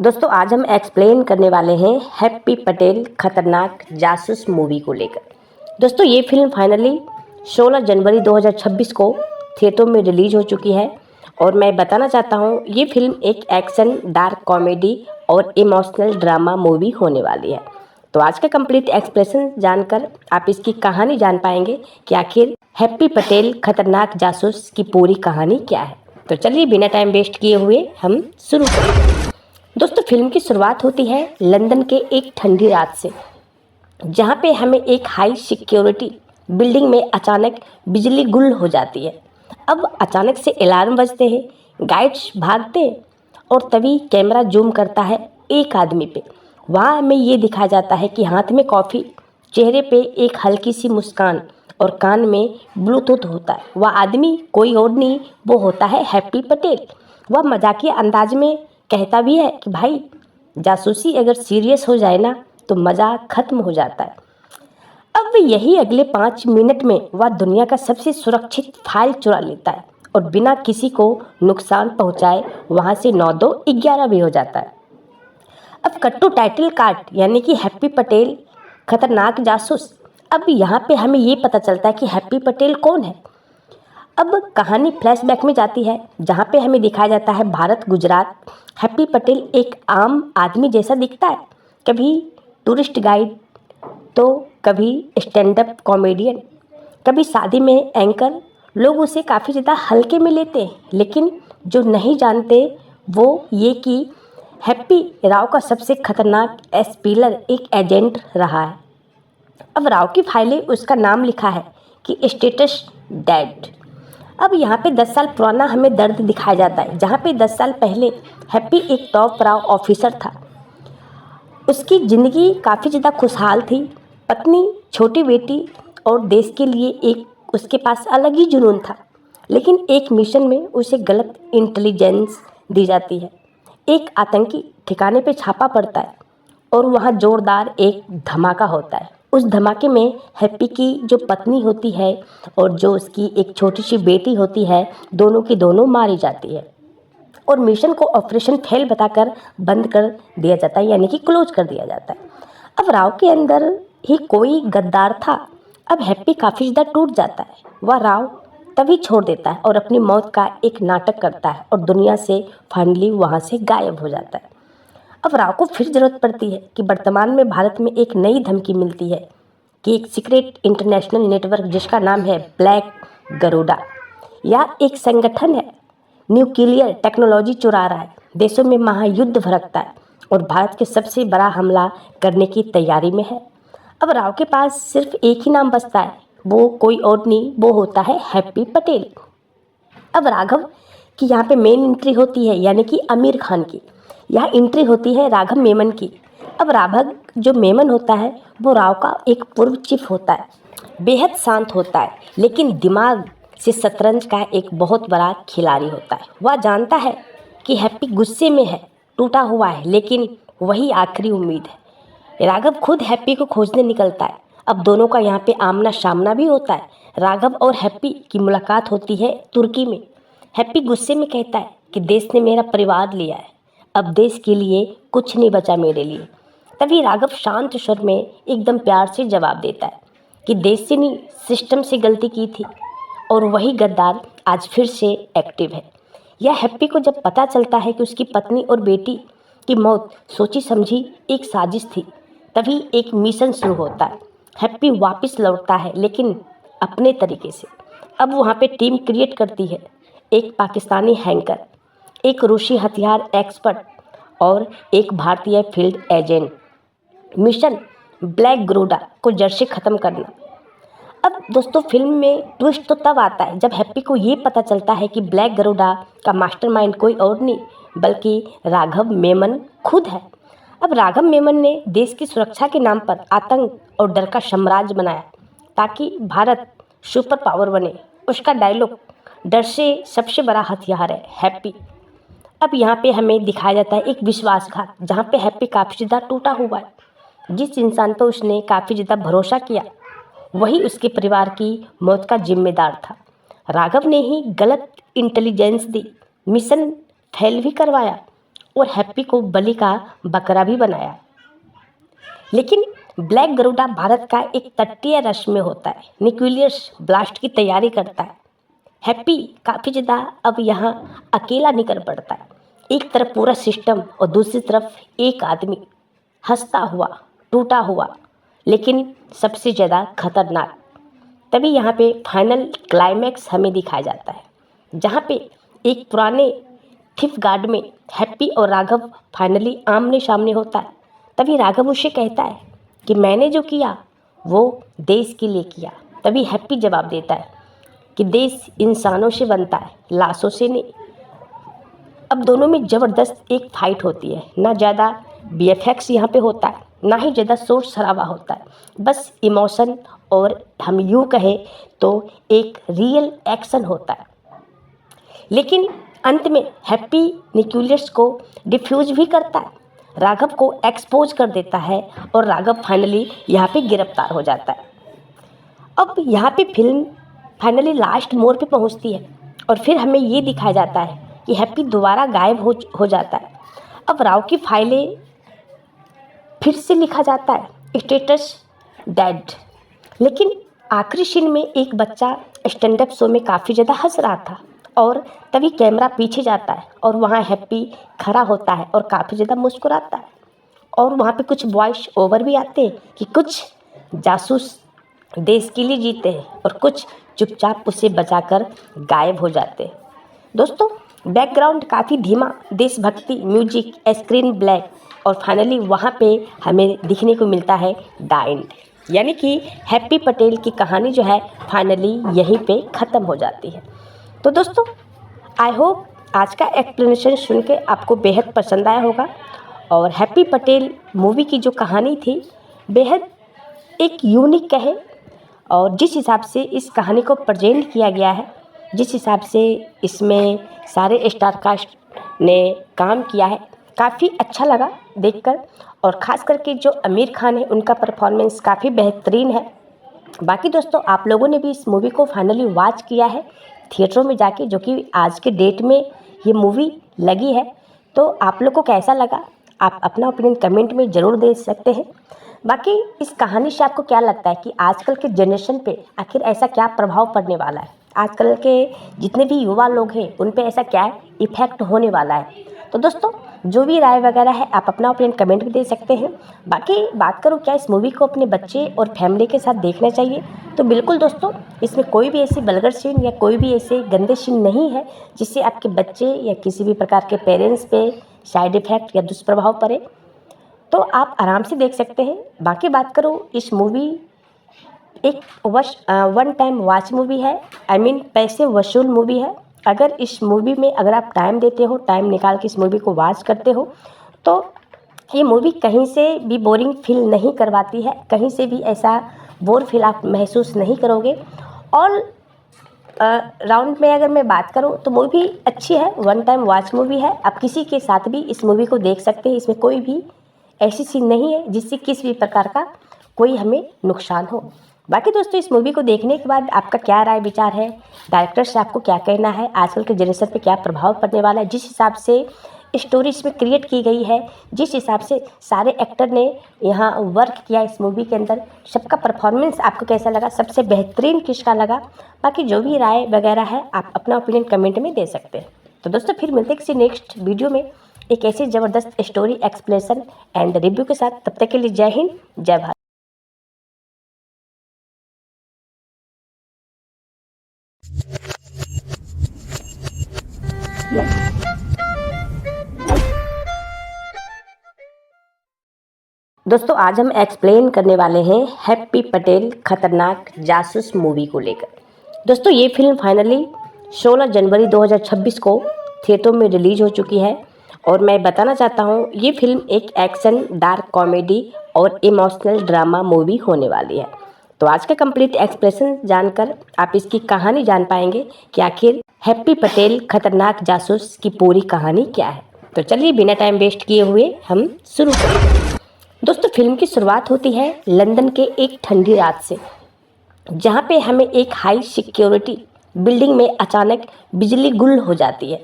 दोस्तों आज हम एक्सप्लेन करने वाले हैं हैप्पी पटेल खतरनाक जासूस मूवी को लेकर। दोस्तों ये फिल्म फाइनली 16 जनवरी 2026 को थिएटर में रिलीज हो चुकी है और मैं बताना चाहता हूँ ये फिल्म एक एक्शन, डार्क कॉमेडी और इमोशनल ड्रामा मूवी होने वाली है। तो आज का कंप्लीट एक्सप्लेनेशन जानकर आप इसकी कहानी जान पाएंगे कि आखिर हैप्पी पटेल खतरनाक जासूस की पूरी कहानी क्या है। तो चलिए बिना टाइम वेस्ट किए हुए हम शुरू करते हैं। दोस्तों फिल्म की शुरुआत होती है लंदन के एक ठंडी रात से, जहां पे हमें एक हाई सिक्योरिटी बिल्डिंग में अचानक बिजली गुल हो जाती है। अब अचानक से अलार्म बजते हैं, गाइड्स भागते हैं और तभी कैमरा जूम करता है एक आदमी पे। वहाँ हमें ये दिखाया जाता है कि हाथ में कॉफ़ी, चेहरे पे एक हल्की सी मुस्कान और कान में ब्लूटूथ होता है। वह आदमी कोई और नहीं, वो होता है हैप्पी पटेल। वह मजाकिया अंदाज में कहता भी है कि भाई जासूसी अगर सीरियस हो जाए ना तो मज़ा ख़त्म हो जाता है। अब यही अगले 5 मिनट में वह दुनिया का सबसे सुरक्षित फाइल चुरा लेता है और बिना किसी को नुकसान पहुंचाए वहां से 9-2-11 भी हो जाता है। अब कट्टू टाइटल कार्ड यानी कि हैप्पी पटेल खतरनाक जासूस। अब यहाँ पे हमें ये पता चलता है कि हैप्पी पटेल कौन है। अब कहानी फ्लैशबैक में जाती है जहाँ पे हमें दिखाया जाता है भारत गुजरात। हैप्पी पटेल एक आम आदमी जैसा दिखता है, कभी टूरिस्ट गाइड तो कभी स्टैंड अप कॉमेडियन, कभी शादी में एंकर। लोग उसे काफ़ी ज़्यादा हल्के में लेते हैं, लेकिन जो नहीं जानते वो ये कि हैप्पी राव का सबसे खतरनाक एस्पिलर एक एजेंट रहा है। अब राव की फाइलें उसका नाम लिखा है कि स्टेटस डेड। अब यहाँ पे 10 साल पुराना हमें दर्द दिखाया जाता है, जहाँ पे 10 साल पहले हैप्पी एक टॉप राव ऑफिसर था। उसकी ज़िंदगी काफ़ी ज़्यादा खुशहाल थी, पत्नी, छोटी बेटी और देश के लिए एक उसके पास अलग ही जुनून था। लेकिन एक मिशन में उसे गलत इंटेलिजेंस दी जाती है। एक आतंकी ठिकाने पे छापा पड़ता है और वहाँ जोरदार एक धमाका होता है। उस धमाके में हैप्पी की जो पत्नी होती है और जो उसकी एक छोटी सी बेटी होती है, दोनों की दोनों मारी जाती है और मिशन को ऑपरेशन फेल बताकर बंद कर दिया जाता है, यानी कि क्लोज कर दिया जाता है। अब राव के अंदर ही कोई गद्दार था। अब हैप्पी काफ़ी ज़्यादा टूट जाता है। वह राव तभी छोड़ देता है और अपनी मौत का एक नाटक करता है और दुनिया से फाइनली वहाँ से गायब हो जाता है। अब राव को फिर ज़रूरत पड़ती है कि वर्तमान में भारत में एक नई धमकी मिलती है कि एक सीक्रेट इंटरनेशनल नेटवर्क जिसका नाम है ब्लैक गरुड़ा, या एक संगठन है न्यूक्लियर टेक्नोलॉजी चुरा रहा है, देशों में महायुद्ध भड़कता है और भारत के सबसे बड़ा हमला करने की तैयारी में है। अब राव के पास सिर्फ एक ही नाम बचता है, वो कोई और नहीं, वो होता है हैप्पी पटेल। अब राघव की यहाँ पे मेन एंट्री होती है, यानी कि आमिर खान की। यहाँ एंट्री होती है राघव मेमन की। अब राघव जो मेमन होता है वो राव का एक पूर्व चीफ होता है। बेहद शांत होता है, लेकिन दिमाग से शतरंज का एक बहुत बड़ा खिलाड़ी होता है। वह जानता है कि हैप्पी गुस्से में है, टूटा हुआ है, लेकिन वही आखिरी उम्मीद है। राघव खुद हैप्पी को खोजने निकलता है। अब दोनों का यहाँ पे आमना सामना भी होता है। राघव और हैप्पी की मुलाकात होती है तुर्की में। हैप्पी गुस्से में कहता है कि देश ने मेरा परिवार लिया है, अब देश के लिए कुछ नहीं बचा मेरे लिए। तभी राघव शांत स्वर में एकदम प्यार से जवाब देता है कि देश से नहीं, सिस्टम से गलती की थी और वही गद्दार आज फिर से एक्टिव है। यह हैप्पी को जब पता चलता है कि उसकी पत्नी और बेटी की मौत सोची समझी एक साजिश थी, तभी एक मिशन शुरू होता है। हैप्पी वापस लौटता है, लेकिन अपने तरीके से। अब वहाँ पे टीम क्रिएट करती है, एक पाकिस्तानी हैकर, एक रूसी हथियार एक्सपर्ट और एक भारतीय field agent. Mission black Garuda को जड़ से ख़त्म करना। अब दोस्तों फिल्म में ट्विस्ट तो तब आता है जब हैप्पी को ये पता चलता है कि ब्लैक गरुड़ा का मास्टरमाइंड कोई और नहीं बल्कि राघव मेमन खुद है। अब राघव मेमन ने देश की सुरक्षा के नाम पर आतंक और डर का साम्राज्य बनाया ताकि भारत सुपर पावर बने। उसका डायलॉग डर से सबसे बड़ा हथियार है हैप्पी। अब यहाँ पे हमें दिखाया जाता है एक विश्वासघात, जहाँ पे हैप्पी काफ़ी ज़्यादा टूटा हुआ है। जिस इंसान पर उसने काफ़ी ज़्यादा भरोसा किया वही उसके परिवार की मौत का जिम्मेदार था। राघव ने ही गलत इंटेलिजेंस दी, मिशन फेल भी करवाया और हैप्पी को बलि का बकरा भी बनाया। लेकिन ब्लैक गरुड़ा भारत का एक तटीय राष्ट्र में होता है, न्यूक्लियर ब्लास्ट की तैयारी करता है। हैप्पी काफ़ी ज़्यादा अब यहाँ अकेला निकल पड़ता है। एक तरफ पूरा सिस्टम और दूसरी तरफ एक आदमी हंसता हुआ, टूटा हुआ, लेकिन सबसे ज़्यादा खतरनाक। तभी यहाँ पे फाइनल क्लाइमैक्स हमें दिखाया जाता है, जहाँ पे एक पुराने थिफ गार्ड में हैप्पी और राघव फाइनली आमने सामने होता है। तभी राघव उसे कहता है कि मैंने जो किया वो देश के लिए किया। तभी हैप्पी जवाब देता है कि देश इंसानों से बनता है, लाशों से नहीं। अब दोनों में ज़बरदस्त एक फाइट होती है। ना ज़्यादा वीएफएक्स यहाँ पे होता है, ना ही ज़्यादा शोर शराबा होता है, बस इमोशन और हम यूँ कहें तो एक रियल एक्शन होता है। लेकिन अंत में हैप्पी न्यूक्लियस को डिफ्यूज भी करता है, राघव को एक्सपोज कर देता है और राघव फाइनली यहाँ पे गिरफ्तार हो जाता है। अब यहाँ पे फिल्म फाइनली लास्ट मोड़ पे पहुँचती है और फिर हमें ये दिखाया जाता है कि हैप्पी दोबारा गायब हो जाता है। अब राव की फाइलें फिर से लिखा जाता है, स्टेटस डेड। लेकिन आखिरी सीन में एक बच्चा स्टैंड अप शो में काफ़ी ज़्यादा हंस रहा था और तभी कैमरा पीछे जाता है और वहाँ हैप्पी खड़ा होता है और काफ़ी ज़्यादा मुस्कुराता है। और वहाँ पे कुछ वॉइस ओवर भी आते हैं कि कुछ जासूस देश के लिए जीते हैं और कुछ चुपचाप उसे बचाकर गायब हो जाते हैं। दोस्तों, बैकग्राउंड काफ़ी धीमा, देशभक्ति म्यूजिक, स्क्रीन ब्लैक और फाइनली वहाँ पे हमें दिखने को मिलता है द एंड, यानी कि हैप्पी पटेल की कहानी जो है फाइनली यहीं पे ख़त्म हो जाती है। तो दोस्तों, आई होप आज का एक्सप्लेनेशन सुन के आपको बेहद पसंद आया होगा और हैप्पी पटेल मूवी की जो कहानी थी बेहद एक यूनिक है और जिस हिसाब से इस कहानी को प्रेजेंट किया गया है, जिस हिसाब से इसमें सारे स्टार कास्ट ने काम किया है, काफ़ी अच्छा लगा देखकर। और ख़ास करके जो आमिर खान है उनका परफॉर्मेंस काफ़ी बेहतरीन है। बाकी दोस्तों, आप लोगों ने भी इस मूवी को फाइनली वॉच किया है थिएटरों में जाके, जो कि आज के डेट में ये मूवी लगी है। तो आप लोग को कैसा लगा, आप अपना ओपिनियन कमेंट में ज़रूर दे सकते हैं। बाकी इस कहानी से आपको क्या लगता है कि आजकल के जनरेशन पे आखिर ऐसा क्या प्रभाव पड़ने वाला है, आजकल के जितने भी युवा लोग हैं उन पे ऐसा क्या इफ़ेक्ट होने वाला है। तो दोस्तों, जो भी राय वगैरह है आप अपना ओपिनियन कमेंट में दे सकते हैं। बाकी बात करूँ क्या इस मूवी को अपने बच्चे और फैमिली के साथ देखना चाहिए, तो बिल्कुल दोस्तों, इसमें कोई भी ऐसी वल्गर सीन या कोई भी ऐसे गंदे सीन नहीं है जिससे आपके बच्चे या किसी भी प्रकार के पेरेंट्स पे साइड इफ़ेक्ट या दुष्प्रभाव पड़े, तो आप आराम से देख सकते हैं। बाकी बात करूँ, इस मूवी एक वन टाइम वॉच मूवी है, पैसे वसूल मूवी है। अगर इस मूवी में अगर आप टाइम देते हो, टाइम निकाल के इस मूवी को वॉच करते हो, तो ये मूवी कहीं से भी बोरिंग फील नहीं करवाती है, कहीं से भी ऐसा बोर फील आप महसूस नहीं करोगे। ऑल राउंड में अगर मैं बात करूं तो मूवी अच्छी है, वन टाइम वॉच मूवी है। आप किसी के साथ भी इस मूवी को देख सकते हैं। इसमें कोई भी ऐसी सीन नहीं है जिससे किसी भी प्रकार का कोई हमें नुकसान हो। बाकी दोस्तों, इस मूवी को देखने के बाद आपका क्या राय विचार है, डायरेक्टर से आपको क्या कहना है, आजकल के जनरेशन पे क्या प्रभाव पड़ने वाला है, जिस हिसाब से स्टोरी इसमें क्रिएट की गई है, जिस हिसाब से सारे एक्टर ने यहाँ वर्क किया इस मूवी के अंदर, सबका परफॉर्मेंस आपको कैसा लगा, सबसे बेहतरीन किसका लगा। बाकी जो भी राय वगैरह है आप अपना ओपिनियन कमेंट में दे सकते हैं। तो दोस्तों, फिर मिलते हैं किसी नेक्स्ट वीडियो में एक ऐसी ज़बरदस्त स्टोरी एक्सप्लेनेशन एंड रिव्यू के साथ। तब तक के लिए जय हिंद, जय भारत। दोस्तों, आज हम एक्सप्लेन करने वाले हैं हैप्पी पटेल खतरनाक जासूस मूवी को लेकर। दोस्तों, ये फिल्म फाइनली 16 जनवरी 2026 को थिएटरों में रिलीज हो चुकी है और मैं बताना चाहता हूँ ये फिल्म एक एक्शन, डार्क कॉमेडी और इमोशनल ड्रामा मूवी होने वाली है। तो आज का कंप्लीट एक्सप्लेनेशन जानकर आप इसकी कहानी जान पाएंगे कि आखिर हैप्पी पटेल खतरनाक जासूस की पूरी कहानी क्या है। तो चलिए बिना टाइम वेस्ट किए हुए हम शुरू करते हैं। दोस्तों, फिल्म की शुरुआत होती है लंदन के एक ठंडी रात से, जहाँ पे हमें एक हाई सिक्योरिटी बिल्डिंग में अचानक बिजली गुल हो जाती है।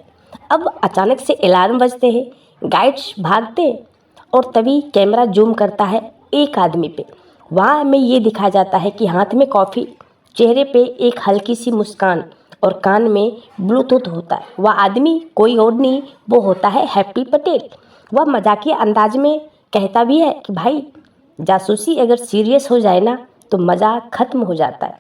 अब अचानक से अलार्म बजते हैं, गाइड्स भागते हैं और तभी कैमरा जूम करता है एक आदमी पे। वहाँ हमें ये दिखाया जाता है कि हाथ में कॉफ़ी, चेहरे पे एक हल्की सी मुस्कान और कान में ब्लूटूथ होता है। वह आदमी कोई और नहीं, वो होता है हैप्पी पटेल। वह मजाकिया अंदाज में कहता भी है कि भाई, जासूसी अगर सीरियस हो जाए ना तो मज़ा ख़त्म हो जाता है।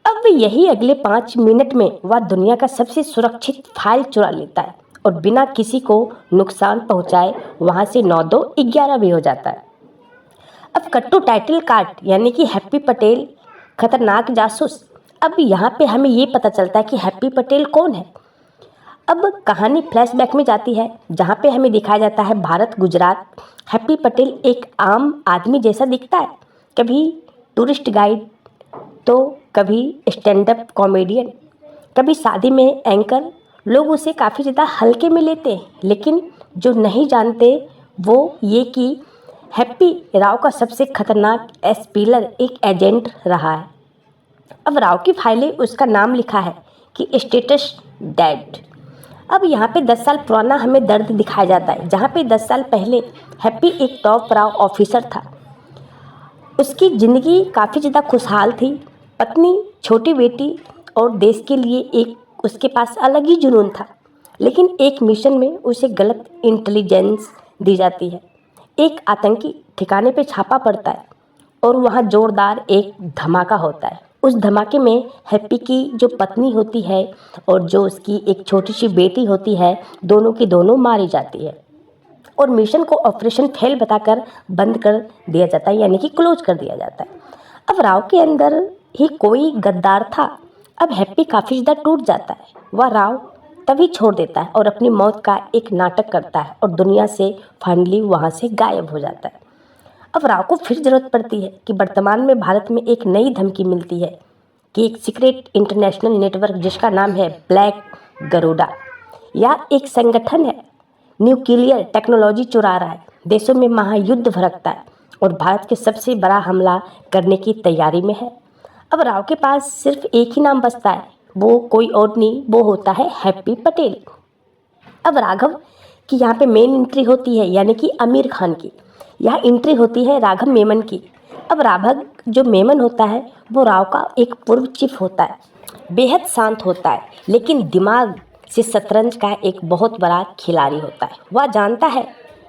अब यही अगले 5 मिनट में वह दुनिया का सबसे सुरक्षित फाइल चुरा लेता है और बिना किसी को नुकसान पहुंचाए वहां से 9-2-11 भी हो जाता है। अब कट्टू टाइटल कार्ड यानी कि हैप्पी पटेल खतरनाक जासूस। अब यहाँ पे हमें ये पता चलता है कि हैप्पी पटेल कौन है। अब कहानी फ्लैशबैक में जाती है जहाँ पे हमें दिखाया जाता है भारत गुजरात। हैप्पी पटेल एक आम आदमी जैसा दिखता है, कभी टूरिस्ट गाइड तो कभी स्टैंड अप कॉमेडियन, कभी शादी में एंकर। लोग उसे काफ़ी ज़्यादा हल्के में लेते हैं, लेकिन जो नहीं जानते वो ये कि हैप्पी राव का सबसे खतरनाक एस्पिलर एक एजेंट रहा है। अब राव की फाइलें उसका नाम लिखा है कि स्टेटस डेड। अब यहाँ पे 10 साल पुराना हमें दर्द दिखाया जाता है, जहाँ पे 10 साल पहले हैप्पी एक टॉप राव ऑफिसर था। उसकी ज़िंदगी काफ़ी ज़्यादा खुशहाल थी, पत्नी, छोटी बेटी और देश के लिए एक उसके पास अलग ही जुनून था। लेकिन एक मिशन में उसे गलत इंटेलिजेंस दी जाती है। एक आतंकी ठिकाने पे छापा पड़ता है और वहाँ जोरदार एक धमाका होता है। उस धमाके में हैप्पी की जो पत्नी होती है और जो उसकी एक छोटी सी बेटी होती है, दोनों की दोनों मारी जाती है और मिशन को ऑपरेशन फेल बताकर बंद कर दिया जाता है, यानी कि क्लोज कर दिया जाता है। अब राव के अंदर ही कोई गद्दार था। अब हैप्पी काफ़ी ज़्यादा टूट जाता है। वह राव तभी छोड़ देता है और अपनी मौत का एक नाटक करता है और दुनिया से फाइनली वहाँ से गायब हो जाता है। अब राव को फिर ज़रूरत पड़ती है कि वर्तमान में भारत में एक नई धमकी मिलती है कि एक सीक्रेट इंटरनेशनल नेटवर्क जिसका नाम है ब्लैक गरुड़ा, या एक संगठन है न्यूक्लियर टेक्नोलॉजी चुरा रहा है, देशों में महायुद्ध भड़कता है और भारत के सबसे बड़ा हमला करने की तैयारी में है। अब राव के पास सिर्फ एक ही नाम बचता है, वो कोई और नहीं, वो होता है हैप्पी पटेल। अब राघव की यहाँ पे मेन एंट्री होती है, यानी कि आमिर खान की। यहाँ एंट्री होती है राघव मेमन की। अब राघव जो मेमन होता है वो राव का एक पूर्व चीफ होता है। बेहद शांत होता है, लेकिन दिमाग से शतरंज का एक बहुत बड़ा खिलाड़ी होता है। वह जानता है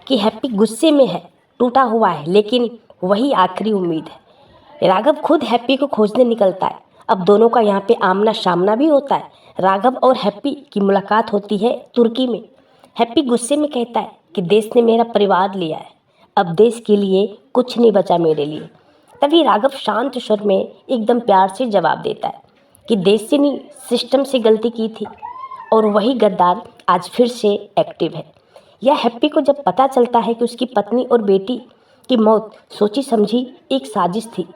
कि हैप्पी गुस्से में है, टूटा हुआ है, लेकिन वही आखिरी उम्मीद है। राघव खुद हैप्पी को खोजने निकलता है। अब दोनों का यहाँ पे आमना सामना भी होता है। राघव और हैप्पी की मुलाकात होती है तुर्की में। हैप्पी गुस्से में कहता है कि देश ने मेरा परिवार लिया है, अब देश के लिए कुछ नहीं बचा मेरे लिए। तभी राघव शांत स्वर में एकदम प्यार से जवाब देता है कि देश से नहीं, सिस्टम से गलती की थी। और वही गद्दार आज फिर से एक्टिव है। यह हैप्पी को जब पता चलता है कि उसकी पत्नी और बेटी की मौत सोची समझी एक साजिश थी,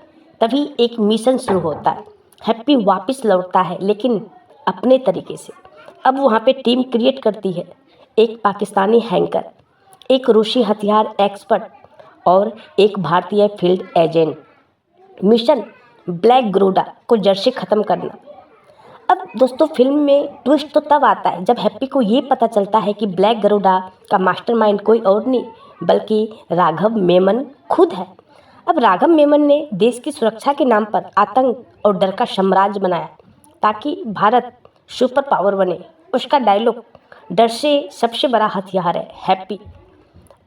तभी एक मिशन शुरू होता है। हैप्पी वापस लौटता है, लेकिन अपने तरीके से। अब वहाँ पे टीम क्रिएट करती है, एक पाकिस्तानी हैकर, एक रूसी हथियार एक्सपर्ट और एक भारतीय field agent. Mission black Garuda को जड़ से ख़त्म करना। अब दोस्तों फिल्म में ट्विस्ट तो तब आता है जब हैप्पी को ये पता चलता है कि ब्लैक गरुड़ा का मास्टरमाइंड कोई और नहीं बल्कि राघव मेमन खुद है। अब राघव मेमन ने देश की सुरक्षा के नाम पर आतंक और डर का साम्राज्य बनाया ताकि भारत सुपर पावर बने। उसका डायलॉग डर से सबसे बड़ा हथियार है हैप्पी।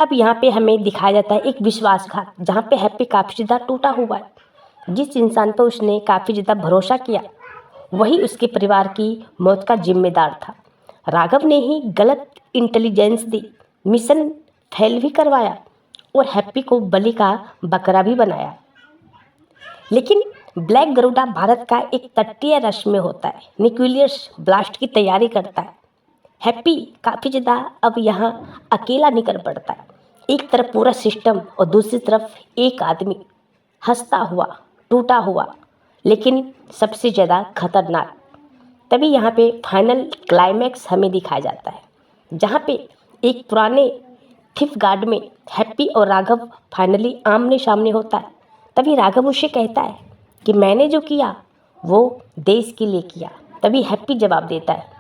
अब यहाँ पे हमें दिखाया जाता है एक विश्वासघात, जहाँ पे हैप्पी काफ़ी ज़्यादा टूटा हुआ है। जिस इंसान पर उसने काफ़ी ज़्यादा भरोसा किया वही उसके परिवार की मौत का जिम्मेदार था। राघव ने ही गलत इंटेलिजेंस दी, मिशन फेल भी करवाया और हैप्पी को बलि का बकरा भी बनाया। लेकिन ब्लैक गरुड़ा भारत का एक तटीय राष्ट्र में होता है, न्यूक्लियर ब्लास्ट की तैयारी करता है। हैप्पी काफ़ी ज़्यादा अब यहाँ अकेला निकल पड़ता है। एक तरफ पूरा सिस्टम और दूसरी तरफ एक आदमी, हंसता हुआ, टूटा हुआ, लेकिन सबसे ज़्यादा खतरनाक। तभी यहाँ पे फाइनल क्लाइमैक्स हमें दिखाया जाता है, जहाँ पे एक पुराने थिफ गार्ड में हैप्पी और राघव फाइनली आमने सामने होता है। तभी राघव उसे कहता है कि मैंने जो किया वो देश के लिए किया। तभी हैप्पी जवाब देता है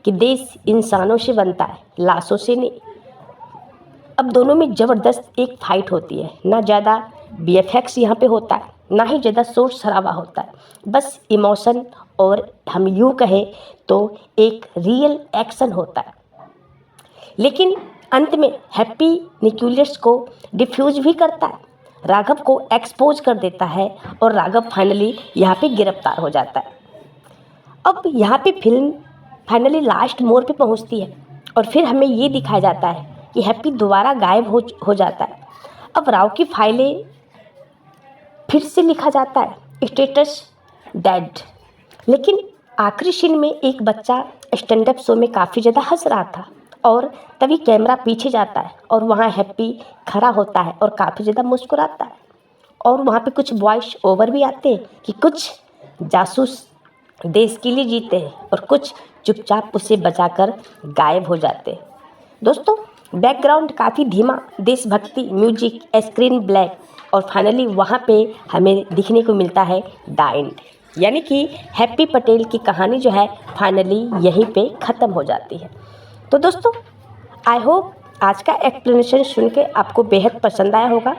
कि देश इंसानों से बनता है, लाशों से नहीं। अब दोनों में ज़बरदस्त एक फाइट होती है, ना ज़्यादा वीएफएक्स यहाँ पे होता है, ना ही ज़्यादा शोर शराबा होता है, बस इमोशन और हम यूँ कहें तो एक रियल एक्शन होता है। लेकिन अंत में हैप्पी न्यूक्लियस को डिफ्यूज भी करता है, राघव को एक्सपोज कर देता है और राघव फाइनली यहाँ पे गिरफ्तार हो जाता है। अब यहाँ पे फिल्म फाइनली लास्ट मोड़ पे पहुँचती है और फिर हमें ये दिखाया जाता है कि हैप्पी दोबारा गायब हो जाता है। अब राव की फाइलें फिर से लिखा जाता है, स्टेटस डेड। लेकिन आखिरी सीन में एक बच्चा स्टैंड अप शो में काफ़ी ज़्यादा हंस रहा था और तभी कैमरा पीछे जाता है और वहाँ हैप्पी खड़ा होता है और काफ़ी ज़्यादा मुस्कुराता है। और वहाँ पे कुछ वॉइस ओवर भी आते हैं कि कुछ जासूस देश के लिए जीते हैं और कुछ चुपचाप उसे बचाकर गायब हो जाते हैं। दोस्तों बैकग्राउंड काफ़ी धीमा, देशभक्ति म्यूजिक, स्क्रीन ब्लैक और फाइनली वहाँ पे हमें दिखने को मिलता है द एंड, यानी कि हैप्पी पटेल की कहानी जो है फाइनली यहीं पे ख़त्म हो जाती है। तो दोस्तों आई होप आज का एक्सप्लेनेशन सुन के आपको बेहद पसंद आया होगा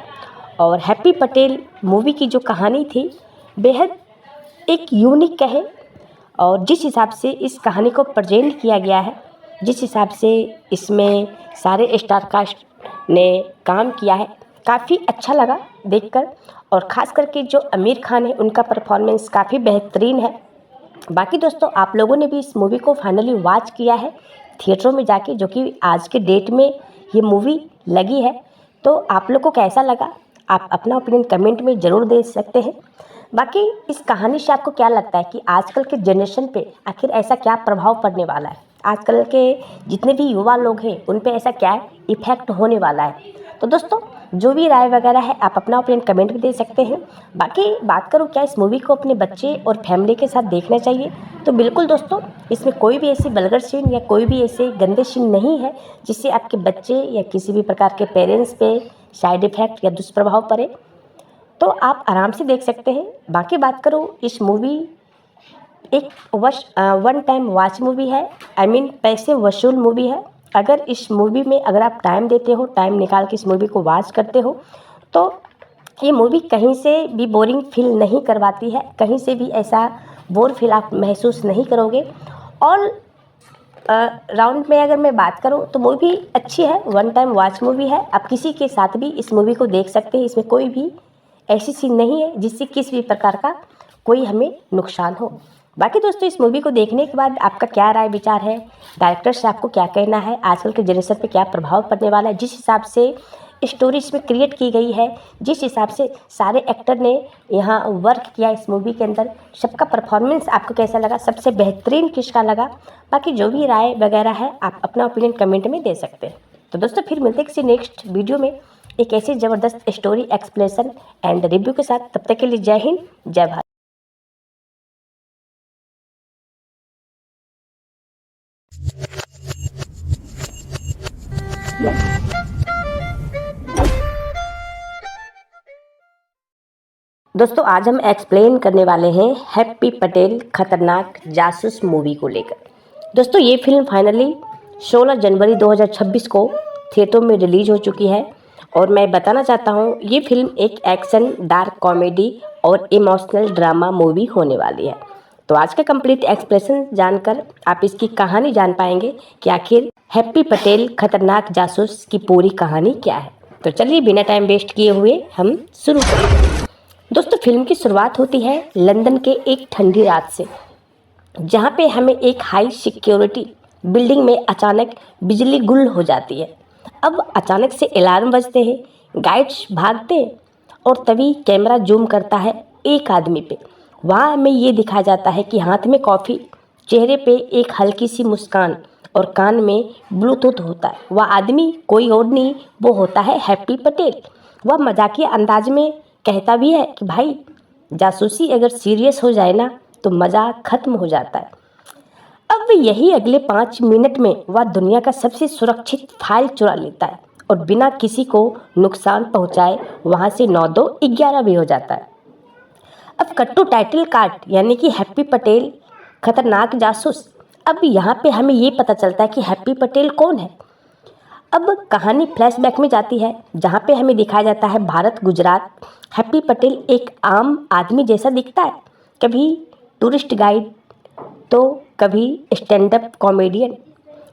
और हैप्पी पटेल मूवी की जो कहानी थी बेहद एक यूनिक कहे और जिस हिसाब से इस कहानी को प्रेजेंट किया गया है, जिस हिसाब से इसमें सारे स्टार कास्ट ने काम किया है, काफ़ी अच्छा लगा देखकर। और ख़ास करके जो आमिर खान है उनका परफॉर्मेंस काफ़ी बेहतरीन है। बाकी दोस्तों आप लोगों ने भी इस मूवी को फाइनली वॉच किया है थिएटरों में जाके, जो कि आज के डेट में ये मूवी लगी है, तो आप लोग को कैसा लगा आप अपना ओपिनियन कमेंट में ज़रूर दे सकते हैं। बाकी इस कहानी से आपको क्या लगता है कि आजकल के जनरेशन पे आखिर ऐसा क्या प्रभाव पड़ने वाला है, आजकल के जितने भी युवा लोग हैं उन पे ऐसा क्या इफ़ेक्ट होने वाला है। तो दोस्तों जो भी राय वगैरह है आप अपना ओपिनियन कमेंट में दे सकते हैं। बाकी बात करूँ क्या इस मूवी को अपने बच्चे और फैमिली के साथ देखना चाहिए, तो बिल्कुल दोस्तों इसमें कोई भी ऐसी वल्गर सीन या कोई भी ऐसे गंदे सीन नहीं है जिससे आपके बच्चे या किसी भी प्रकार के पेरेंट्स पे साइड इफ़ेक्ट या दुष्प्रभाव पड़े, तो आप आराम से देख सकते हैं। बाकी बात करूँ इस मूवी एक वन टाइम वॉच मूवी है, पैसे वसूल मूवी है। अगर इस मूवी में अगर आप टाइम देते हो, टाइम निकाल के इस मूवी को वॉच करते हो, तो ये मूवी कहीं से भी बोरिंग फील नहीं करवाती है, कहीं से भी ऐसा बोर फील आप महसूस नहीं करोगे। और राउंड में अगर मैं बात करूं तो मूवी अच्छी है, वन टाइम वॉच मूवी है। आप किसी के साथ भी इस मूवी को देख सकते हैं, इसमें कोई भी ऐसी सीन नहीं है जिससे किसी भी प्रकार का कोई हमें नुकसान हो। बाकी दोस्तों इस मूवी को देखने के बाद आपका क्या राय विचार है, डायरेक्टर से आपको क्या कहना है, आजकल के जनरेशन पे क्या प्रभाव पड़ने वाला है, जिस हिसाब से स्टोरी इसमें क्रिएट की गई है, जिस हिसाब से सारे एक्टर ने यहाँ वर्क किया इस मूवी के अंदर, सबका परफॉर्मेंस आपको कैसा लगा, सबसे बेहतरीन किसका लगा। बाकी जो भी राय वगैरह है आप अपना ओपिनियन कमेंट में दे सकते हैं। तो दोस्तों फिर मिलते हैं किसी नेक्स्ट वीडियो में एक ऐसी ज़बरदस्त स्टोरी एक्सप्लेनेशन एंड रिव्यू के साथ। तब तक के लिए जय हिंद, जय भारत। दोस्तों आज हम एक्सप्लेन करने वाले हैं हैप्पी पटेल खतरनाक जासूस मूवी को लेकर। दोस्तों ये फिल्म फाइनली 16 जनवरी 2026 को थिएटर में रिलीज हो चुकी है और मैं बताना चाहता हूँ ये फिल्म एक एक्शन, डार्क कॉमेडी और इमोशनल ड्रामा मूवी होने वाली है। तो आज का कंप्लीट एक्सप्लेनेशन जानकर आप इसकी कहानी जान पाएंगे कि आखिर हैप्पी पटेल खतरनाक जासूस की पूरी कहानी क्या है। तो चलिए बिना टाइम वेस्ट किए हुए हम शुरू करते हैं। दोस्तों फिल्म की शुरुआत होती है लंदन के एक ठंडी रात से, जहाँ पे हमें एक हाई सिक्योरिटी बिल्डिंग में अचानक बिजली गुल हो जाती है। अब अचानक से अलार्म बजते हैं, गाइड्स भागते हैं और तभी कैमरा जूम करता है एक आदमी पे। वहाँ हमें ये दिखाया जाता है कि हाथ में कॉफ़ी, चेहरे पे एक हल्की सी मुस्कान और कान में ब्लूटूथ होता है। वह आदमी कोई और नहीं, वो होता है हैप्पी पटेल। वह मजाकिया अंदाज में कहता भी है कि भाई जासूसी अगर सीरियस हो जाए ना तो मज़ा ख़त्म हो जाता है। अब यही अगले 5 मिनट में वह दुनिया का सबसे सुरक्षित फाइल चुरा लेता है और बिना किसी को नुकसान पहुंचाए वहां से 9-2-11 भी हो जाता है। अब कट्टू टाइटल कार्ड यानी कि हैप्पी पटेल खतरनाक जासूस। अब यहाँ पे हमें ये पता चलता है कि हैप्पी पटेल कौन है। अब कहानी फ्लैशबैक में जाती है जहाँ पे हमें दिखाया जाता है भारत गुजरात। हैप्पी पटेल एक आम आदमी जैसा दिखता है, कभी टूरिस्ट गाइड तो कभी स्टैंड अप कॉमेडियन,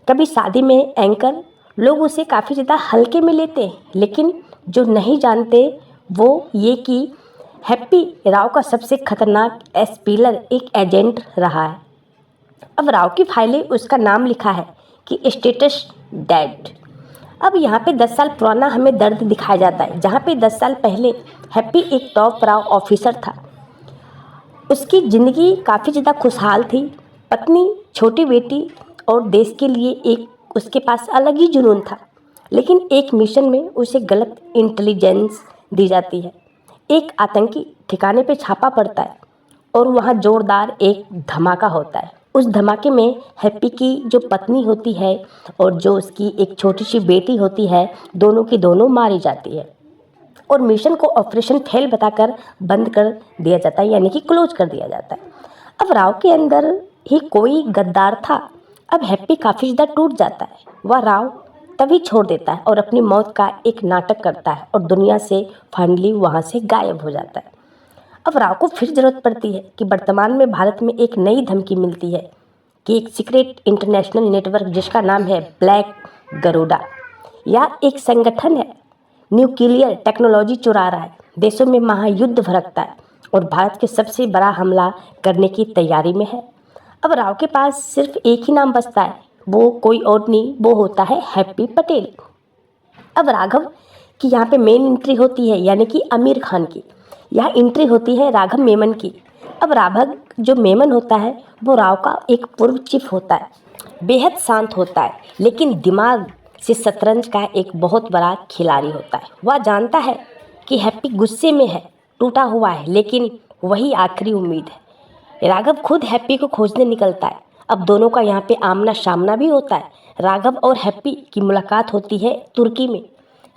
कभी शादी में एंकर। लोग उसे काफ़ी ज़्यादा हल्के में लेते हैं, लेकिन जो नहीं जानते वो ये कि हैप्पी राव का सबसे खतरनाक एस्पिलर एक एजेंट रहा है। अब राव की फाइलें उसका नाम लिखा है कि स्टेटस डेड। अब यहाँ पे 10 साल पुराना हमें दर्द दिखाया जाता है, जहाँ पे 10 साल पहले हैप्पी एक टॉप राव ऑफिसर था। उसकी ज़िंदगी काफ़ी ज़्यादा खुशहाल थी, पत्नी, छोटी बेटी और देश के लिए एक उसके पास अलग ही जुनून था। लेकिन एक मिशन में उसे गलत इंटेलिजेंस दी जाती है। एक आतंकी ठिकाने पे छापा पड़ता है और वहाँ जोरदार एक धमाका होता है। उस धमाके में हैप्पी की जो पत्नी होती है और जो उसकी एक छोटी सी बेटी होती है, दोनों की दोनों मारी जाती है और मिशन को ऑपरेशन फेल बताकर बंद कर दिया जाता है, यानी कि क्लोज कर दिया जाता है। अब राव के अंदर ही कोई गद्दार था। अब हैप्पी काफ़ी ज़्यादा टूट जाता है। वह राव तभी छोड़ देता है और अपनी मौत का एक नाटक करता है और दुनिया से फाइनली वहाँ से गायब हो जाता है। अब राव को फिर ज़रूरत पड़ती है कि वर्तमान में भारत में एक नई धमकी मिलती है कि एक सीक्रेट इंटरनेशनल नेटवर्क जिसका नाम है ब्लैक गरुड़ा, या एक संगठन है न्यूक्लियर टेक्नोलॉजी चुरा रहा है, देशों में महायुद्ध भड़कता है और भारत के सबसे बड़ा हमला करने की तैयारी में है। अब राव के पास सिर्फ एक ही नाम बचता है, वो कोई और नहीं, वो होता है हैप्पी पटेल। अब राघव की यहाँ पे मेन एंट्री होती है, यानी कि आमिर खान की। यहाँ एंट्री होती है राघव मेमन की। अब राघव जो मेमन होता है वो राव का एक पूर्व चीफ होता है, बेहद शांत होता है, लेकिन दिमाग से शतरंज का एक बहुत बड़ा खिलाड़ी होता है। वह जानता है कि हैप्पी गुस्से में है, टूटा हुआ है, लेकिन वही आखिरी उम्मीद है। राघव खुद हैप्पी को खोजने निकलता है। अब दोनों का यहाँ पे आमना सामना भी होता है। राघव और हैप्पी की मुलाकात होती है तुर्की में।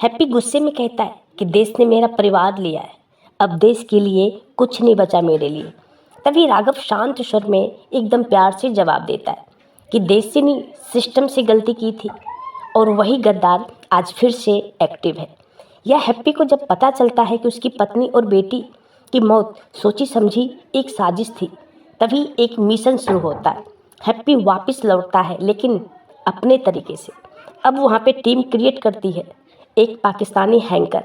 हैप्पी गुस्से में कहता है कि देश ने मेरा परिवार लिया है, अब देश के लिए कुछ नहीं बचा मेरे लिए। तभी राघव शांत स्वर में एकदम प्यार से जवाब देता है कि देश से नहीं, सिस्टम से गलती की थी और वही गद्दार आज फिर से एक्टिव है। यह हैप्पी को जब पता चलता है कि उसकी पत्नी और बेटी की मौत सोची समझी एक साजिश थी, तभी एक मिशन शुरू होता है। हैप्पी वापस लौटता है, लेकिन अपने तरीके से। अब वहाँ पे टीम क्रिएट करती है, एक पाकिस्तानी हैकर,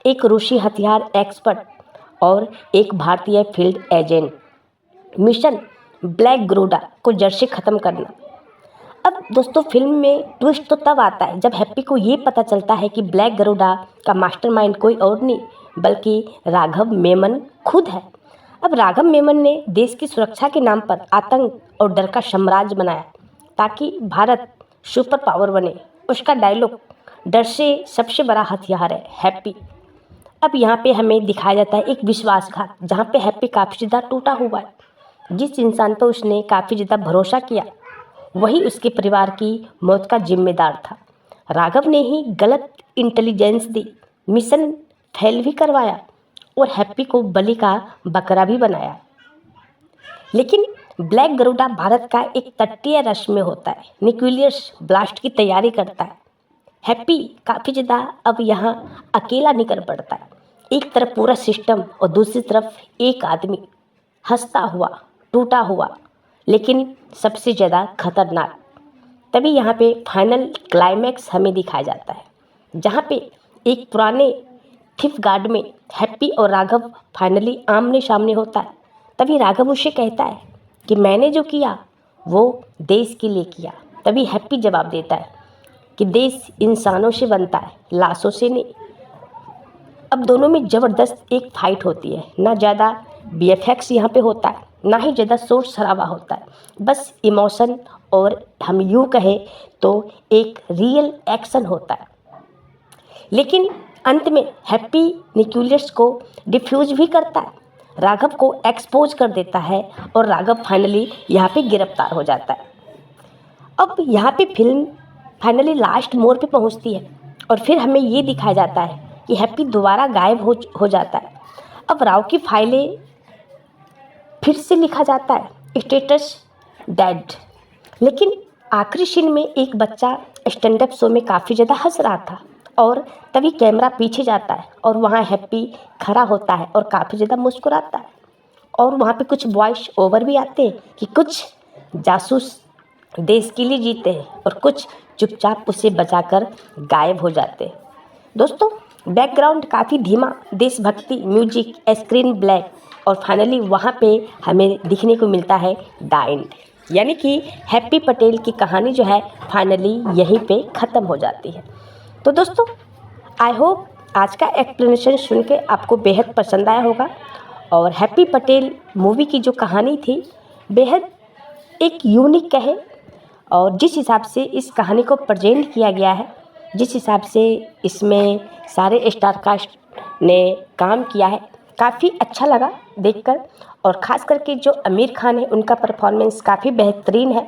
एक रूसी हथियार एक्सपर्ट और एक भारतीय field agent. Mission black Garuda को जड़ से ख़त्म करना। अब दोस्तों फिल्म में ट्विस्ट तो तब आता है जब हैप्पी को ये पता चलता है कि ब्लैक गरुड़ा का मास्टरमाइंड कोई और नहीं बल्कि राघव मेमन खुद है। अब राघव मेमन ने देश की सुरक्षा के नाम पर आतंक और डर का साम्राज्य बनाया ताकि भारत सुपर पावर बने। उसका डायलॉग डर से सबसे बड़ा हथियार है हैप्पी। अब यहाँ पे हमें दिखाया जाता है एक विश्वासघात, जहाँ पे हैप्पी काफ़ी ज़्यादा टूटा हुआ है। जिस इंसान पर उसने काफ़ी ज़्यादा भरोसा किया वही उसके परिवार की मौत का जिम्मेदार था। राघव ने ही गलत इंटेलिजेंस दी, मिशन फेल भी करवाया और हैप्पी को बलि का बकरा भी बनाया। लेकिन ब्लैक गरुड़ा भारत का एक तटीय राष्ट्र में होता है, न्यूक्लियर ब्लास्ट की तैयारी करता है। हैप्पी काफ़ी ज़्यादा अब यहाँ अकेला निकल पड़ता है। एक तरफ पूरा सिस्टम और दूसरी तरफ एक आदमी, हंसता हुआ, टूटा हुआ, लेकिन सबसे ज़्यादा खतरनाक। तभी यहाँ पे फाइनल क्लाइमैक्स हमें दिखाया जाता है, जहाँ पे एक पुराने थिफ गार्ड में हैप्पी और राघव फाइनली आमने सामने होता है। तभी राघव उसे कहता है कि मैंने जो किया वो देश के लिए किया। तभी हैप्पी जवाब देता है कि देश इंसानों से बनता है, लाशों से नहीं। अब दोनों में ज़बरदस्त एक फाइट होती है। ना ज़्यादा VFX यहाँ पे होता है, ना ही ज़्यादा शोर शराबा होता है, बस इमोशन और हम यूँ कहें तो एक रियल एक्शन होता है। लेकिन अंत में हैप्पी न्यूक्लियस को डिफ्यूज भी करता है, राघव को एक्सपोज कर देता है और राघव फाइनली यहाँ पे गिरफ्तार हो जाता है। अब यहाँ पे फिल्म फाइनली लास्ट मोड़ पे पहुँचती है और फिर हमें ये दिखाया जाता है कि हैप्पी दोबारा गायब हो जाता है। अब राव की फाइलें फिर से लिखा जाता है स्टेटस डेड। लेकिन आखिरी सीन में एक बच्चा स्टैंड अप शो में काफ़ी ज़्यादा हंस रहा था और तभी कैमरा पीछे जाता है और वहाँ हैप्पी खड़ा होता है और काफ़ी ज़्यादा मुस्कुराता है और वहाँ पे कुछ वॉइस ओवर भी आते हैं कि कुछ जासूस देश के लिए जीते हैं और कुछ चुपचाप उसे बचाकर गायब हो जाते हैं। दोस्तों बैकग्राउंड काफ़ी धीमा, देशभक्ति म्यूजिक, स्क्रीन ब्लैक और फाइनली वहाँ पे हमें दिखने को मिलता है द एंड, यानी कि हैप्पी पटेल की कहानी जो है फाइनली यहीं पे ख़त्म हो जाती है। तो दोस्तों आई होप आज का एक्सप्लेनेशन सुन के आपको बेहद पसंद आया होगा और हैप्पी पटेल मूवी की जो कहानी थी बेहद एक यूनिक कहे और जिस हिसाब से इस कहानी को प्रेजेंट किया गया है, जिस हिसाब से इसमें सारे स्टार कास्ट ने काम किया है, काफ़ी अच्छा लगा देखकर और ख़ास करके जो आमिर खान है उनका परफॉर्मेंस काफ़ी बेहतरीन है।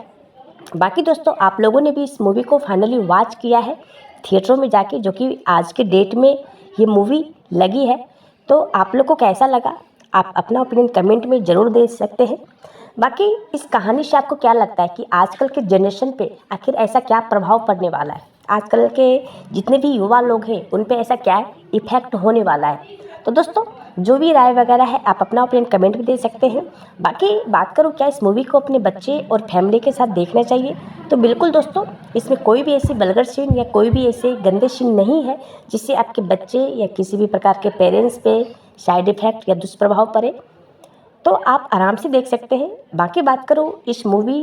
बाकी दोस्तों आप लोगों ने भी इस मूवी को फाइनली वॉच किया है थिएटरों में जाके, जो कि आज के डेट में ये मूवी लगी है, तो आप लोग को कैसा लगा आप अपना ओपिनियन कमेंट में ज़रूर दे सकते हैं। बाकी इस कहानी से आपको क्या लगता है कि आजकल के जनरेशन पे आखिर ऐसा क्या प्रभाव पड़ने वाला है, आजकल के जितने भी युवा लोग हैं उन पे ऐसा क्या इफ़ेक्ट होने वाला है। तो दोस्तों जो भी राय वगैरह है आप अपना ओपिनियन कमेंट में दे सकते हैं। बाकी बात करूँ क्या इस मूवी को अपने बच्चे और फैमिली के साथ देखना चाहिए, तो बिल्कुल दोस्तों इसमें कोई भी ऐसी वल्गर सीन या कोई भी ऐसे गंदे सीन नहीं है जिससे आपके बच्चे या किसी भी प्रकार के पेरेंट्स पे साइड इफ़ेक्ट या दुष्प्रभाव पड़े, तो आप आराम से देख सकते हैं। बाकी बात करूँ इस मूवी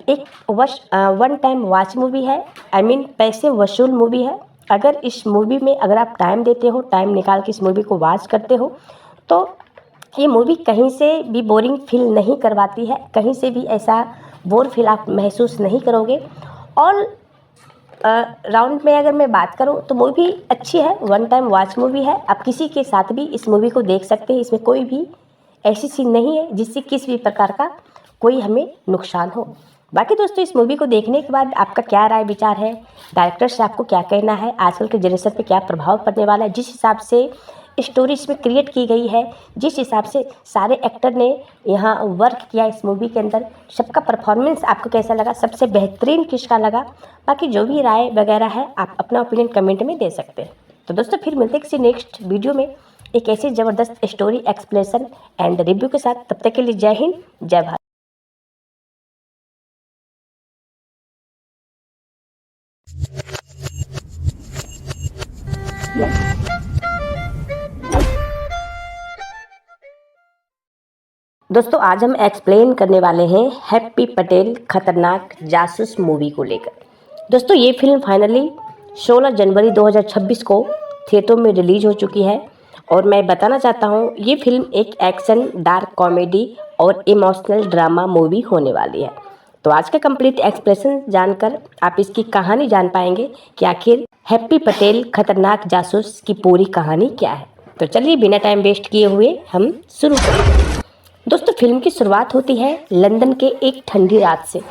एक वन टाइम वॉच मूवी है, पैसे वसूल मूवी है। अगर इस मूवी में अगर आप टाइम देते हो, टाइम निकाल के इस मूवी को वॉच करते हो, तो ये मूवी कहीं से भी बोरिंग फील नहीं करवाती है, कहीं से भी ऐसा बोर फील आप महसूस नहीं करोगे। और राउंड में अगर मैं बात करूं तो मूवी अच्छी है, वन टाइम वॉच मूवी है, आप किसी के साथ भी इस मूवी को देख सकते हैं। इसमें कोई भी ऐसी सीन नहीं है जिससे किसी भी प्रकार का कोई हमें नुकसान हो। बाकी दोस्तों इस मूवी को देखने के बाद आपका क्या राय विचार है, डायरेक्टर से आपको क्या कहना है, आजकल के जनरेशन पे क्या प्रभाव पड़ने वाला है, जिस हिसाब से स्टोरी इसमें क्रिएट की गई है, जिस हिसाब से सारे एक्टर ने यहाँ वर्क किया इस मूवी के अंदर, सबका परफॉर्मेंस आपको कैसा लगा, सबसे बेहतरीन किसका लगा। बाकी जो भी राय वगैरह है आप अपना ओपिनियन कमेंट में दे सकते हैं। तो दोस्तों फिर मिलते हैं किसी नेक्स्ट वीडियो में एक ऐसी ज़बरदस्त स्टोरी एक्सप्लेनेशन एंड रिव्यू के साथ। तब तक के लिए जय हिंद जय भारत। दोस्तों आज हम एक्सप्लेन करने वाले हैं हैप्पी पटेल खतरनाक जासूस मूवी को लेकर। दोस्तों ये फिल्म फाइनली 16 जनवरी 2026 को थिएटरों में रिलीज हो चुकी है और मैं बताना चाहता हूँ ये फिल्म एक एक्शन, डार्क कॉमेडी और इमोशनल ड्रामा मूवी होने वाली है। तो आज का कंप्लीट एक्सप्लेनेशन जानकर आप इसकी कहानी जान पाएंगे कि आखिर हैप्पी पटेल खतरनाक जासूस की पूरी कहानी क्या है। तो चलिए बिना टाइम वेस्ट किए हुए हम शुरू करते हैं। दोस्तों फिल्म की शुरुआत होती है लंदन के एक ठंडी रात से,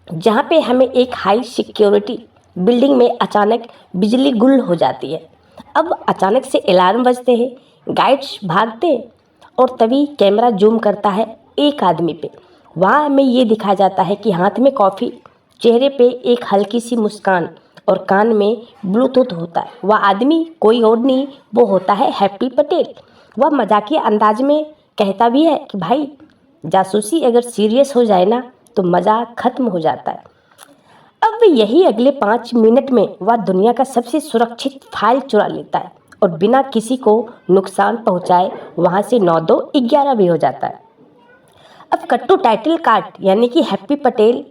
जहाँ पे हमें एक हाई सिक्योरिटी बिल्डिंग में अचानक बिजली गुल हो जाती है। अब अचानक से अलार्म बजते हैं, गाइड्स भागते हैं और तभी कैमरा जूम करता है एक आदमी पे। वहाँ हमें ये दिखाया जाता है कि हाथ में कॉफ़ी, चेहरे पे एक हल्की सी मुस्कान और कान में ब्लूटूथ होता है। वह आदमी कोई और नहीं, वो होता है हैप्पी पटेल। वह मजाकिया अंदाज में कहता भी है कि भाई जासूसी अगर सीरियस हो जाए ना तो मज़ा ख़त्म हो जाता है। अब यही अगले 5 मिनट में वह दुनिया का सबसे सुरक्षित फाइल चुरा लेता है और बिना किसी को नुकसान पहुंचाए वहां से 9-2-11 भी हो जाता है। अब कट्टू टाइटल कार्ड यानी कि हैप्पी पटेल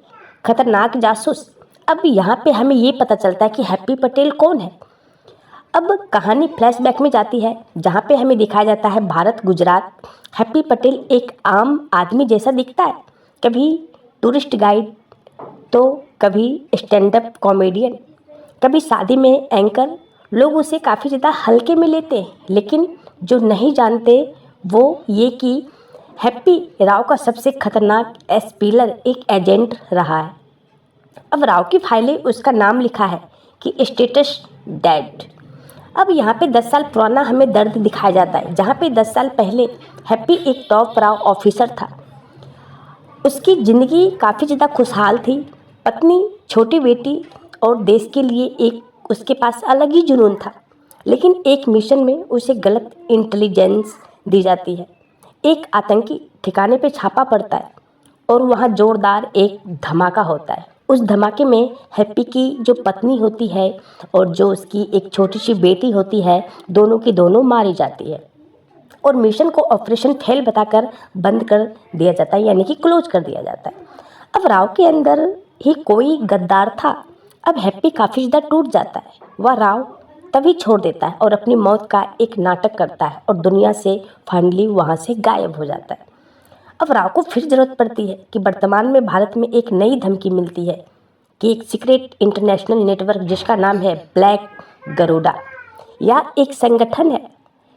खतरनाक जासूस। अब यहाँ पे हमें ये पता चलता है कि हैप्पी पटेल कौन है। अब कहानी फ्लैशबैक में जाती है जहाँ पे हमें दिखाया जाता है भारत गुजरात। हैप्पी पटेल एक आम आदमी जैसा दिखता है, कभी टूरिस्ट गाइड तो कभी स्टैंड अप कॉमेडियन, कभी शादी में एंकर। लोग उसे काफ़ी ज़्यादा हल्के में लेते हैं, लेकिन जो नहीं जानते वो ये कि हैप्पी राव का सबसे खतरनाक एस्पिलर एक एजेंट रहा है। अब राव की फाइलें उसका नाम लिखा है कि स्टेटस डेड। अब यहाँ पे 10 साल पुराना हमें दर्द दिखाया जाता है, जहाँ पे 10 साल पहले हैप्पी एक टॉप राव ऑफिसर था। उसकी ज़िंदगी काफ़ी ज़्यादा खुशहाल थी, पत्नी, छोटी बेटी और देश के लिए एक उसके पास अलग ही जुनून था। लेकिन एक मिशन में उसे गलत इंटेलिजेंस दी जाती है। एक आतंकी ठिकाने पे छापा पड़ता है और वहाँ जोरदार एक धमाका होता है। उस धमाके में हैप्पी की जो पत्नी होती है और जो उसकी एक छोटी सी बेटी होती है, दोनों की दोनों मारी जाती है और मिशन को ऑपरेशन फेल बताकर बंद कर दिया जाता है, यानी कि क्लोज कर दिया जाता है। अब राव के अंदर ही कोई गद्दार था। अब हैप्पी काफ़ी ज़्यादा टूट जाता है। वह राव तभी छोड़ देता है और अपनी मौत का एक नाटक करता है और दुनिया से फाइनली वहाँ से गायब हो जाता है। अब राव को फिर ज़रूरत पड़ती है कि वर्तमान में भारत में एक नई धमकी मिलती है कि एक सीक्रेट इंटरनेशनल नेटवर्क जिसका नाम है ब्लैक गरुड़ा, या एक संगठन है,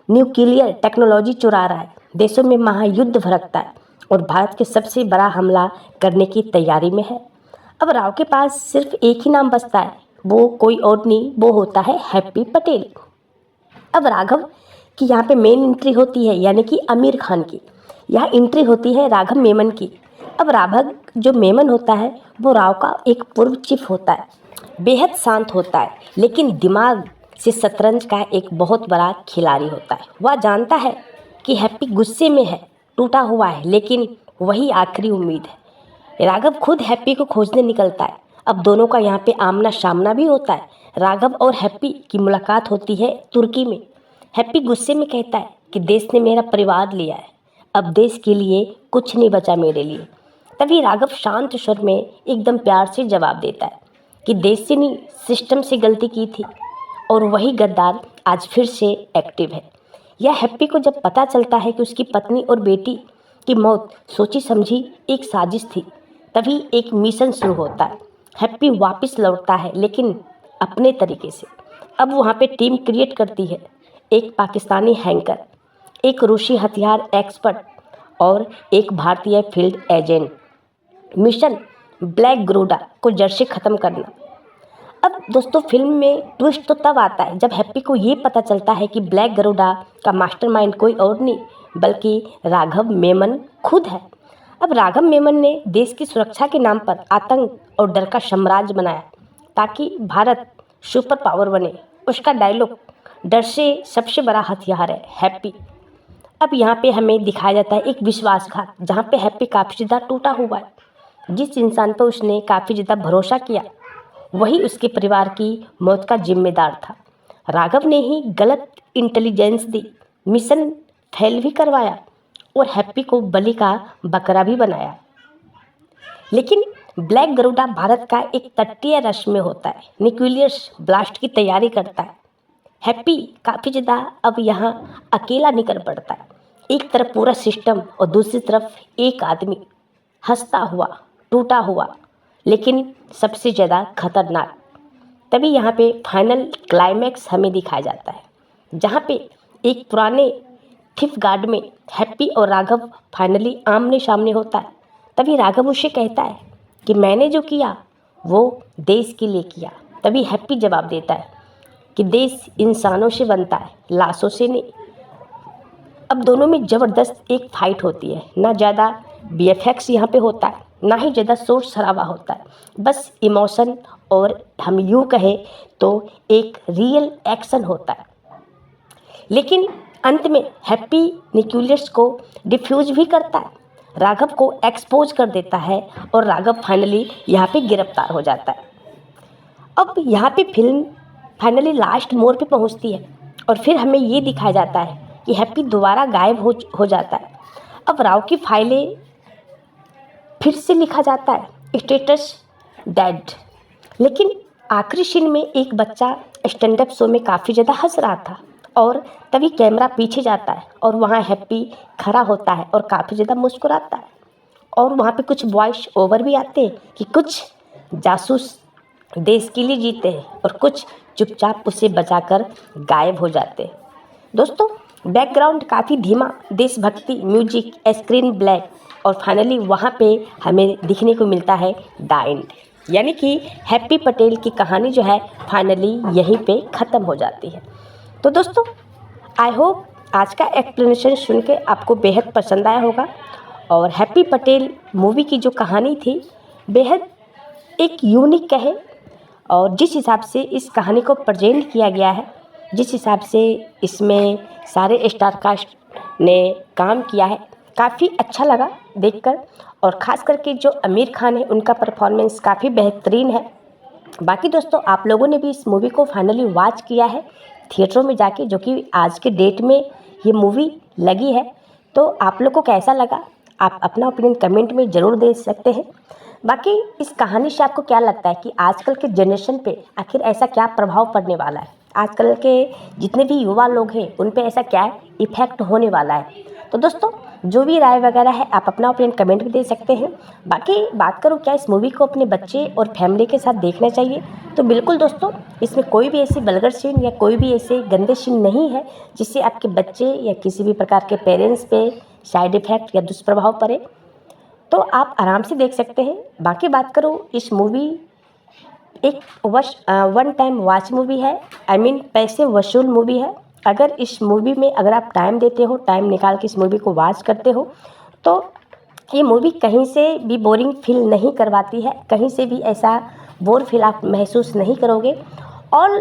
न्यूक्लियर टेक्नोलॉजी चुरा रहा है, देशों में महायुद्ध भड़कता है और भारत के सबसे बड़ा हमला करने की तैयारी में है। अब राव के पास सिर्फ एक ही नाम बचता है, वो कोई और नहीं, वो होता है हैप्पी पटेल। अब राघव की यहाँ पे मेन एंट्री होती है, यानी कि आमिर खान की। यहाँ एंट्री होती है राघव मेमन की। अब राघव जो मेमन होता है वो राव का एक पूर्व चीफ होता है। बेहद शांत होता है, लेकिन दिमाग से शतरंज का एक बहुत बड़ा खिलाड़ी होता है। वह जानता है कि हैप्पी गुस्से में है, टूटा हुआ है, लेकिन वही आखिरी उम्मीद है। राघव खुद हैप्पी को खोजने निकलता है। अब दोनों का यहाँ पे आमना सामना भी होता है। राघव और हैप्पी की मुलाकात होती है तुर्की में। हैप्पी गुस्से में कहता है कि देश ने मेरा परिवार लिया है, अब देश के लिए कुछ नहीं बचा मेरे लिए। तभी राघव शांत स्वर में एकदम प्यार से जवाब देता है कि देश से नहीं, सिस्टम से गलती की थी और वही गद्दार आज फिर से एक्टिव है। यह हैप्पी को जब पता चलता है कि उसकी पत्नी और बेटी की मौत सोची समझी एक साजिश थी, तभी एक मिशन शुरू होता है। हैप्पी वापस लौटता है, लेकिन अपने तरीके से। अब वहाँ पे टीम क्रिएट करती है, एक पाकिस्तानी हैकर, एक रूसी हथियार एक्सपर्ट और एक भारतीय field agent. Mission black Garuda को जड़ से ख़त्म करना। अब दोस्तों फिल्म में ट्विस्ट तो तब आता है जब हैप्पी को ये पता चलता है कि ब्लैक गरुड़ा का मास्टरमाइंड कोई और नहीं बल्कि राघव मेमन खुद है। अब राघव मेमन ने देश की सुरक्षा के नाम पर आतंक और डर का साम्राज्य बनाया ताकि भारत सुपर पावर बने। उसका डायलॉग डर से सबसे बड़ा हथियार है हैप्पी। अब यहाँ पे हमें दिखाया जाता है एक विश्वासघात, जहाँ पे हैप्पी काफ़ी ज़्यादा टूटा हुआ है। जिस इंसान पर उसने काफ़ी ज़्यादा भरोसा किया वही उसके परिवार की मौत का जिम्मेदार था। राघव ने ही गलत इंटेलिजेंस दी, मिशन फेल भी करवाया और हैप्पी को बलि का बकरा भी बनाया। लेकिन ब्लैक गरुड़ा भारत का एक तटीय राष्ट्र में होता है, न्यूक्लियर ब्लास्ट की तैयारी करता है। हैप्पी काफ़ी ज़्यादा अब यहाँ अकेला निकल पड़ता है। एक तरफ पूरा सिस्टम और दूसरी तरफ एक आदमी, हंसता हुआ, टूटा हुआ, लेकिन सबसे ज़्यादा खतरनाक। तभी यहाँ पे फाइनल क्लाइमैक्स हमें दिखाया जाता है, जहाँ पे एक पुराने थिफ गार्ड में हैप्पी और राघव फाइनली आमने सामने होता है। तभी राघव उसे कहता है कि मैंने जो किया वो देश के लिए किया। तभी हैप्पी जवाब देता है कि देश इंसानों से बनता है, लाशों से नहीं। अब दोनों में ज़बरदस्त एक फाइट होती है। ना ज़्यादा VFX यहाँ पे होता है, ना ही ज़्यादा शोर शराबा होता है, बस इमोशन और हम यूँ कहें तो एक रियल एक्शन होता है। लेकिन अंत में हैप्पी न्यूक्लियस को डिफ्यूज भी करता है, राघव को एक्सपोज कर देता है और राघव फाइनली यहाँ पे गिरफ्तार हो जाता है। अब यहाँ पे फिल्म फाइनली लास्ट मोड़ पे पहुँचती है और फिर हमें ये दिखाया जाता है कि हैप्पी दोबारा गायब हो जाता है। अब राव की फाइलें फिर से लिखा जाता है, स्टेटस डेड। लेकिन आखिरी सीन में एक बच्चा स्टैंड अप शो में काफ़ी ज़्यादा हंस रहा था और तभी कैमरा पीछे जाता है और वहाँ हैप्पी खड़ा होता है और काफ़ी ज़्यादा मुस्कुराता है और वहाँ पे कुछ वॉइस ओवर भी आते हैं कि कुछ जासूस देश के लिए जीते हैं और कुछ चुपचाप उसे बचाकर गायब हो जाते हैं। दोस्तों बैकग्राउंड काफ़ी धीमा, देशभक्ति म्यूजिक, स्क्रीन ब्लैक और फाइनली वहाँ पे हमें दिखने को मिलता है द एंड, यानी कि हैप्पी पटेल की कहानी जो है फाइनली यहीं पे ख़त्म हो जाती है। तो दोस्तों आई होप आज का एक्सप्लेनेशन सुन के आपको बेहद पसंद आया होगा। और हैप्पी पटेल मूवी की जो कहानी थी बेहद एक यूनिक है। और जिस हिसाब से इस कहानी को प्रेजेंट किया गया है, जिस हिसाब से इसमें सारे स्टार कास्ट ने काम किया है, काफ़ी अच्छा लगा देखकर। और ख़ास करके जो आमिर खान है उनका परफॉर्मेंस काफ़ी बेहतरीन है। बाकी दोस्तों आप लोगों ने भी इस मूवी को फाइनली वॉच किया है थिएटरों में जाके, जो कि आज के डेट में ये मूवी लगी है। तो आप लोग को कैसा लगा, आप अपना ओपिनियन कमेंट में ज़रूर दे सकते हैं। बाकी इस कहानी से आपको क्या लगता है कि आजकल के जनरेशन पे आखिर ऐसा क्या प्रभाव पड़ने वाला है, आजकल के जितने भी युवा लोग हैं उन पे ऐसा क्या इफेक्ट होने वाला है। तो दोस्तों जो भी राय वगैरह है आप अपना ओपिनियन कमेंट में दे सकते हैं। बाकी बात करूँ क्या इस मूवी को अपने बच्चे और फैमिली के साथ देखना चाहिए, तो बिल्कुल दोस्तों इसमें कोई भी ऐसी वल्गर सीन या कोई भी ऐसे गंदे सीन नहीं है जिससे आपके बच्चे या किसी भी प्रकार के पेरेंट्स पे साइड इफ़ेक्ट या दुष्प्रभाव पड़े। तो आप आराम से देख सकते हैं। बाकी बात करूँ इस मूवी एक वन टाइम वॉच मूवी है, आई मीन पैसे वसूल मूवी है। अगर इस मूवी में अगर आप टाइम देते हो, टाइम निकाल के इस मूवी को वॉच करते हो, तो ये मूवी कहीं से भी बोरिंग फील नहीं करवाती है, कहीं से भी ऐसा बोर फील आप महसूस नहीं करोगे। और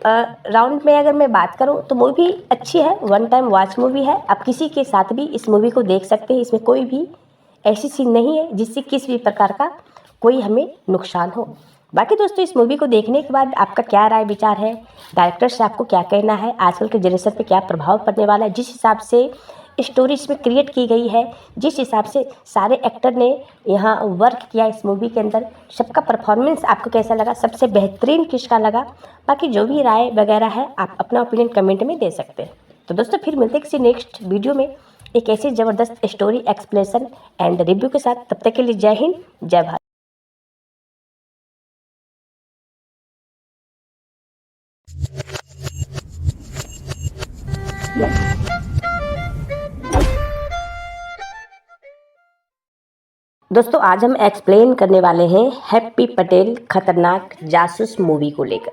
राउंड में अगर मैं बात करूं तो मूवी अच्छी है, वन टाइम वॉच मूवी है। आप किसी के साथ भी इस मूवी को देख सकते हैं। इसमें कोई भी ऐसी सीन नहीं है जिससे किसी भी प्रकार का कोई हमें नुकसान हो। बाकी दोस्तों इस मूवी को देखने के बाद आपका क्या राय विचार है, डायरेक्टर से आपको क्या कहना है, आजकल के जनरेशन पे क्या प्रभाव पड़ने वाला है, जिस हिसाब से स्टोरी इसमें क्रिएट की गई है, जिस हिसाब से सारे एक्टर ने यहाँ वर्क किया इस मूवी के अंदर, सबका परफॉर्मेंस आपको कैसा लगा, सबसे बेहतरीन किसका लगा। बाकी जो भी राय वगैरह है आप अपना ओपिनियन कमेंट में दे सकते हैं। तो दोस्तों फिर मिलते हैं किसी नेक्स्ट वीडियो में एक ऐसी ज़बरदस्त स्टोरी एक्सप्लेनेशन एंड रिव्यू के साथ। तब तक के लिए जय हिंद, जय भारत। दोस्तों आज हम एक्सप्लेन करने वाले हैं हैप्पी पटेल खतरनाक जासूस मूवी को लेकर।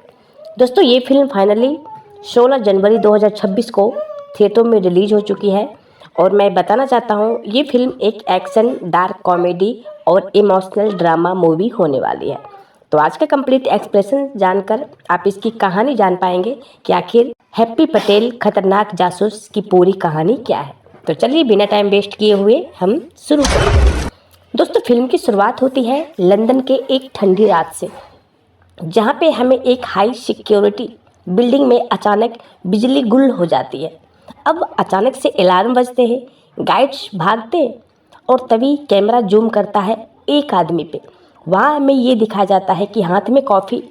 दोस्तों ये फिल्म फाइनली 16 जनवरी 2026 को थिएटरों में रिलीज हो चुकी है। और मैं बताना चाहता हूँ ये फिल्म एक एक्शन, डार्क कॉमेडी और इमोशनल ड्रामा मूवी होने वाली है। तो आज का कंप्लीट एक्सप्लेनेशन जानकर आप इसकी कहानी जान पाएंगे कि आखिर हैप्पी पटेल खतरनाक जासूस की पूरी कहानी क्या है। तो चलिए बिना टाइम वेस्ट किए हुए हम शुरू करें। दोस्तों फिल्म की शुरुआत होती है लंदन के एक ठंडी रात से, जहाँ पे हमें एक हाई सिक्योरिटी बिल्डिंग में अचानक बिजली गुल हो जाती है। अब अचानक से अलार्म बजते हैं, गाइड्स भागते हैं और तभी कैमरा जूम करता है एक आदमी पे। वहाँ हमें ये दिखाया जाता है कि हाथ में कॉफ़ी,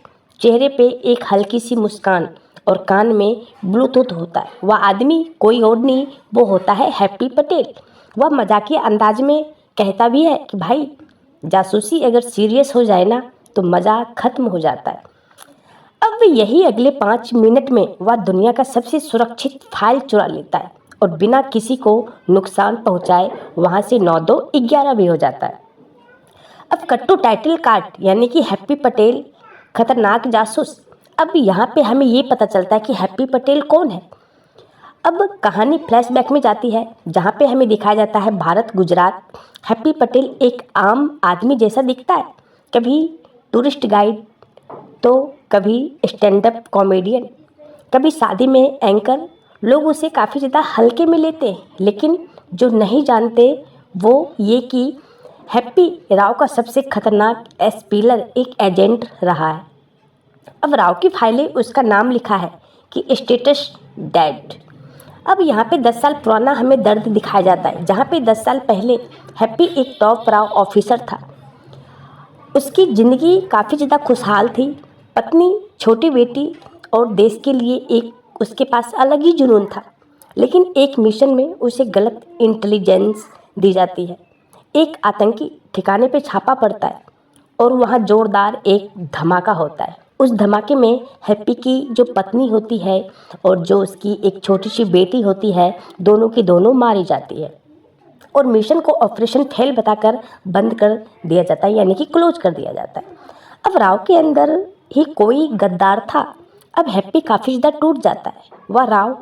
चेहरे पे एक हल्की सी मुस्कान और कान में ब्लूटूथ होता है। वह आदमी कोई और नहीं, वो होता है हैप्पी पटेल। वह मजाकिया अंदाज में कहता भी है कि भाई जासूसी अगर सीरियस हो जाए ना तो मज़ा ख़त्म हो जाता है। अब यही अगले 5 मिनट में वह दुनिया का सबसे सुरक्षित फाइल चुरा लेता है और बिना किसी को नुकसान पहुंचाए वहां से 9-2-11 भी हो जाता है। अब कट्टू टाइटल कार्ड यानी कि हैप्पी पटेल खतरनाक जासूस। अब यहाँ पे हमें ये पता चलता है कि हैप्पी पटेल कौन है। अब कहानी फ्लैशबैक में जाती है जहाँ पे हमें दिखाया जाता है भारत गुजरात। हैप्पी पटेल एक आम आदमी जैसा दिखता है, कभी टूरिस्ट गाइड तो कभी स्टैंड अप कॉमेडियन, कभी शादी में एंकर। लोग उसे काफ़ी ज़्यादा हल्के में लेते हैं, लेकिन जो नहीं जानते वो ये कि हैप्पी राव का सबसे खतरनाक एस्पिलर एक एजेंट रहा है। अब राव की फाइलें उसका नाम लिखा है कि स्टेटस डेड। अब यहाँ पे 10 साल पुराना हमें दर्द दिखाया जाता है, जहाँ पे 10 साल पहले हैप्पी एक टॉप राव ऑफिसर था। उसकी ज़िंदगी काफ़ी ज़्यादा खुशहाल थी, पत्नी, छोटी बेटी और देश के लिए एक उसके पास अलग ही जुनून था। लेकिन एक मिशन में उसे गलत इंटेलिजेंस दी जाती है। एक आतंकी ठिकाने पे छापा पड़ता है और वहाँ जोरदार एक धमाका होता है। उस धमाके में हैप्पी की जो पत्नी होती है और जो उसकी एक छोटी सी बेटी होती है, दोनों की दोनों मारी जाती है और मिशन को ऑपरेशन फेल बताकर बंद कर दिया जाता है, यानी कि क्लोज कर दिया जाता है। अब राव के अंदर ही कोई गद्दार था अब हैप्पी काफ़ी ज़्यादा टूट जाता है। वह राव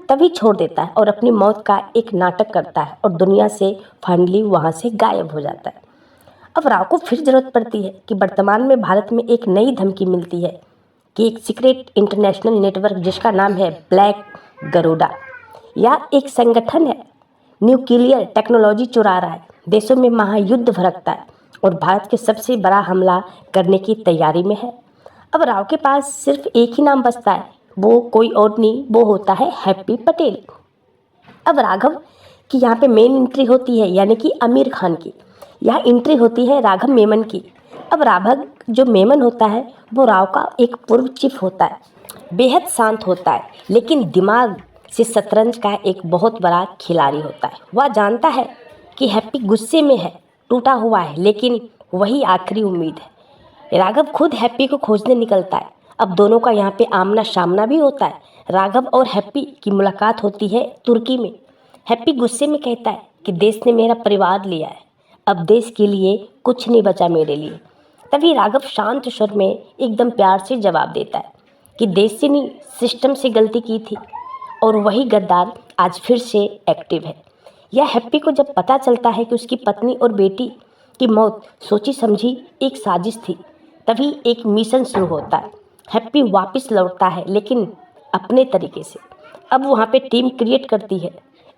तभी छोड़ देता है और अपनी मौत का एक नाटक करता है और दुनिया से फाइनली वहाँ से गायब हो जाता है। अब राव को फिर ज़रूरत पड़ती है कि वर्तमान में भारत में एक नई धमकी मिलती है कि एक सीक्रेट इंटरनेशनल नेटवर्क जिसका नाम है ब्लैक गरुड़ा, या एक संगठन है, न्यूक्लियर टेक्नोलॉजी चुरा रहा है, देशों में महायुद्ध भड़कता है और भारत के सबसे बड़ा हमला करने की तैयारी में है। अब राव के पास सिर्फ एक ही नाम बचता है, वो कोई और नहीं, वो होता है हैप्पी पटेल। अब राघव की यहाँ पे मेन एंट्री होती है, यानी कि आमिर खान की। यहाँ एंट्री होती है राघव मेमन की। अब राघव जो मेमन होता है वो राव का एक पूर्व चीफ होता है, बेहद शांत होता है, लेकिन दिमाग से शतरंज का एक बहुत बड़ा खिलाड़ी होता है। वह जानता है कि हैप्पी गुस्से में है, टूटा हुआ है, लेकिन वही आखिरी उम्मीद है। राघव खुद हैप्पी को खोजने निकलता है। अब दोनों का यहाँ पे आमना सामना भी होता है। राघव और हैप्पी की मुलाकात होती है तुर्की में। हैप्पी गुस्से में कहता है कि देश ने मेरा परिवार लिया है, अब देश के लिए कुछ नहीं बचा मेरे लिए। तभी राघव शांत स्वर में एकदम प्यार से जवाब देता है कि देश से नहीं, सिस्टम से गलती की थी और वही गद्दार आज फिर से एक्टिव है। यह हैप्पी को जब पता चलता है कि उसकी पत्नी और बेटी की मौत सोची समझी एक साजिश थी, तभी एक मिशन शुरू होता है। हैप्पी वापस लौटता है, लेकिन अपने तरीके से। अब वहाँ पे टीम क्रिएट करती है,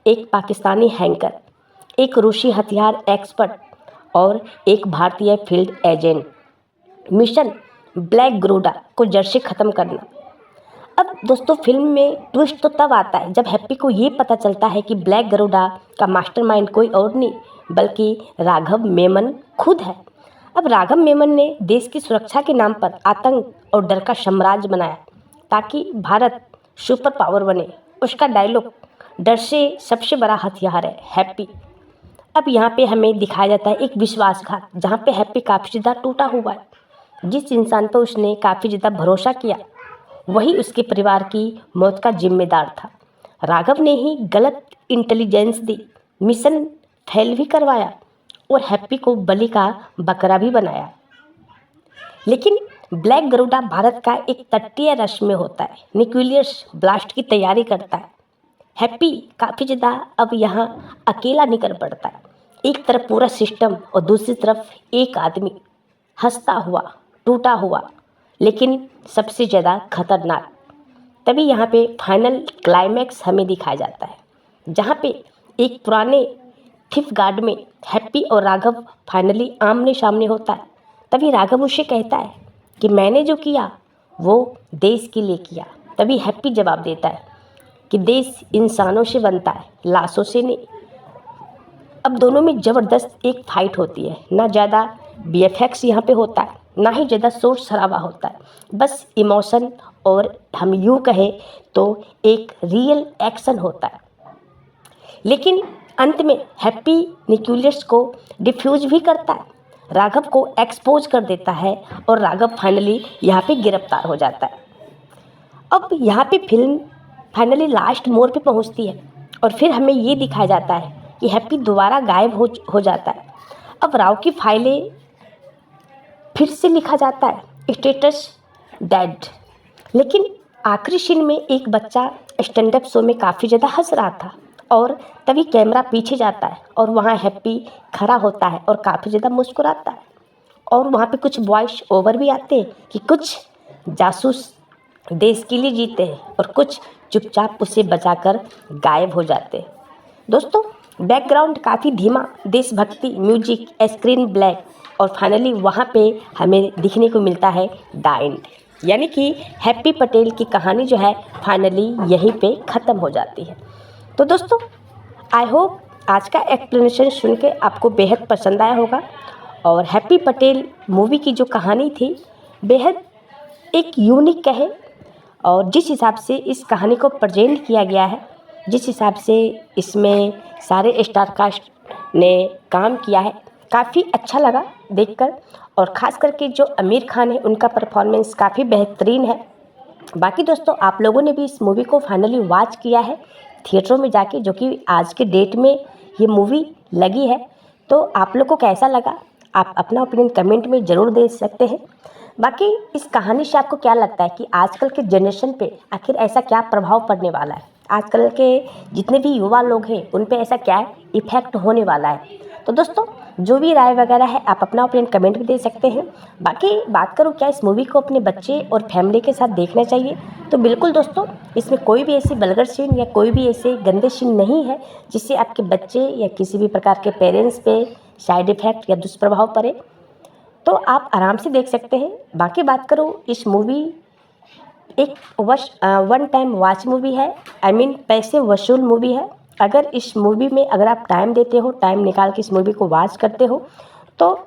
एक पाकिस्तानी हैकर, एक रूसी हथियार एक्सपर्ट और एक भारतीय field agent. Mission black Garuda को जड़ से ख़त्म करना। अब दोस्तों फिल्म में ट्विस्ट तो तब आता है जब हैप्पी को ये पता चलता है कि ब्लैक गरुड़ा का मास्टरमाइंड कोई और नहीं बल्कि राघव मेमन खुद है। अब राघव मेमन ने देश की सुरक्षा के नाम पर आतंक और डर का साम्राज्य बनाया ताकि भारत सुपर पावर बने। उसका डायलॉग डर से सबसे बड़ा हथियार है हैप्पी। अब यहाँ पे हमें दिखाया जाता है एक विश्वासघात, जहाँ पे हैप्पी काफ़ी ज़्यादा टूटा हुआ है। जिस इंसान पर उसने काफ़ी ज़्यादा भरोसा किया वही उसके परिवार की मौत का जिम्मेदार था। राघव ने ही गलत इंटेलिजेंस दी, मिशन फेल भी करवाया और हैप्पी को बलि का बकरा भी बनाया। लेकिन ब्लैक गरुड़ा भारत का एक तटीय राष्ट्र में होता है, न्यूक्लियर ब्लास्ट की तैयारी करता है। हैप्पी काफ़ी ज़्यादा अब यहाँ अकेला निकल पड़ता है। एक तरफ पूरा सिस्टम और दूसरी तरफ एक आदमी, हंसता हुआ, टूटा हुआ, लेकिन सबसे ज़्यादा खतरनाक। तभी यहाँ पे फाइनल क्लाइमैक्स हमें दिखाया जाता है, जहाँ पे एक पुराने थिफ गार्ड में हैप्पी और राघव फाइनली आमने सामने होता है। तभी राघव उसे कहता है कि मैंने जो किया वो देश के लिए किया। तभी हैप्पी जवाब देता है कि देश इंसानों से बनता है, लाशों से नहीं। अब दोनों में ज़बरदस्त एक फाइट होती है। ना ज़्यादा VFX यहाँ पे होता है, ना ही ज़्यादा शोर शराबा होता है, बस इमोशन और हम यूँ कहें तो एक रियल एक्शन होता है। लेकिन अंत में हैप्पी न्यूक्लियस को डिफ्यूज भी करता है, राघव को एक्सपोज कर देता है और राघव फाइनली यहाँ पे गिरफ्तार हो जाता है। अब यहाँ पे फिल्म फाइनली लास्ट मोड़ पे पहुँचती है और फिर हमें ये दिखाया जाता है कि हैप्पी दोबारा गायब हो जाता है। अब राव की फाइलें फिर से लिखा जाता है, स्टेटस डेड। लेकिन आखिरी सीन में एक बच्चा स्टैंड अप शो में काफ़ी ज़्यादा हंस रहा था और तभी कैमरा पीछे जाता है और वहाँ हैप्पी खड़ा होता है और काफ़ी ज़्यादा मुस्कुराता है। और वहाँ पे कुछ वॉइस ओवर भी आते हैं कि कुछ जासूस देश के लिए जीते हैं और कुछ चुपचाप उसे बचाकर गायब हो जाते हैं। दोस्तों बैकग्राउंड काफ़ी धीमा, देशभक्ति म्यूजिक, स्क्रीन ब्लैक और फाइनली वहाँ पे हमें दिखने को मिलता है द एंड, यानी कि हैप्पी पटेल की कहानी जो है फाइनली यहीं पे ख़त्म हो जाती है। तो दोस्तों आई होप आज का एक्सप्लेनेशन सुन के आपको बेहद पसंद आया होगा और हैप्पी पटेल मूवी की जो कहानी थी बेहद एक यूनिक कहे, और जिस हिसाब से इस कहानी को प्रेजेंट किया गया है, जिस हिसाब से इसमें सारे स्टार कास्ट ने काम किया है, काफ़ी अच्छा लगा देखकर। और ख़ास करके जो आमिर खान है उनका परफॉर्मेंस काफ़ी बेहतरीन है। बाकी दोस्तों आप लोगों ने भी इस मूवी को फाइनली वॉच किया है थिएटरों में जाके, जो कि आज के डेट में ये मूवी लगी है, तो आप लोग को कैसा लगा आप अपना ओपिनियन कमेंट में ज़रूर दे सकते हैं। बाकी इस कहानी से आपको क्या लगता है कि आजकल के जनरेशन पे आखिर ऐसा क्या प्रभाव पड़ने वाला है? आजकल के जितने भी युवा लोग हैं उन पे ऐसा क्या इफ़ेक्ट होने वाला है? तो दोस्तों, जो भी राय वगैरह है आप अपना ओपिनियन कमेंट में दे सकते हैं। बाकी बात करूँ क्या इस मूवी को अपने बच्चे और फैमिली के साथ देखना चाहिए? तो बिल्कुल दोस्तों, इसमें कोई भी ऐसी वल्गर सीन या कोई भी ऐसे गंदे सीन नहीं है जिससे आपके बच्चे या किसी भी प्रकार के पेरेंट्स पे साइड इफ़ेक्ट या दुष्प्रभाव पड़े। तो आप आराम से देख सकते हैं। बाकी बात करूँ, इस मूवी एक वन टाइम वॉच मूवी है, आई मीन पैसे वसूल मूवी है। अगर इस मूवी में अगर आप टाइम देते हो, टाइम निकाल के इस मूवी को वॉच करते हो, तो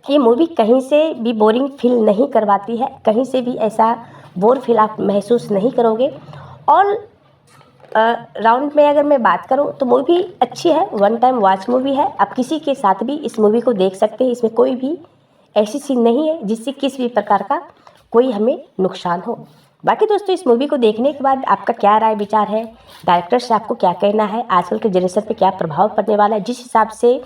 ये मूवी कहीं से भी बोरिंग फील नहीं करवाती है, कहीं से भी ऐसा बोर फील आप महसूस नहीं करोगे। और राउंड में अगर मैं बात करूं तो मूवी अच्छी है, वन टाइम वॉच मूवी है। आप किसी के साथ भी इस मूवी को देख सकते हैं। इसमें कोई भी ऐसी सीन नहीं है जिससे किसी भी प्रकार का कोई हमें नुकसान हो। बाकी दोस्तों, इस मूवी को देखने के बाद आपका क्या राय विचार है? डायरेक्टर से आपको क्या कहना है? आजकल के जनरेशन पे क्या प्रभाव पड़ने वाला है? जिस हिसाब से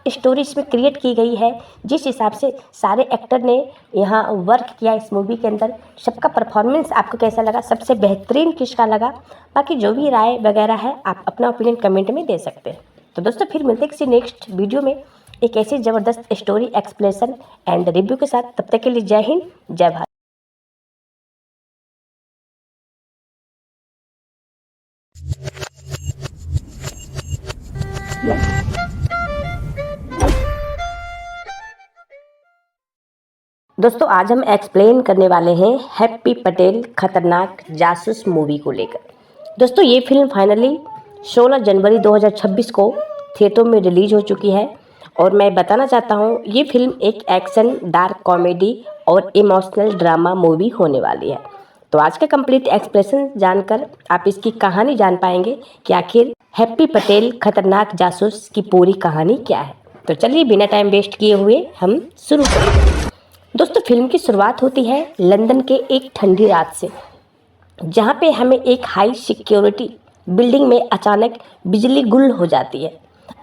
स्टोरी इसमें क्रिएट की गई है, जिस हिसाब से सारे एक्टर ने यहाँ वर्क किया इस मूवी के अंदर, सबका परफॉर्मेंस आपको कैसा लगा? सबसे बेहतरीन किसका लगा? बाकी जो भी राय वगैरह है आप अपना ओपिनियन कमेंट में दे सकते हैं। तो दोस्तों, फिर मिलते हैं किसी नेक्स्ट वीडियो में एक ऐसी ज़बरदस्त स्टोरी एक्सप्लेनेशन एंड रिव्यू के साथ। तब तक के लिए जय हिंद, जय भारत। दोस्तों, आज हम एक्सप्लेन करने वाले हैं हैप्पी पटेल खतरनाक जासूस मूवी को लेकर। दोस्तों, ये फिल्म फाइनली 16 जनवरी 2026 को थिएटर में रिलीज हो चुकी है। और मैं बताना चाहता हूँ, ये फिल्म एक एक्शन, डार्क कॉमेडी और इमोशनल ड्रामा मूवी होने वाली है। तो आज का कंप्लीट एक्सप्लेनेशन जानकर आप इसकी कहानी जान पाएंगे कि आखिर हैप्पी पटेल खतरनाक जासूस की पूरी कहानी क्या है। तो चलिए बिना टाइम वेस्ट किए हुए हम शुरू करें। दोस्तों, फिल्म की शुरुआत होती है लंदन के एक ठंडी रात से, जहाँ पे हमें एक हाई सिक्योरिटी बिल्डिंग में अचानक बिजली गुल हो जाती है।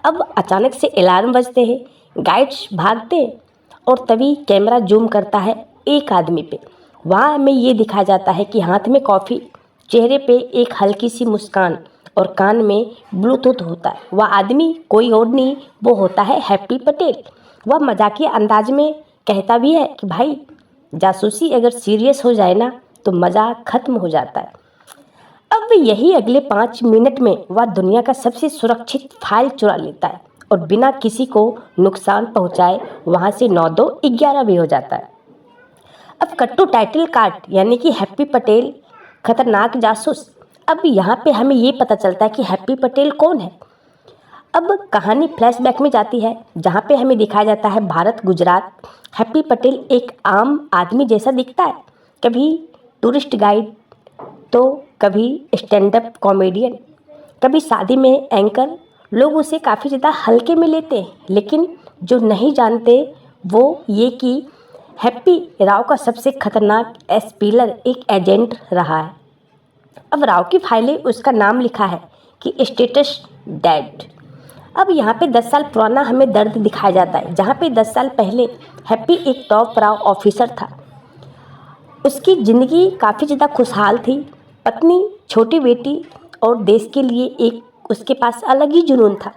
अब अचानक से अलार्म बजते हैं, गाइड्स भागते हैं और तभी कैमरा जूम करता है एक आदमी पे। वहाँ हमें ये दिखाया जाता है कि हाथ में कॉफ़ी, चेहरे पे एक हल्की सी मुस्कान और कान में ब्लूटूथ होता है। वह आदमी कोई और नहीं, वो होता है हैप्पी पटेल। वह मजाकिया अंदाज में कहता भी है कि भाई, जासूसी अगर सीरियस हो जाए ना तो मज़ा ख़त्म हो जाता है। अब यही अगले 5 मिनट में वह दुनिया का सबसे सुरक्षित फाइल चुरा लेता है और बिना किसी को नुकसान पहुंचाए वहां से 9-2-11 भी हो जाता है। अब कट्टू टाइटल कार्ड, यानी कि हैप्पी पटेल खतरनाक जासूस। अब यहाँ पे हमें ये पता चलता है कि हैप्पी पटेल कौन है। अब कहानी फ्लैशबैक में जाती है, जहाँ पे हमें दिखाया जाता है भारत, गुजरात। हैप्पी पटेल एक आम आदमी जैसा दिखता है, कभी टूरिस्ट गाइड तो कभी स्टैंड अप कॉमेडियन, कभी शादी में एंकर। लोग उसे काफ़ी ज़्यादा हल्के में लेते हैं, लेकिन जो नहीं जानते वो ये कि हैप्पी राव का सबसे खतरनाक एस्पिलर एक एजेंट रहा है। अब राव की फाइलें उसका नाम लिखा है कि स्टेटस डेड। अब यहाँ पे 10 साल पुराना हमें दर्द दिखाया जाता है, जहाँ पे 10 साल पहले हैप्पी एक टॉप राव ऑफिसर था। उसकी ज़िंदगी काफ़ी ज़्यादा खुशहाल थी, पत्नी, छोटी बेटी और देश के लिए एक उसके पास अलग ही जुनून था।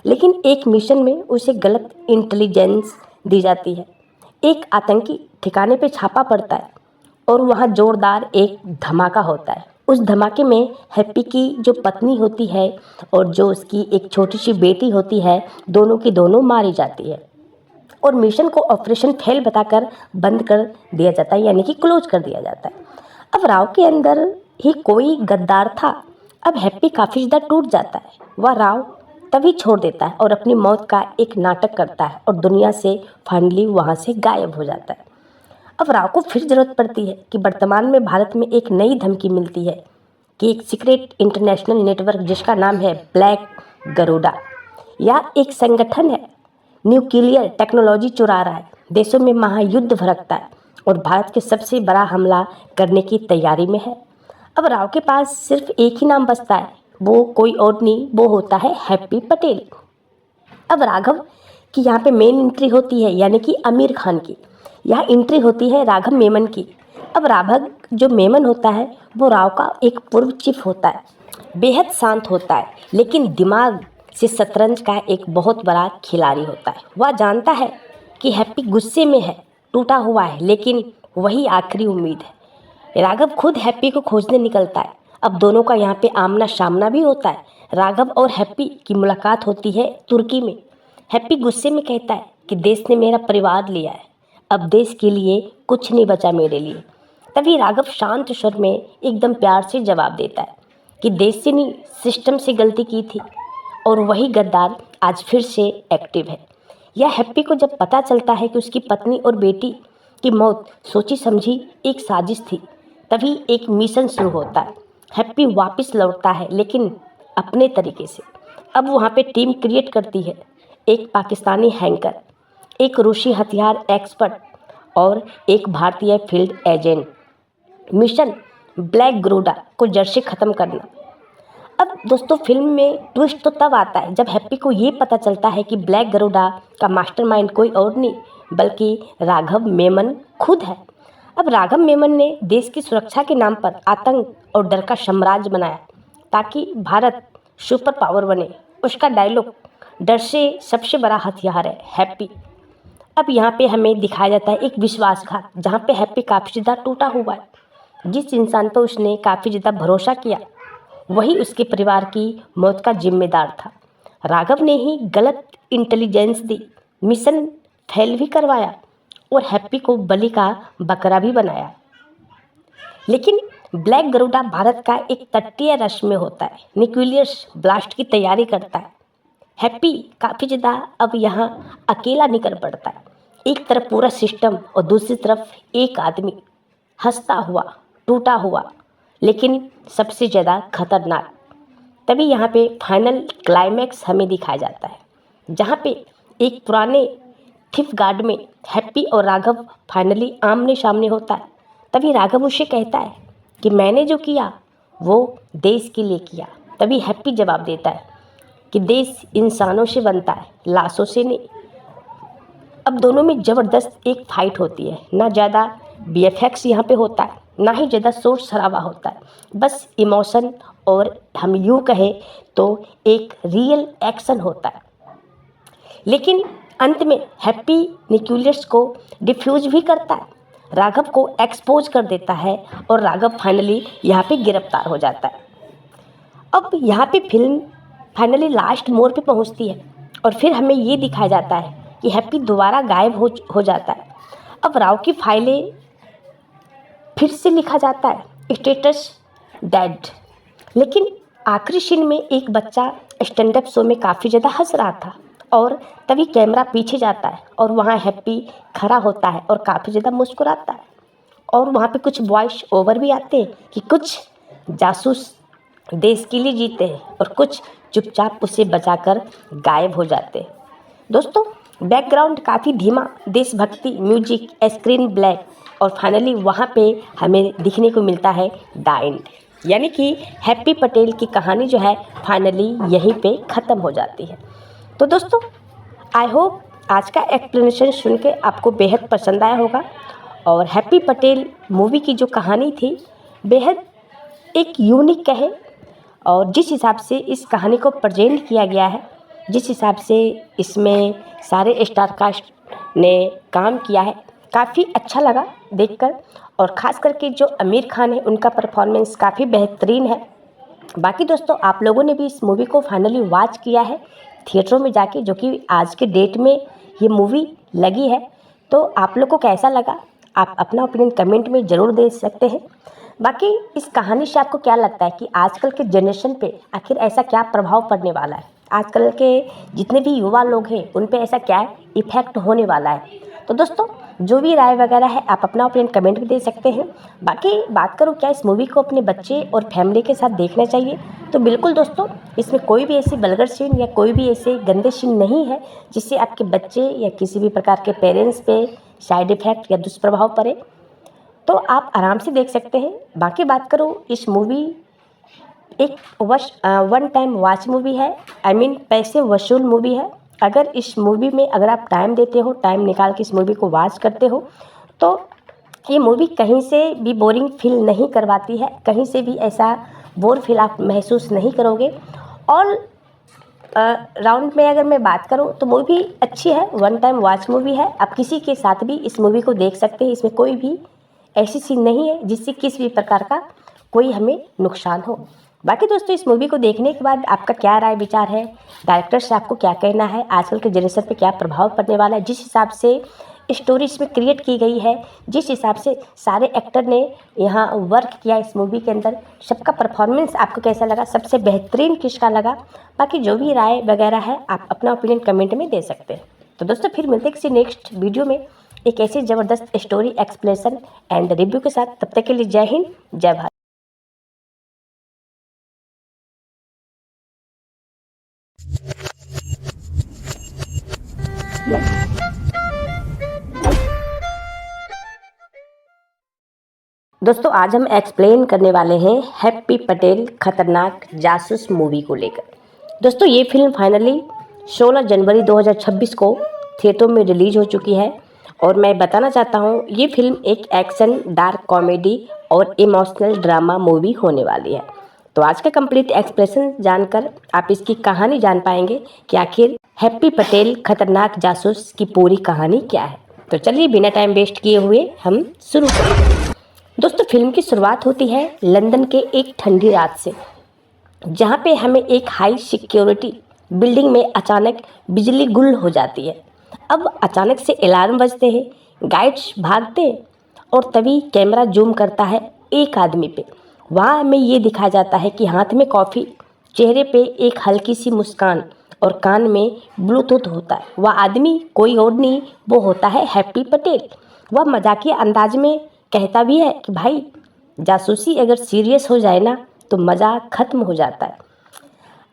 लेकिन एक मिशन में उसे गलत इंटेलिजेंस दी जाती है। एक आतंकी ठिकाने पे छापा पड़ता है और वहाँ जोरदार एक धमाका होता है। उस धमाके में हैप्पी की जो पत्नी होती है और जो उसकी एक छोटी सी बेटी होती है, दोनों की दोनों मारी जाती है और मिशन को ऑपरेशन फेल बताकर बंद कर दिया जाता है, यानी कि क्लोज कर दिया जाता है। अब राव के अंदर ही कोई गद्दार था। अब हैप्पी काफ़ी ज़्यादा टूट जाता है। वह राव तभी छोड़ देता है और अपनी मौत का एक नाटक करता है और दुनिया से फाइनली वहाँ से गायब हो जाता है। अब राव को फिर ज़रूरत पड़ती है कि वर्तमान में भारत में एक नई धमकी मिलती है कि एक सीक्रेट इंटरनेशनल नेटवर्क जिसका नाम है ब्लैक गरुड़ा, या एक संगठन है, न्यूक्लियर टेक्नोलॉजी चुरा रहा है, देशों में महायुद्ध भड़कता है और भारत के सबसे बड़ा हमला करने की तैयारी में है। अब राव के पास सिर्फ एक ही नाम बचता है, वो कोई और नहीं, वो होता है हैप्पी पटेल। अब राघव की यहाँ पे मेन एंट्री होती है, यानी कि आमिर खान की। यहाँ एंट्री होती है राघव मेमन की। अब राघव जो मेमन होता है वो राव का एक पूर्व चीफ होता है, बेहद शांत होता है, लेकिन दिमाग से शतरंज का एक बहुत बड़ा खिलाड़ी होता है। वह जानता है कि हैप्पी गुस्से में है, टूटा हुआ है, लेकिन वही आखिरी उम्मीद है। राघव खुद हैप्पी को खोजने निकलता है। अब दोनों का यहाँ पे आमना सामना भी होता है। राघव और हैप्पी की मुलाकात होती है तुर्की में। हैप्पी गुस्से में कहता है कि देश ने मेरा परिवार लिया है, अब देश के लिए कुछ नहीं बचा मेरे लिए। तभी राघव शांत स्वर में एकदम प्यार से जवाब देता है कि देश से नहीं, सिस्टम से गलती की थी, और वही गद्दार आज फिर से एक्टिव है। यह हैप्पी को जब पता चलता है कि उसकी पत्नी और बेटी की मौत सोची समझी एक साजिश थी, तभी एक मिशन शुरू होता है। हैप्पी वापस लौटता है, लेकिन अपने तरीके से। अब वहाँ पे टीम क्रिएट करती है, एक पाकिस्तानी हैकर, एक रूसी हथियार एक्सपर्ट और एक भारतीय field agent. Mission black Garuda को जड़ से ख़त्म करना। अब दोस्तों फिल्म में ट्विस्ट तो तब आता है जब हैप्पी को ये पता चलता है कि ब्लैक गरुड़ा का मास्टरमाइंड कोई और नहीं बल्कि राघव मेमन खुद है। अब राघव मेमन ने देश की सुरक्षा के नाम पर आतंक और डर का साम्राज्य बनाया ताकि भारत सुपर पावर बने। उसका डायलॉग डर से सबसे बड़ा हथियार है हैप्पी। अब यहाँ पे हमें दिखाया जाता है एक विश्वासघात, जहाँ पे हैप्पी काफ़ी ज़्यादा टूटा हुआ है। जिस इंसान पर उसने काफ़ी ज़्यादा भरोसा किया वही उसके परिवार की मौत का जिम्मेदार था। राघव ने ही गलत इंटेलिजेंस दी, मिशन फेल भी करवाया और हैप्पी को बलि का बकरा भी बनाया। लेकिन ब्लैक गरुड़ा भारत का एक तटीय राष्ट्र में होता है, न्यूक्लियर ब्लास्ट की तैयारी करता है। हैप्पी काफ़ी ज़्यादा अब यहाँ अकेला निकल पड़ता है। एक तरफ पूरा सिस्टम और दूसरी तरफ एक आदमी, हंसता हुआ, टूटा हुआ, लेकिन सबसे ज़्यादा खतरनाक। तभी यहाँ पे फाइनल क्लाइमैक्स हमें दिखाया जाता है, जहाँ पे एक पुराने थिफ गार्ड में हैप्पी और राघव फाइनली आमने सामने होता है। तभी राघव उसे कहता है कि मैंने जो किया वो देश के लिए किया। तभी हैप्पी जवाब देता है कि देश इंसानों से बनता है, लाशों से नहीं। अब दोनों में ज़बरदस्त एक फाइट होती है। ना ज़्यादा VFX यहाँ पे होता है, ना ही ज़्यादा शोर शराबा होता है, बस इमोशन और हम यूँ कहें तो एक रियल एक्शन होता है। लेकिन अंत में हैप्पी न्यूक्लियस को डिफ्यूज भी करता है, राघव को एक्सपोज कर देता है और राघव फाइनली यहाँ पे गिरफ्तार हो जाता है। अब यहाँ पे फिल्म फाइनली लास्ट मोड़ पे पहुँचती है और फिर हमें ये दिखाया जाता है कि हैप्पी दोबारा गायब हो जाता है। अब राव की फाइलें फिर से लिखा जाता है स्टेटस डेड। लेकिन आखिरी सीन में एक बच्चा स्टैंड अप शो में काफ़ी ज़्यादा हंस रहा था और तभी कैमरा पीछे जाता है और वहाँ हैप्पी खड़ा होता है और काफ़ी ज़्यादा मुस्कुराता है। और वहाँ पे कुछ वॉइस ओवर भी आते हैं कि कुछ जासूस देश के लिए जीते हैं और कुछ चुपचाप उसे बचाकर गायब हो जाते हैं। दोस्तों बैकग्राउंड काफ़ी धीमा, देशभक्ति म्यूजिक, स्क्रीन ब्लैक, और फाइनली वहाँ पे हमें दिखने को मिलता है द एंड, यानी कि हैप्पी पटेल की कहानी जो है फाइनली यहीं पे ख़त्म हो जाती है। तो दोस्तों आई होप आज का एक्सप्लेनेशन सुन के आपको बेहद पसंद आया होगा। और हैप्पी पटेल मूवी की जो कहानी थी बेहद एक यूनिक कहे, और जिस हिसाब से इस कहानी को प्रेजेंट किया गया है, जिस हिसाब से इसमें सारे स्टार कास्ट ने काम किया है, काफ़ी अच्छा लगा देखकर। और ख़ास करके जो आमिर खान है उनका परफॉर्मेंस काफ़ी बेहतरीन है। बाकी दोस्तों आप लोगों ने भी इस मूवी को फाइनली वॉच किया है थिएटरों में जाके, जो कि आज के डेट में ये मूवी लगी है। तो आप लोग को कैसा लगा आप अपना ओपिनियन कमेंट में ज़रूर दे सकते हैं। बाकी इस कहानी से आपको क्या लगता है कि आजकल के जनरेशन पे आखिर ऐसा क्या प्रभाव पड़ने वाला है, आजकल के जितने भी युवा लोग हैं उन पे ऐसा क्या इफ़ेक्ट होने वाला है। तो दोस्तों जो भी राय वगैरह है आप अपना ओपिनियन कमेंट में दे सकते हैं। बाकी बात करूँ क्या इस मूवी को अपने बच्चे और फैमिली के साथ देखना चाहिए, तो बिल्कुल दोस्तों इसमें कोई भी ऐसी वल्गर सीन या कोई भी ऐसे गंदे सीन नहीं है जिससे आपके बच्चे या किसी भी प्रकार के पेरेंट्स पे साइड इफ़ेक्ट या दुष्प्रभाव पड़े, तो आप आराम से देख सकते हैं। बाकी बात करूँ इस मूवी एक वन टाइम वॉच मूवी है, आई मीन पैसे वसूल मूवी है। अगर इस मूवी में अगर आप टाइम देते हो, टाइम निकाल के इस मूवी को वॉच करते हो तो ये मूवी कहीं से भी बोरिंग फील नहीं करवाती है, कहीं से भी ऐसा बोर फील आप महसूस नहीं करोगे। और राउंड में अगर मैं बात करूँ तो मूवी अच्छी है, वन टाइम वॉच मूवी है। आप किसी के साथ भी इस मूवी को देख सकते हैं। इसमें कोई भी ऐसी सीन नहीं है जिससे किसी भी प्रकार का कोई हमें नुकसान हो। बाकी दोस्तों, इस मूवी को देखने के बाद आपका क्या राय विचार है, डायरेक्टर से आपको क्या कहना है, आजकल के जनरेशन पे क्या प्रभाव पड़ने वाला है, जिस हिसाब से स्टोरी इसमें क्रिएट की गई है, जिस हिसाब से सारे एक्टर ने यहाँ वर्क किया इस मूवी के अंदर, सबका परफॉर्मेंस आपको कैसा लगा, सबसे बेहतरीन किसका लगा। बाकी जो भी राय वगैरह है आप अपना ओपिनियन कमेंट में दे सकते हैं। तो दोस्तों, फिर मिलते हैं किसी नेक्स्ट वीडियो में एक ऐसी ज़बरदस्त स्टोरी एक्सप्लेनेशन एंड रिव्यू के साथ। तब तक के लिए जय हिंद, जय भारत। दोस्तों, आज हम एक्सप्लेन करने वाले हैं हैप्पी पटेल खतरनाक जासूस मूवी को लेकर। दोस्तों, ये फिल्म फाइनली 16 जनवरी 2026 को थिएटरों में रिलीज हो चुकी है और मैं बताना चाहता हूँ ये फिल्म एक एक्शन, डार्क कॉमेडी और इमोशनल ड्रामा मूवी होने वाली है। तो आज का कंप्लीट एक्सप्लेनेशन जानकर आप इसकी कहानी जान पाएंगे कि आखिर हैप्पी पटेल खतरनाक जासूस की पूरी कहानी क्या है। तो चलिए बिना टाइम वेस्ट किए हुए हम शुरू करते हैं। दोस्तों, फिल्म की शुरुआत होती है लंदन के एक ठंडी रात से, जहाँ पे हमें एक हाई सिक्योरिटी बिल्डिंग में अचानक बिजली गुल हो जाती है। अब अचानक से अलार्म बजते हैं, गाइड्स भागते हैं और तभी कैमरा जूम करता है एक आदमी पे। वहाँ हमें ये दिखाया जाता है कि हाथ में कॉफ़ी, चेहरे पे एक हल्की सी मुस्कान और कान में ब्लूटूथ होता है। वह आदमी कोई और नहीं, वो होता है हैप्पी पटेल। वह मजाकिया अंदाज में कहता भी है कि भाई, जासूसी अगर सीरियस हो जाए ना तो मज़ा ख़त्म हो जाता है।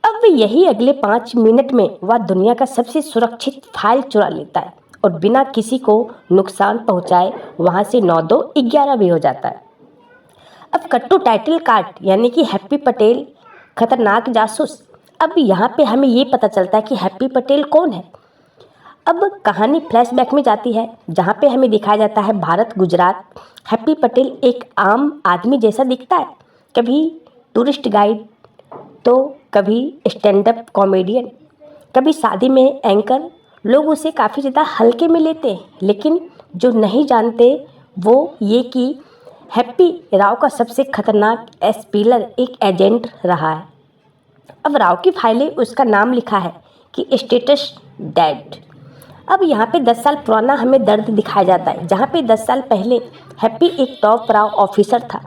अब यही अगले 5 मिनट में वह दुनिया का सबसे सुरक्षित फाइल चुरा लेता है और बिना किसी को नुकसान पहुंचाए वहां से 9-2-11 भी हो जाता है। अब कट्टू टाइटल कार्ड यानी कि हैप्पी पटेल खतरनाक जासूस। अब यहाँ पे हमें ये पता चलता है कि हैप्पी पटेल कौन है। अब कहानी फ्लैशबैक में जाती है, जहाँ पे हमें दिखाया जाता है भारत, गुजरात। हैप्पी पटेल एक आम आदमी जैसा दिखता है, कभी टूरिस्ट गाइड तो कभी स्टैंड अप कॉमेडियन, कभी शादी में एंकर। लोग उसे काफ़ी ज़्यादा हल्के में लेते हैं, लेकिन जो नहीं जानते वो ये कि हैप्पी राव का सबसे खतरनाक एस्पिलर एक एजेंट रहा है। अब राव की फाइलें उसका नाम लिखा है कि स्टेटस डेड। अब यहाँ पे 10 साल पुराना हमें दर्द दिखाया जाता है, जहाँ पे 10 साल पहले हैप्पी एक टॉप राव ऑफिसर था।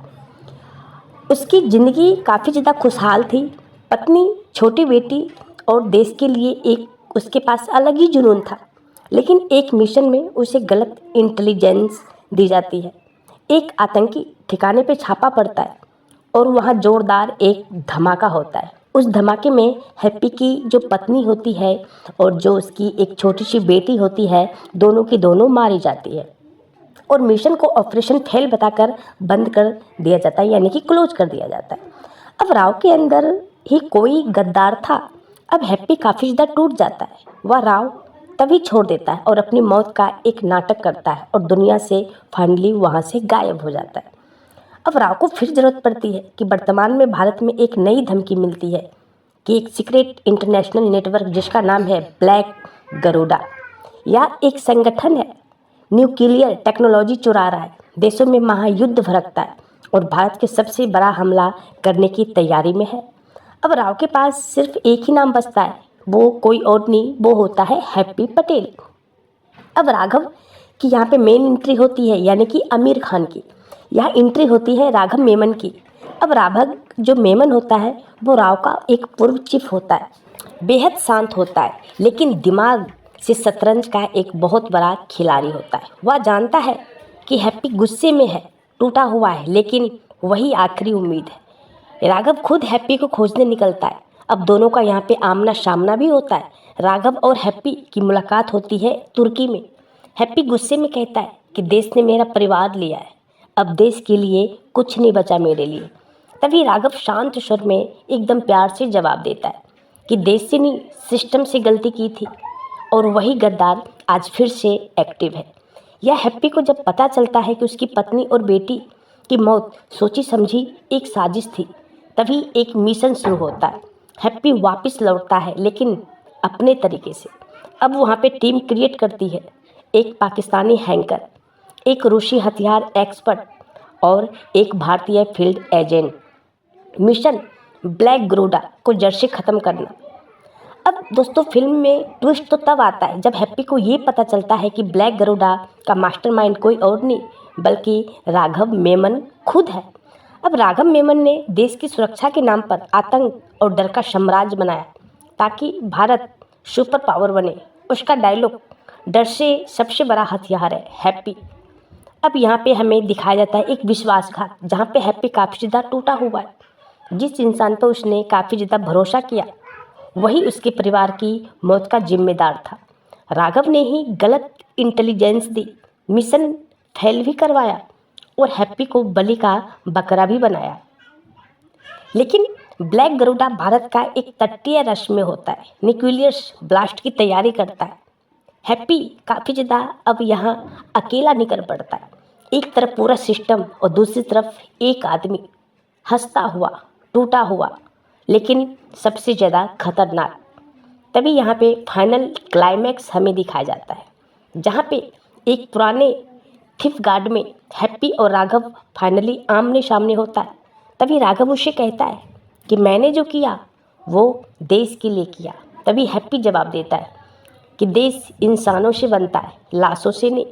उसकी ज़िंदगी काफ़ी ज़्यादा खुशहाल थी, पत्नी, छोटी बेटी और देश के लिए एक उसके पास अलग ही जुनून था। लेकिन एक मिशन में उसे गलत इंटेलिजेंस दी जाती है। एक आतंकी ठिकाने पे छापा पड़ता है और वहाँ जोरदार एक धमाका होता है। उस धमाके में हैप्पी की जो पत्नी होती है और जो उसकी एक छोटी सी बेटी होती है, दोनों की दोनों मारी जाती है और मिशन को ऑपरेशन फेल बताकर बंद कर दिया जाता है, यानी कि क्लोज कर दिया जाता है। अब राव के अंदर ही कोई गद्दार था। अब हैप्पी काफ़ी ज़्यादा टूट जाता है। वह राव तभी छोड़ देता है और अपनी मौत का एक नाटक करता है और दुनिया से फाइनली वहाँ से गायब हो जाता है। अब राव को फिर ज़रूरत पड़ती है कि वर्तमान में भारत में एक नई धमकी मिलती है कि एक सीक्रेट इंटरनेशनल नेटवर्क जिसका नाम है ब्लैक गरुड़ा, या एक संगठन है, न्यूक्लियर टेक्नोलॉजी चुरा रहा है, देशों में महायुद्ध भड़कता है और भारत के सबसे बड़ा हमला करने की तैयारी में है। अब राव के पास सिर्फ एक ही नाम बचता है, वो कोई और नहीं, वो होता है हैप्पी पटेल। अब राघव की यहाँ पे मेन एंट्री होती है, यानी कि आमिर खान की। यहाँ एंट्री होती है राघव मेमन की। अब राघव जो मेमन होता है वो राव का एक पूर्व चीफ होता है। बेहद शांत होता है, लेकिन दिमाग से शतरंज का एक बहुत बड़ा खिलाड़ी होता है। वह जानता है कि हैप्पी गुस्से में है, टूटा हुआ है, लेकिन वही आखिरी उम्मीद है। राघव खुद हैप्पी को खोजने निकलता है। अब दोनों का यहाँ पे आमना सामना भी होता है। राघव और हैप्पी की मुलाकात होती है तुर्की में। हैप्पी गुस्से में कहता है कि देश ने मेरा परिवार लिया है, अब देश के लिए कुछ नहीं बचा मेरे लिए। तभी राघव शांत स्वर में एकदम प्यार से जवाब देता है कि देश से नहीं, सिस्टम से गलती की थी और वही गद्दार आज फिर से एक्टिव है। यह हैप्पी को जब पता चलता है कि उसकी पत्नी और बेटी की मौत सोची समझी एक साजिश थी, तभी एक मिशन शुरू होता है। हैप्पी वापस लौटता है, लेकिन अपने तरीके से। अब वहाँ पे टीम क्रिएट करती है, एक पाकिस्तानी हैकर, एक रूसी हथियार एक्सपर्ट और एक भारतीय field agent. Mission black Garuda को जड़ से ख़त्म करना। अब दोस्तों फिल्म में ट्विस्ट तो तब आता है जब हैप्पी को ये पता चलता है कि ब्लैक गरुड़ा का मास्टरमाइंड कोई और नहीं बल्कि राघव मेमन खुद है। अब राघव मेमन ने देश की सुरक्षा के नाम पर आतंक और डर का साम्राज्य बनाया ताकि भारत सुपर पावर बने। उसका डायलॉग डर से सबसे बड़ा हथियार है हैप्पी। अब यहाँ पे हमें दिखाया जाता है एक विश्वासघात, जहाँ पे हैप्पी काफ़ी ज़्यादा टूटा हुआ है। जिस इंसान पर उसने काफ़ी ज़्यादा भरोसा किया वही उसके परिवार की मौत का जिम्मेदार था। राघव ने ही गलत इंटेलिजेंस दी, मिशन फेल भी करवाया और हैप्पी को बलि का बकरा भी बनाया। लेकिन ब्लैक गरुड़ा भारत का एक तटीय राष्ट्र में होता है, न्यूक्लियर ब्लास्ट की तैयारी करता है। हैप्पी काफ़ी ज़्यादा अब यहाँ अकेला निकल पड़ता है। एक तरफ पूरा सिस्टम और दूसरी तरफ एक आदमी, हंसता हुआ, टूटा हुआ, लेकिन सबसे ज़्यादा खतरनाक। तभी यहाँ पे फाइनल क्लाइमैक्स हमें दिखाया जाता है, जहाँ पे एक पुराने थिफ गार्ड में हैप्पी और राघव फाइनली आमने सामने होता है। तभी राघव उसे कहता है कि मैंने जो किया वो देश के लिए किया। तभी हैप्पी जवाब देता है कि देश इंसानों से बनता है, लाशों से नहीं।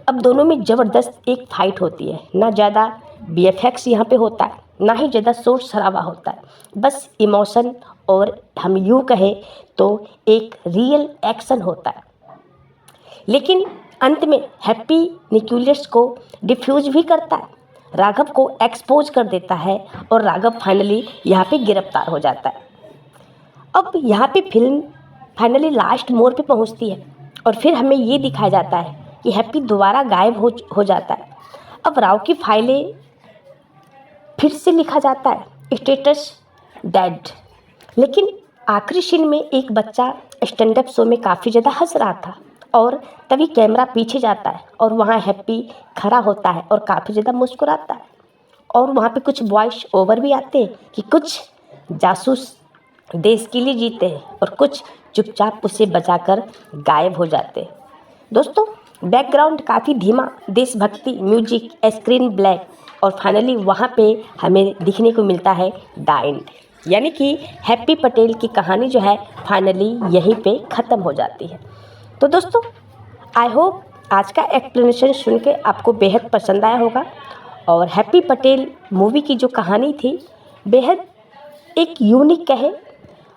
अब दोनों में ज़बरदस्त एक फाइट होती है। ना ज़्यादा VFX यहाँ पे होता है, ना ही ज़्यादा शोर शराबा होता है, बस इमोशन और हम यूँ कहें तो एक रियल एक्शन होता है। लेकिन अंत में हैप्पी न्यूक्लियस को डिफ्यूज भी करता है, राघव को एक्सपोज कर देता है और राघव फाइनली यहाँ पे गिरफ्तार हो जाता है। अब यहाँ पे फिल्म फाइनली लास्ट मोड़ पे पहुँचती है और फिर हमें ये दिखाया जाता है कि हैप्पी दोबारा गायब हो जाता है। अब राव की फाइलें फिर से लिखा जाता है, स्टेटस डेड। लेकिन आखिरी सीन में एक बच्चा स्टैंड अप शो में काफ़ी ज़्यादा हंस रहा था और तभी कैमरा पीछे जाता है और वहाँ हैप्पी खड़ा होता है और काफ़ी ज़्यादा मुस्कुराता है। और वहाँ पे कुछ वॉइस ओवर भी आते हैं कि कुछ जासूस देश के लिए जीते हैं और कुछ चुपचाप उसे बचाकर गायब हो जाते हैं। दोस्तों बैकग्राउंड काफ़ी धीमा, देशभक्ति म्यूजिक, स्क्रीन ब्लैक और फाइनली वहाँ पे हमें दिखने को मिलता है द एंड, यानी कि हैप्पी पटेल की कहानी जो है फाइनली यहीं पे ख़त्म हो जाती है। तो दोस्तों आई होप आज का एक्सप्लेनेशन सुन के आपको बेहद पसंद आया होगा और हैप्पी पटेल मूवी की जो कहानी थी बेहद एक यूनिक कहे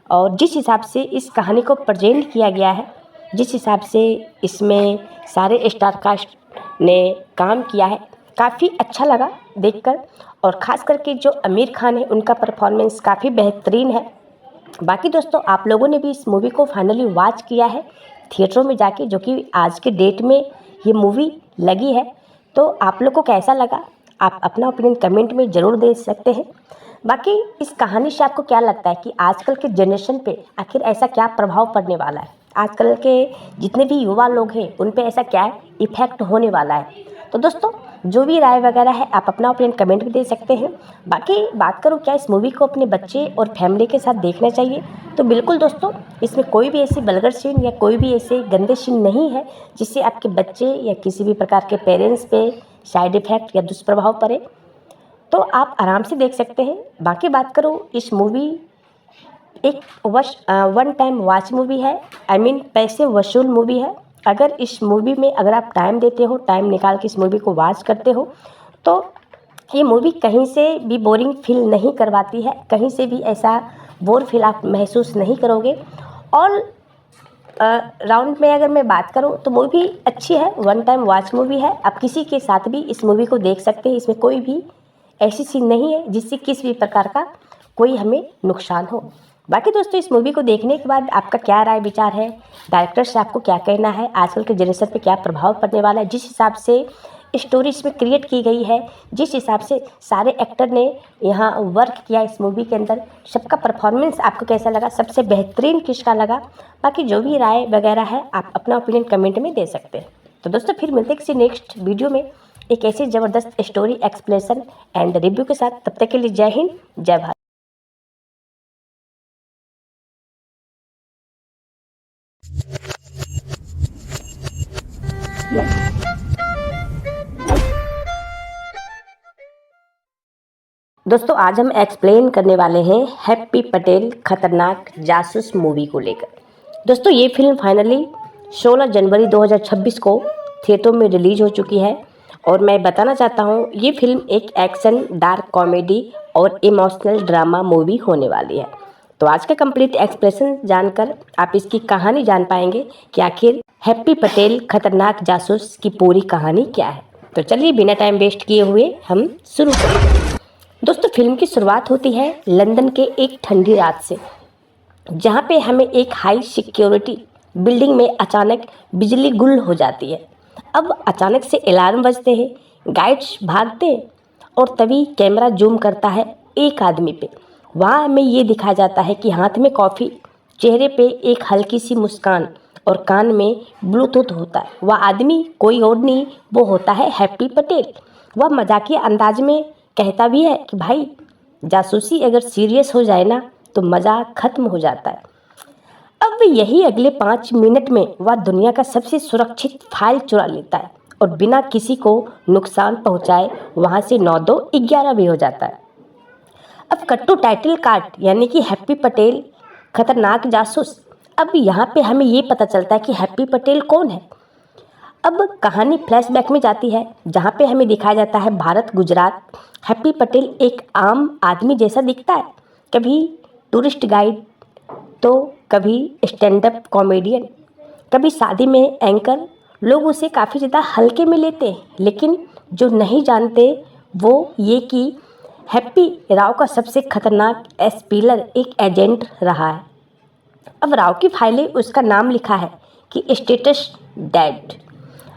और जिस हिसाब से इस कहानी को प्रेजेंट किया गया है, जिस हिसाब से इसमें सारे स्टार कास्ट ने काम किया है, काफ़ी अच्छा लगा देखकर। और ख़ास करके जो आमिर खान है उनका परफॉर्मेंस काफ़ी बेहतरीन है। बाकी दोस्तों आप लोगों ने भी इस मूवी को फाइनली वॉच किया है थिएटरों में जाके, जो कि आज के डेट में ये मूवी लगी है, तो आप लोग को कैसा लगा आप अपना ओपिनियन कमेंट में ज़रूर दे सकते हैं। बाकी इस कहानी से आपको क्या लगता है कि आजकल के जनरेशन पे आखिर ऐसा क्या प्रभाव पड़ने वाला है, आजकल के जितने भी युवा लोग हैं उन पे ऐसा क्या इफ़ेक्ट होने वाला है। तो दोस्तों जो भी राय वगैरह है आप अपना ओपिनियन कमेंट में दे सकते हैं। बाकी बात करूँ क्या इस मूवी को अपने बच्चे और फैमिली के साथ देखना चाहिए, तो बिल्कुल दोस्तों इसमें कोई भी ऐसी वल्गर सीन या कोई भी ऐसे गंदे सीन नहीं है जिससे आपके बच्चे या किसी भी प्रकार के पेरेंट्स पे साइड इफ़ेक्ट या दुष्प्रभाव पड़े, तो आप आराम से देख सकते हैं। बाकी बात करूँ इस मूवी एक वन टाइम वॉच मूवी है, पैसे वसूल मूवी है। अगर इस मूवी में अगर आप टाइम देते हो, टाइम निकाल के इस मूवी को वॉच करते हो, तो ये मूवी कहीं से भी बोरिंग फील नहीं करवाती है, कहीं से भी ऐसा बोर फील आप महसूस नहीं करोगे। ऑल राउंड में अगर मैं बात करूं तो मूवी अच्छी है, वन टाइम वॉच मूवी है। आप किसी के साथ भी इस मूवी को देख सकते हैं, इसमें कोई भी ऐसी सीन नहीं है जिससे किसी भी प्रकार का कोई हमें नुकसान हो। बाकी दोस्तों इस मूवी को देखने के बाद आपका क्या राय विचार है, डायरेक्टर से आपको क्या कहना है, आजकल के जनरेशन पे क्या प्रभाव पड़ने वाला है, जिस हिसाब से स्टोरी इसमें क्रिएट की गई है, जिस हिसाब से सारे एक्टर ने यहाँ वर्क किया इस मूवी के अंदर, सबका परफॉर्मेंस आपको कैसा लगा, सबसे बेहतरीन किसका लगा। बाकी जो भी राय वगैरह है आप अपना ओपिनियन कमेंट में दे सकते हैं। तो दोस्तों फिर मिलते हैं किसी नेक्स्ट वीडियो में एक ऐसी ज़बरदस्त स्टोरी एक्सप्लेनेशन एंड रिव्यू के साथ। तब तक के लिए जय हिंद, जय भारत। दोस्तों आज हम एक्सप्लेन करने वाले हैं हैप्पी पटेल खतरनाक जासूस मूवी को लेकर। दोस्तों ये फिल्म फाइनली 16 जनवरी 2026 को थिएटरों में रिलीज हो चुकी है और मैं बताना चाहता हूँ ये फिल्म एक एक्शन, डार्क कॉमेडी और इमोशनल ड्रामा मूवी होने वाली है। तो आज का कंप्लीट एक्सप्लेनेशन जानकर आप इसकी कहानी जान पाएंगे कि आखिर हैप्पी पटेल खतरनाक जासूस की पूरी कहानी क्या है। तो चलिए बिना टाइम वेस्ट किए हुए हम शुरू करते हैं। दोस्तों फिल्म की शुरुआत होती है लंदन के एक ठंडी रात से, जहाँ पे हमें एक हाई सिक्योरिटी बिल्डिंग में अचानक बिजली गुल हो जाती है। अब अचानक से अलार्म बजते हैं, गाइड्स भागते हैं और तभी कैमरा जूम करता है एक आदमी पे। वहाँ हमें ये दिखाया जाता है कि हाथ में कॉफ़ी, चेहरे पे एक हल्की सी मुस्कान और कान में ब्लूटूथ होता है। वह आदमी कोई और नहीं, वो होता है हैप्पी पटेल। वह मजाकिया अंदाज में कहता भी है कि भाई जासूसी अगर सीरियस हो जाए ना तो मज़ा ख़त्म हो जाता है। अब यही अगले 5 मिनट में वह दुनिया का सबसे सुरक्षित फाइल चुरा लेता है और बिना किसी को नुकसान पहुंचाए वहां से 9-2-11 भी हो जाता है। अब कट्टू टाइटल कार्ड यानी कि हैप्पी पटेल खतरनाक जासूस। अब यहाँ पे हमें ये पता चलता है कि हैप्पी पटेल कौन है। अब कहानी फ्लैशबैक में जाती है जहाँ पे हमें दिखाया जाता है भारत गुजरात। हैप्पी पटेल एक आम आदमी जैसा दिखता है, कभी टूरिस्ट गाइड तो कभी स्टैंड अप कॉमेडियन, कभी शादी में एंकर। लोग उसे काफ़ी ज़्यादा हल्के में लेते हैं, लेकिन जो नहीं जानते वो ये कि हैप्पी राव का सबसे खतरनाक एस्पिलर एक एजेंट रहा है। अब राव की फाइलें उसका नाम लिखा है कि स्टेटस डेड।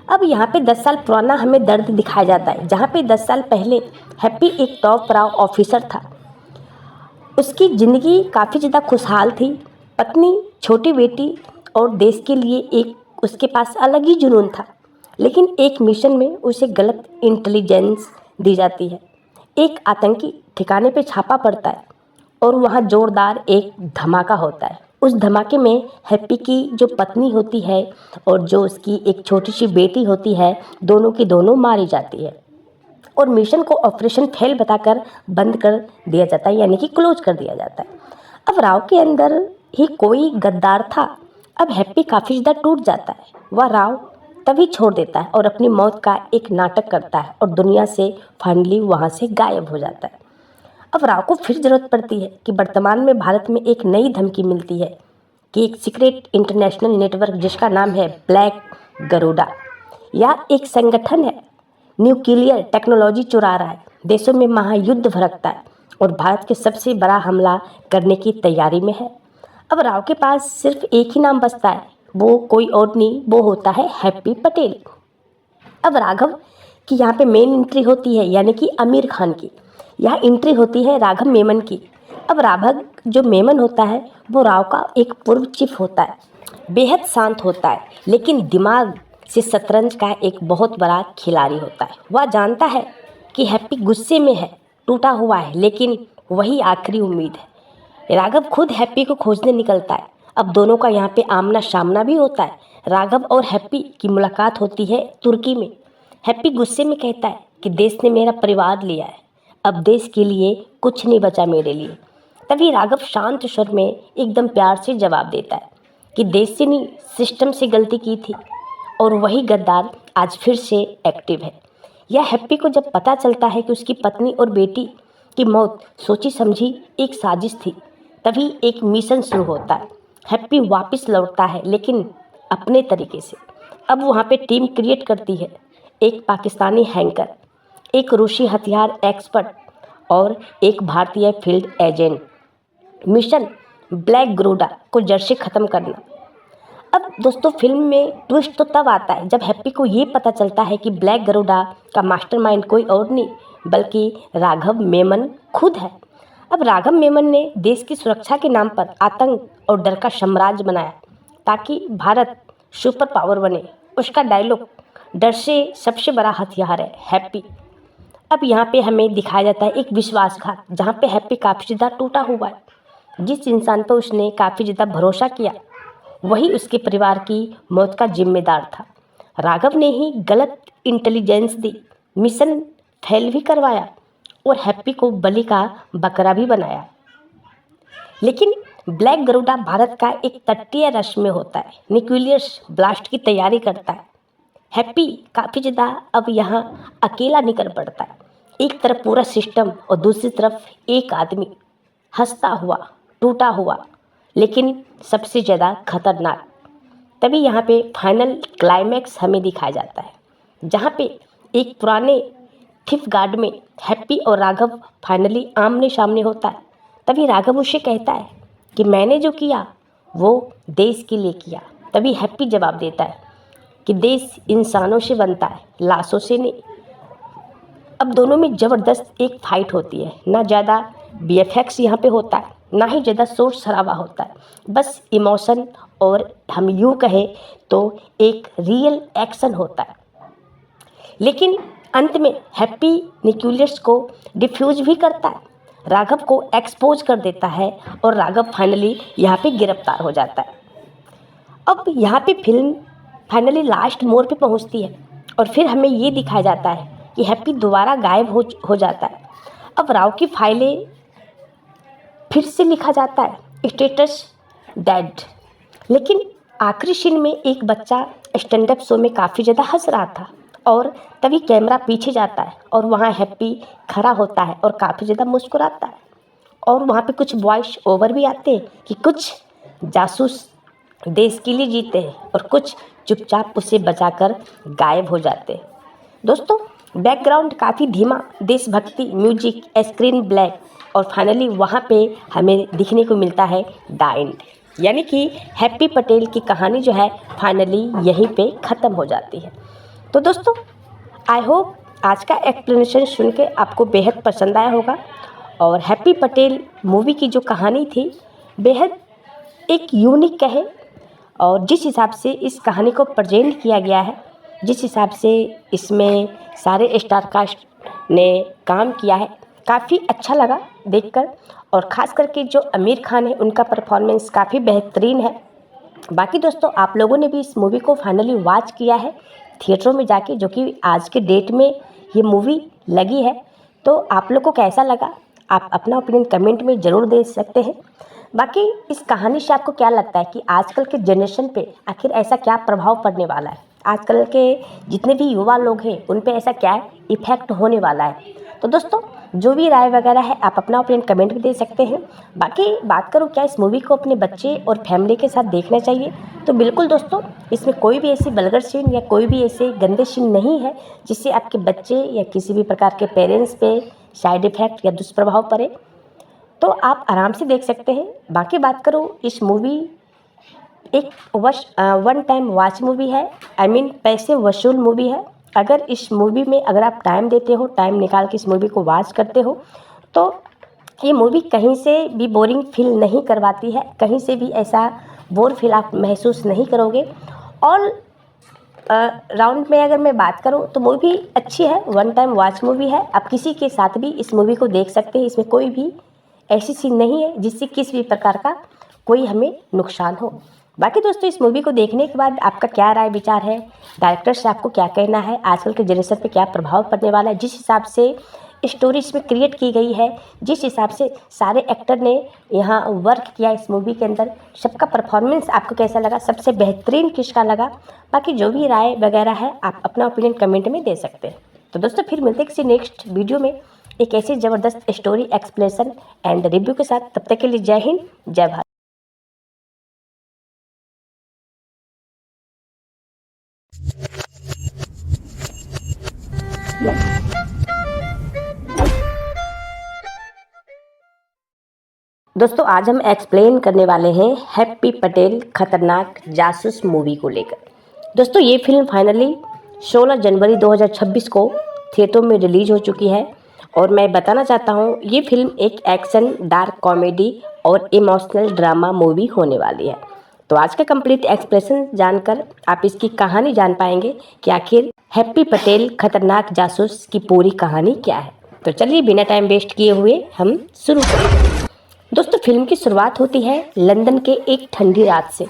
अब यहाँ पे 10 साल पुराना हमें दर्द दिखाया जाता है, जहाँ पे 10 साल पहले हैप्पी एक टॉप राव ऑफिसर था। उसकी ज़िंदगी काफ़ी ज़्यादा खुशहाल थी, पत्नी, छोटी बेटी और देश के लिए एक उसके पास अलग ही जुनून था। लेकिन एक मिशन में उसे गलत इंटेलिजेंस दी जाती है। एक आतंकी ठिकाने पे छापा पड़ता है और वहाँ जोरदार एक धमाका होता है। उस धमाके में हैप्पी की जो पत्नी होती है और जो उसकी एक छोटी सी बेटी होती है, दोनों की दोनों मारी जाती है और मिशन को ऑपरेशन फेल बताकर बंद कर दिया जाता है, यानी कि क्लोज कर दिया जाता है। अब राव के अंदर ही कोई गद्दार था। अब हैप्पी काफ़ी ज़्यादा टूट जाता है। वह राव तभी छोड़ देता है और अपनी मौत का एक नाटक करता है और दुनिया से फाइनली वहाँ से गायब हो जाता है। अब राव को फिर ज़रूरत पड़ती है कि वर्तमान में भारत में एक नई धमकी मिलती है कि एक सीक्रेट इंटरनेशनल नेटवर्क जिसका नाम है ब्लैक गरुड़ा, या एक संगठन है न्यूक्लियर टेक्नोलॉजी चुरा रहा है, देशों में महायुद्ध भड़कता है और भारत के सबसे बड़ा हमला करने की तैयारी में है। अब राव के पास सिर्फ एक ही नाम बचता है, वो कोई और नहीं, वो होता है हैप्पी पटेल। अब राघव की यहाँ पे मेन एंट्री होती है, यानी कि आमिर खान की। यहाँ एंट्री होती है राघव मेमन की। अब राघव जो मेमन होता है वो राव का एक पूर्व चीफ होता है। बेहद शांत होता है, लेकिन दिमाग से शतरंज का एक बहुत बड़ा खिलाड़ी होता है। वह जानता है कि हैप्पी गुस्से में है, टूटा हुआ है, लेकिन वही आखिरी उम्मीद है। राघव खुद हैप्पी को खोजने निकलता है। अब दोनों का यहाँ पे आमना सामना भी होता है। राघव और हैप्पी की मुलाकात होती है तुर्की में। हैप्पी गुस्से में कहता है कि देश ने मेरा परिवार लिया है, अब देश के लिए कुछ नहीं बचा मेरे लिए। तभी राघव शांत स्वर में एकदम प्यार से जवाब देता है कि देश से नहीं, सिस्टम से गलती की थी और वही गद्दार आज फिर से एक्टिव है। यह हैप्पी को जब पता चलता है कि उसकी पत्नी और बेटी की मौत सोची समझी एक साजिश थी, तभी एक मिशन शुरू होता है। हैप्पी वापस लौटता है, लेकिन अपने तरीके से। अब वहाँ पे टीम क्रिएट करती है, एक पाकिस्तानी हैकर, एक रूसी हथियार एक्सपर्ट और एक भारतीय field agent. Mission black Garuda को जड़ से ख़त्म करना। अब दोस्तों फिल्म में ट्विस्ट तो तब आता है जब हैप्पी को ये पता चलता है कि ब्लैक गरुड़ा का मास्टरमाइंड कोई और नहीं बल्कि राघव मेमन खुद है। अब राघव मेमन ने देश की सुरक्षा के नाम पर आतंक और डर का साम्राज्य बनाया ताकि भारत सुपर पावर बने। उसका डायलॉग डर से सबसे बड़ा हथियार है हैप्पी। अब यहाँ पे हमें दिखाया जाता है एक विश्वासघात, जहाँ पे हैप्पी काफ़ी ज़्यादा टूटा हुआ है। जिस इंसान पर उसने काफ़ी ज़्यादा भरोसा किया वही उसके परिवार की मौत का जिम्मेदार था। राघव ने ही गलत इंटेलिजेंस दी, मिशन फेल भी करवाया और हैप्पी को बलि का बकरा भी बनाया। लेकिन ब्लैक गरुड़ा भारत का एक तटीय राष्ट्र में होता है, न्यूक्लियर ब्लास्ट की तैयारी करता है। हैप्पी काफ़ी ज़्यादा अब यहाँ अकेला निकल पड़ता है। एक तरफ पूरा सिस्टम और दूसरी तरफ एक आदमी हंसता हुआ, टूटा हुआ, लेकिन सबसे ज़्यादा खतरनाक। तभी यहाँ पे फाइनल क्लाइमैक्स हमें दिखाया जाता है, जहाँ पे एक पुराने थिफ गार्ड में हैप्पी और राघव फाइनली आमने सामने होता है। तभी राघव उसे कहता है कि मैंने जो किया वो देश के लिए किया। तभी हैप्पी जवाब देता है कि देश इंसानों से बनता है, लाशों से नहीं। अब दोनों में ज़बरदस्त एक फाइट होती है। ना ज़्यादा वीएफएक्स यहाँ पे होता है, ना ही ज़्यादा शोर शराबा होता है, बस इमोशन और हम यूँ कहें तो एक रियल एक्शन होता है। लेकिन अंत में हैप्पी न्यूक्लियस को डिफ्यूज भी करता है, राघव को एक्सपोज कर देता है और राघव फाइनली यहाँ पे गिरफ्तार हो जाता है। अब यहाँ पे फिल्म फाइनली लास्ट मोड़ पे पहुँचती है और फिर हमें ये दिखाया जाता है कि हैप्पी दोबारा गायब हो जाता है। अब राव की फाइलें फिर से लिखा जाता है, स्टेटस डेड। लेकिन आखिरी सीन में एक बच्चा स्टैंड अप शो में काफ़ी ज़्यादा हंस रहा था और तभी कैमरा पीछे जाता है और वहाँ हैप्पी खड़ा होता है और काफ़ी ज़्यादा मुस्कुराता है। और वहाँ पे कुछ वॉइस ओवर भी आते हैं कि कुछ जासूस देश के लिए जीते हैं और कुछ चुपचाप उसे बचाकर गायब हो जाते हैं। दोस्तों बैकग्राउंड काफ़ी धीमा, देशभक्ति म्यूजिक, स्क्रीन ब्लैक और फाइनली वहाँ पे हमें दिखने को मिलता है द एंड, यानी कि हैप्पी पटेल की कहानी जो है फाइनली यहीं पे ख़त्म हो जाती है। तो दोस्तों आई होप आज का एक्सप्लेनेशन सुन के आपको बेहद पसंद आया होगा और हैप्पी पटेल मूवी की जो कहानी थी बेहद एक यूनिक कहे और जिस हिसाब से इस कहानी को प्रेजेंट किया गया है, जिस हिसाब से इसमें सारे स्टार कास्ट ने काम किया है, काफ़ी अच्छा लगा देखकर। और ख़ास करके जो आमिर खान है उनका परफॉर्मेंस काफ़ी बेहतरीन है। बाकी दोस्तों आप लोगों ने भी इस मूवी को फाइनली वॉच किया है थिएटरों में जाके, जो कि आज के डेट में ये मूवी लगी है, तो आप लोग को कैसा लगा आप अपना ओपिनियन कमेंट में ज़रूर दे सकते हैं। बाकी इस कहानी से आपको क्या लगता है कि आजकल के जनरेशन पे आखिर ऐसा क्या प्रभाव पड़ने वाला है, आजकल के जितने भी युवा लोग हैं उन पे ऐसा क्या इफ़ेक्ट होने वाला है। तो दोस्तों जो भी राय वगैरह है आप अपना ओपिनियन कमेंट में दे सकते हैं। बाकी बात करूँ क्या इस मूवी को अपने बच्चे और फैमिली के साथ देखना चाहिए, तो बिल्कुल दोस्तों इसमें कोई भी ऐसी वल्गर सीन या कोई भी ऐसे गंदे सीन नहीं है जिससे आपके बच्चे या किसी भी प्रकार के पेरेंट्स पे साइड इफ़ेक्ट या दुष्प्रभाव पड़े, तो आप आराम से देख सकते हैं। बाकी बात करूँ इस मूवी एक वन टाइम वॉच मूवी है, पैसे वसूल मूवी है। अगर इस मूवी में अगर आप टाइम देते हो, टाइम निकाल के इस मूवी को वॉच करते हो, तो ये मूवी कहीं से भी बोरिंग फील नहीं करवाती है, कहीं से भी ऐसा बोर फील आप महसूस नहीं करोगे। और राउंड में अगर मैं बात करूं तो मूवी अच्छी है, वन टाइम वॉच मूवी है। आप किसी के साथ भी इस मूवी को देख सकते हैं, इसमें कोई भी ऐसी सीन नहीं है जिससे किसी भी प्रकार का कोई हमें नुकसान हो। बाकी दोस्तों इस मूवी को देखने के बाद आपका क्या राय विचार है, डायरेक्टर से आपको क्या कहना है, आजकल के जनरेशन पे क्या प्रभाव पड़ने वाला है, जिस हिसाब से स्टोरी इसमें क्रिएट की गई है, जिस हिसाब से सारे एक्टर ने यहाँ वर्क किया इस मूवी के अंदर, सबका परफॉर्मेंस आपको कैसा लगा, सबसे बेहतरीन किसका लगा। बाकी जो भी राय वगैरह है आप अपना ओपिनियन कमेंट में दे सकते हैं। तो दोस्तों फिर मिलते हैं किसी नेक्स्ट वीडियो में एक ऐसी ज़बरदस्त स्टोरी एक्सप्लेनेशन एंड रिव्यू के साथ। तब तक के लिए जय हिंद, जय भारत। दोस्तों आज हम एक्सप्लेन करने वाले हैं हैप्पी पटेल खतरनाक जासूस मूवी को लेकर। दोस्तों ये फिल्म फाइनली 16 जनवरी 2026 को थिएटर में रिलीज हो चुकी है और मैं बताना चाहता हूँ ये फिल्म एक एक्शन, डार्क कॉमेडी और इमोशनल ड्रामा मूवी होने वाली है। तो आज का कंप्लीट एक्सप्लेनेशन जानकर आप इसकी कहानी जान पाएंगे कि आखिर हैप्पी पटेल खतरनाक जासूस की पूरी कहानी क्या है। तो चलिए बिना टाइम वेस्ट किए हुए हम शुरू करते हैं। दोस्तों, फिल्म की शुरुआत होती है लंदन के एक ठंडी रात से,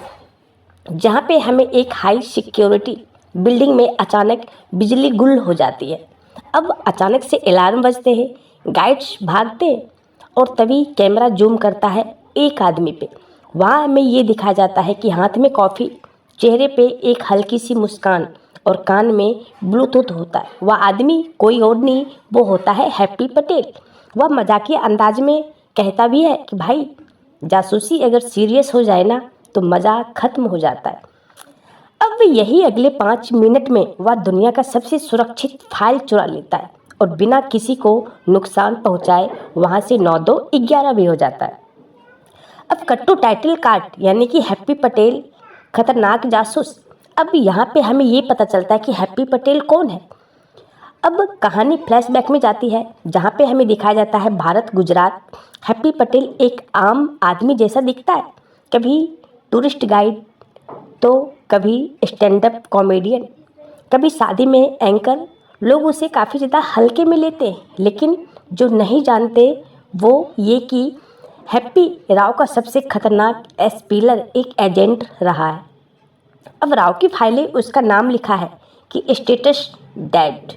जहां पे हमें एक हाई सिक्योरिटी बिल्डिंग में अचानक बिजली गुल हो जाती है। अब अचानक से अलार्म बजते हैं, गाइड्स भागते हैं और तभी कैमरा जूम करता है एक आदमी पे। वहाँ हमें ये दिखाया जाता है कि हाथ में कॉफ़ी, चेहरे पे एक हल्की सी मुस्कान और कान में ब्लूटूथ होता है। वह आदमी कोई और नहीं, वो होता है हैप्पी पटेल। वह मजाकिया अंदाज में कहता भी है कि भाई, जासूसी अगर सीरियस हो जाए ना तो मज़ा ख़त्म हो जाता है। अब यही अगले 5 मिनट में वह दुनिया का सबसे सुरक्षित फाइल चुरा लेता है और बिना किसी को नुकसान पहुंचाए वहां से 9-2-11 भी हो जाता है। अब कट्टू टाइटल कार्ड यानी कि हैप्पी पटेल खतरनाक जासूस। अब यहाँ पे हमें ये पता चलता है कि हैप्पी पटेल कौन है। अब कहानी फ्लैशबैक में जाती है, जहाँ पे हमें दिखाया जाता है भारत गुजरात। हैप्पी पटेल एक आम आदमी जैसा दिखता है, कभी टूरिस्ट गाइड तो कभी स्टैंड अप कॉमेडियन, कभी शादी में एंकर। लोग उसे काफ़ी ज़्यादा हल्के में लेते हैं, लेकिन जो नहीं जानते वो ये कि हैप्पी राव का सबसे खतरनाक एस्पिलर एक एजेंट रहा है। अब राव की फाइलें उसका नाम लिखा है कि स्टेटस डेड।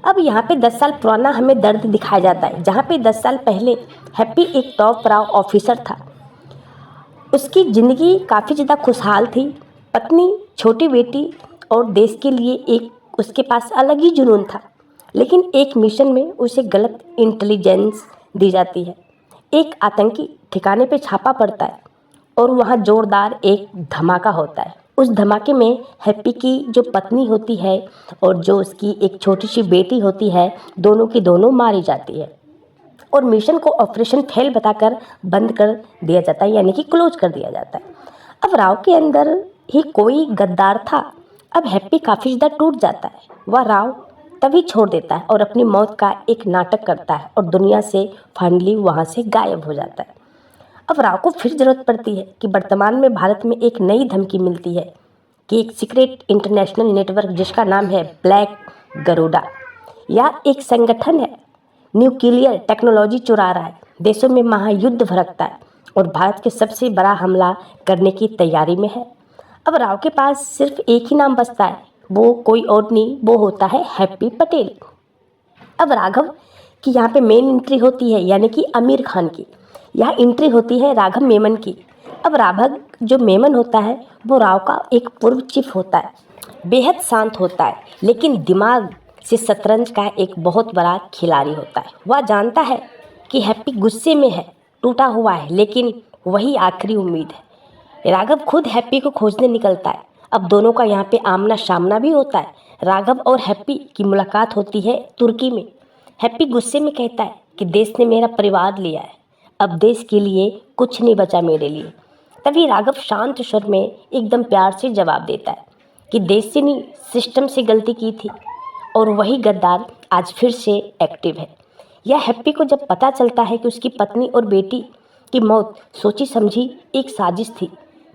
अब यहाँ पे 10 साल पुराना हमें दर्द दिखाया जाता है, जहाँ पे 10 साल पहले हैप्पी एक टॉप राव ऑफिसर था। उसकी ज़िंदगी काफ़ी ज़्यादा खुशहाल थी, पत्नी, छोटी बेटी और देश के लिए एक उसके पास अलग ही जुनून था। लेकिन एक मिशन में उसे गलत इंटेलिजेंस दी जाती है। एक आतंकी ठिकाने पे छापा पड़ता है और वहाँ जोरदार एक धमाका होता है। उस धमाके में हैप्पी की जो पत्नी होती है और जो उसकी एक छोटी सी बेटी होती है, दोनों की दोनों मारी जाती है और मिशन को ऑपरेशन फेल बताकर बंद कर दिया जाता है, यानी कि क्लोज कर दिया जाता है। अब राव के अंदर ही कोई गद्दार था। अब हैप्पी काफ़ी ज़्यादा टूट जाता है। वह राव तभी छोड़ देता है और अपनी मौत का एक नाटक करता है और दुनिया से फाइनली वहाँ से गायब हो जाता है। अब राव को फिर ज़रूरत पड़ती है कि वर्तमान में भारत में एक नई धमकी मिलती है कि एक सीक्रेट इंटरनेशनल नेटवर्क जिसका नाम है ब्लैक गरुड़ा, या एक संगठन है न्यूक्लियर टेक्नोलॉजी चुरा रहा है, देशों में महायुद्ध भड़कता है और भारत के सबसे बड़ा हमला करने की तैयारी में है। अब राव के पास सिर्फ एक ही नाम बचता है, वो कोई और नहीं, वो होता है हैप्पी पटेल। अब राघव की यहाँ पे मेन एंट्री होती है, यानी कि आमिर खान की। यहाँ एंट्री होती है राघव मेमन की। अब राघव जो मेमन होता है वो राव का एक पूर्व चीफ होता है। बेहद शांत होता है, लेकिन दिमाग से शतरंज का एक बहुत बड़ा खिलाड़ी होता है। वह जानता है कि हैप्पी गुस्से में है, टूटा हुआ है, लेकिन वही आखिरी उम्मीद है। राघव खुद हैप्पी को खोजने निकलता है। अब दोनों का यहाँ पे आमना सामना भी होता है। राघव और हैप्पी की मुलाकात होती है तुर्की में। हैप्पी गुस्से में कहता है कि देश ने मेरा परिवार लिया है, अब देश के लिए कुछ नहीं बचा मेरे लिए। तभी राघव शांत स्वर में एकदम प्यार से जवाब देता है कि देश से नहीं, सिस्टम से गलती की थी और वही गद्दार आज फिर से एक्टिव है। यह हैप्पी को जब पता चलता है कि उसकी पत्नी और बेटी की मौत सोची समझी एक साजिश थी,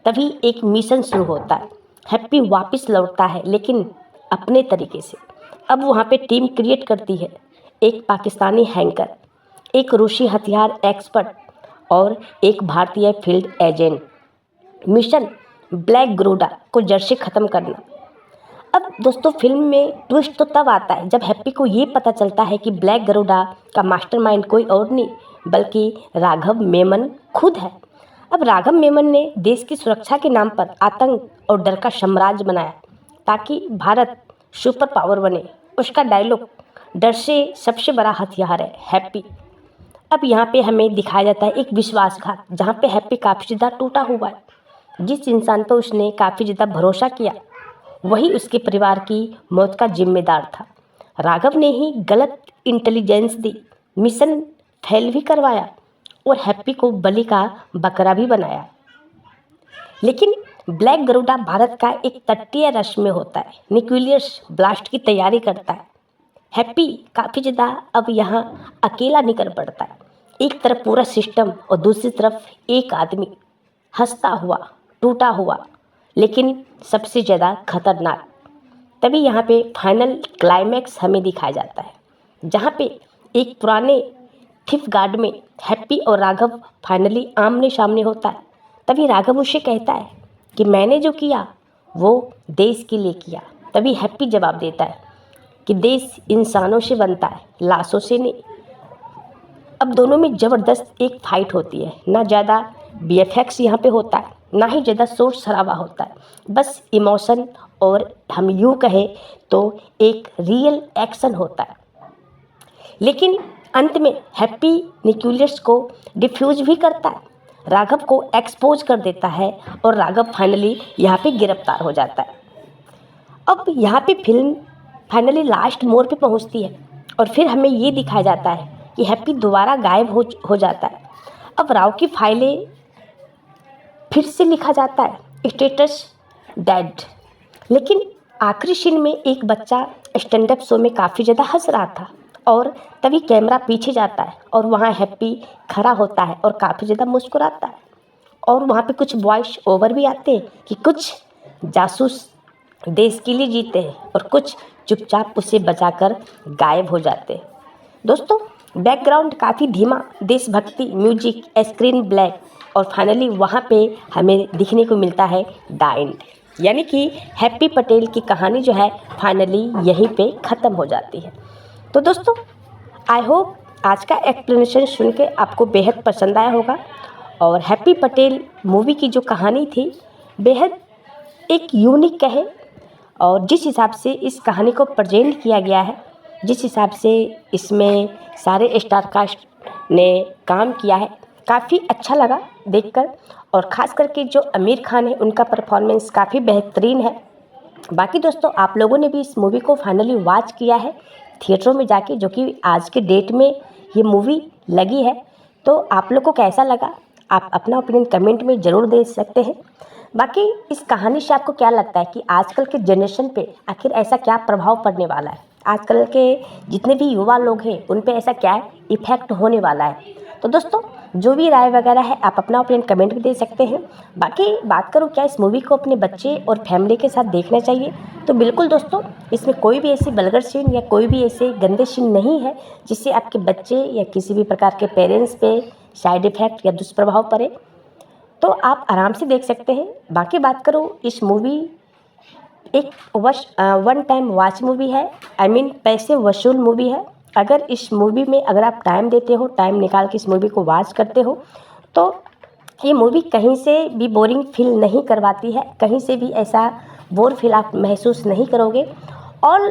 तभी एक मिशन शुरू होता है। हैप्पी वापस लौटता है, लेकिन अपने तरीके से। अब वहाँ पे टीम क्रिएट करती है, एक पाकिस्तानी हैकर, एक रूसी हथियार एक्सपर्ट और एक भारतीय field agent. Mission black Garuda को जड़ से ख़त्म करना। अब दोस्तों, फिल्म में ट्विस्ट तो तब आता है जब हैप्पी को ये पता चलता है कि ब्लैक गरुड़ा का मास्टरमाइंड कोई और नहीं बल्कि राघव मेमन खुद है। अब राघव मेमन ने देश की सुरक्षा के नाम पर आतंक और डर का साम्राज्य बनाया ताकि भारत सुपर पावर बने। उसका डायलॉग डर से सबसे बड़ा हथियार है हैप्पी। अब यहाँ पे हमें दिखाया जाता है एक विश्वासघात, जहाँ पे हैप्पी काफ़ी ज़्यादा टूटा हुआ है। जिस इंसान पर उसने काफ़ी ज़्यादा भरोसा किया वही उसके परिवार की मौत का जिम्मेदार था। राघव ने ही गलत इंटेलिजेंस दी, मिशन फेल भी करवाया और हैप्पी को बलि का बकरा भी बनाया। लेकिन ब्लैक गरुड़ा भारत का एक तटीय राष्ट्र में होता है, न्यूक्लियर ब्लास्ट की तैयारी करता है। हैप्पी काफ़ी ज़्यादा अब यहाँ अकेला निकल पड़ता है। एक तरफ पूरा सिस्टम और दूसरी तरफ एक आदमी, हंसता हुआ, टूटा हुआ, लेकिन सबसे ज़्यादा खतरनाक। तभी यहाँ पे फाइनल क्लाइमैक्स हमें दिखाया जाता है, जहाँ पे एक पुराने थिफ गार्ड में हैप्पी और राघव फाइनली आमने सामने होता है। तभी राघव उसे कहता है कि मैंने जो किया वो देश के लिए किया। तभी हैप्पी जवाब देता है कि देश इंसानों से बनता है, लाशों से नहीं। अब दोनों में ज़बरदस्त एक फाइट होती है। ना ज़्यादा वीएफएक्स यहाँ पे होता है, ना ही ज़्यादा शोर शराबा होता है, बस इमोशन और हम यूँ कहें तो एक रियल एक्शन होता है। लेकिन अंत में हैप्पी न्यूक्लियस को डिफ्यूज भी करता है, राघव को एक्सपोज कर देता है और राघव फाइनली यहाँ पे गिरफ्तार हो जाता है। अब यहाँ पे फिल्म फाइनली लास्ट मोड़ पे पहुँचती है और फिर हमें ये दिखाया जाता है कि हैप्पी दोबारा गायब हो जाता है। अब राव की फाइलें फिर से लिखा जाता है स्टेटस डेड। लेकिन आखिरी सीन में एक बच्चा स्टैंड अप शो में काफ़ी ज़्यादा हंस रहा था और तभी कैमरा पीछे जाता है और वहाँ हैप्पी खड़ा होता है और काफ़ी ज़्यादा मुस्कुराता है। और वहाँ पे कुछ वॉइस ओवर भी आते हैं कि कुछ जासूस देश के लिए जीते हैं और कुछ चुपचाप उसे बचाकर गायब हो जाते हैं। दोस्तों बैकग्राउंड काफ़ी धीमा, देशभक्ति म्यूजिक, स्क्रीन ब्लैक और फाइनली वहाँ पे हमें दिखने को मिलता है द एंड, यानी कि हैप्पी पटेल की कहानी जो है फाइनली यहीं पे ख़त्म हो जाती है। तो दोस्तों आई होप आज का एक्सप्लेनेशन सुन के आपको बेहद पसंद आया होगा और हैप्पी पटेल मूवी की जो कहानी थी बेहद एक यूनिक कहे और जिस हिसाब से इस कहानी को प्रेजेंट किया गया है, जिस हिसाब से इसमें सारे स्टार कास्ट ने काम किया है, काफ़ी अच्छा लगा देखकर। और ख़ास करके जो आमिर खान है उनका परफॉर्मेंस काफ़ी बेहतरीन है। बाकी दोस्तों आप लोगों ने भी इस मूवी को फाइनली वॉच किया है थिएटरों में जाके, जो कि आज के डेट में ये मूवी लगी है। तो आप लोग को कैसा लगा आप अपना ओपिनियन कमेंट में ज़रूर दे सकते हैं। बाकी इस कहानी से आपको क्या लगता है कि आजकल के जनरेशन पे आखिर ऐसा क्या प्रभाव पड़ने वाला है, आजकल के जितने भी युवा लोग हैं उन पे ऐसा क्या इफ़ेक्ट होने वाला है। तो दोस्तों जो भी राय वगैरह है आप अपना ओपिनियन कमेंट में दे सकते हैं। बाकी बात करूँ क्या इस मूवी को अपने बच्चे और फैमिली के साथ देखना चाहिए, तो बिल्कुल दोस्तों इसमें कोई भी ऐसी वल्गर सीन या कोई भी ऐसे गंदे सीन नहीं है जिससे आपके बच्चे या किसी भी प्रकार के पेरेंट्स पे साइड इफ़ेक्ट या दुष्प्रभाव पड़े, तो आप आराम से देख सकते हैं। बाकी बात करूँ इस मूवी एक वन टाइम वॉच मूवी है, आई मीन पैसे वसूल मूवी है। अगर इस मूवी में अगर आप टाइम देते हो, टाइम निकाल के इस मूवी को वॉच करते हो, तो ये मूवी कहीं से भी बोरिंग फील नहीं करवाती है, कहीं से भी ऐसा बोर फील आप महसूस नहीं करोगे। और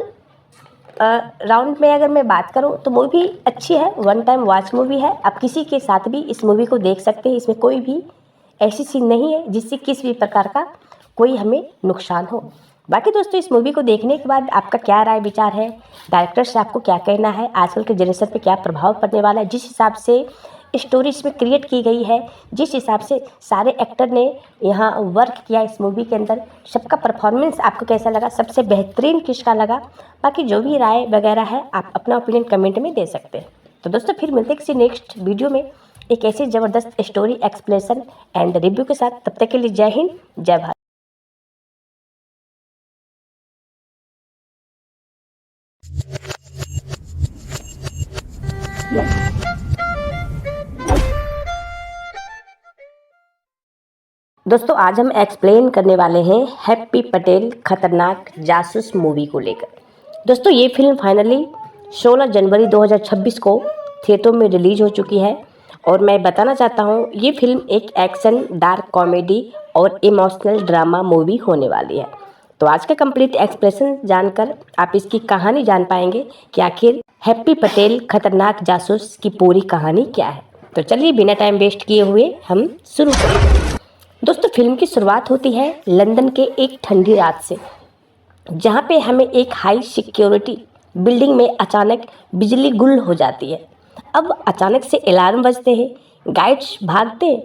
राउंड में अगर मैं बात करूँ तो मूवी अच्छी है, वन टाइम वॉच मूवी है। आप किसी के साथ भी इस मूवी को देख सकते हैं, इसमें कोई भी ऐसी सीन नहीं है जिससे किसी भी प्रकार का कोई हमें नुकसान हो। बाकी दोस्तों इस मूवी को देखने के बाद आपका क्या राय विचार है, डायरेक्टर से आपको क्या कहना है, आजकल के जनरेशन पे क्या प्रभाव पड़ने वाला है, जिस हिसाब से स्टोरी इसमें क्रिएट की गई है, जिस हिसाब से सारे एक्टर ने यहाँ वर्क किया इस मूवी के अंदर, सबका परफॉर्मेंस आपको कैसा लगा, सबसे बेहतरीन किसका लगा। बाकी जो भी राय वगैरह है आप अपना ओपिनियन कमेंट में दे सकते हैं। तो दोस्तों फिर मिलते हैं किसी नेक्स्ट वीडियो में एक ऐसी ज़बरदस्त स्टोरी एक्सप्लेनेशन एंड रिव्यू के साथ। तब तक के लिए जय हिंद जय भारत। दोस्तों आज हम एक्सप्लेन करने वाले हैं हैप्पी पटेल खतरनाक जासूस मूवी को लेकर। दोस्तों ये फिल्म फाइनली 16 जनवरी 2026 को थिएटरों में रिलीज हो चुकी है और मैं बताना चाहता हूँ ये फिल्म एक एक्शन, डार्क कॉमेडी और इमोशनल ड्रामा मूवी होने वाली है। तो आज का कंप्लीट एक्सप्लेनेशन जानकर आप इसकी कहानी जान पाएंगे कि आखिर हैप्पी पटेल खतरनाक जासूस की पूरी कहानी क्या है। तो चलिए बिना टाइम वेस्ट किए हुए हम शुरू करें। दोस्तों फिल्म की शुरुआत होती है लंदन के एक ठंडी रात से, जहाँ पे हमें एक हाई सिक्योरिटी बिल्डिंग में अचानक बिजली गुल हो जाती है। अब अचानक से अलार्म बजते हैं, गाइड्स भागते हैं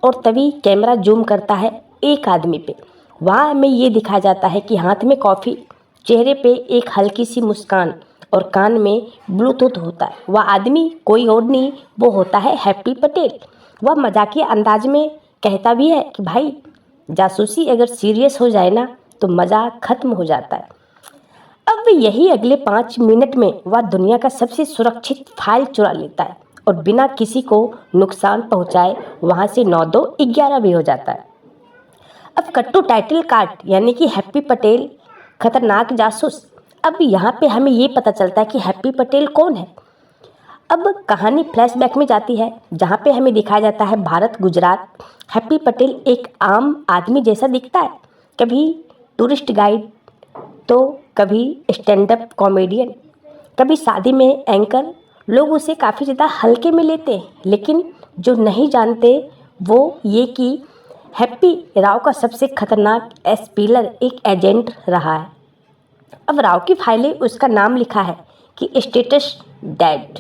और तभी कैमरा जूम करता है एक आदमी पे। वहाँ हमें ये दिखाया जाता है कि हाथ में कॉफ़ी, चेहरे पे एक हल्की सी मुस्कान और कान में ब्लूटूथ होता है। वह आदमी कोई और नहीं, वो होता है हैप्पी पटेल। वह मजाकिया अंदाज में कहता भी है कि भाई जासूसी अगर सीरियस हो जाए ना तो मज़ा ख़त्म हो जाता है। अब यही अगले 5 मिनट में वह दुनिया का सबसे सुरक्षित फाइल चुरा लेता है और बिना किसी को नुकसान पहुंचाए वहां से 9-2-11 भी हो जाता है। अब कट्टू टाइटल कार्ड यानी कि हैप्पी पटेल खतरनाक जासूस। अब यहाँ पे हमें ये पता चलता है कि हैप्पी पटेल कौन है। अब कहानी फ्लैशबैक में जाती है जहाँ पे हमें दिखाया जाता है भारत गुजरात। हैप्पी पटेल एक आम आदमी जैसा दिखता है, कभी टूरिस्ट गाइड तो कभी स्टैंड अप कॉमेडियन, कभी शादी में एंकर। लोग उसे काफ़ी ज़्यादा हल्के में लेते हैं, लेकिन जो नहीं जानते वो ये कि हैप्पी राव का सबसे खतरनाक एस्पिलर एक एजेंट रहा है। अब राव की फाइलें उसका नाम लिखा है कि स्टेटस डेड।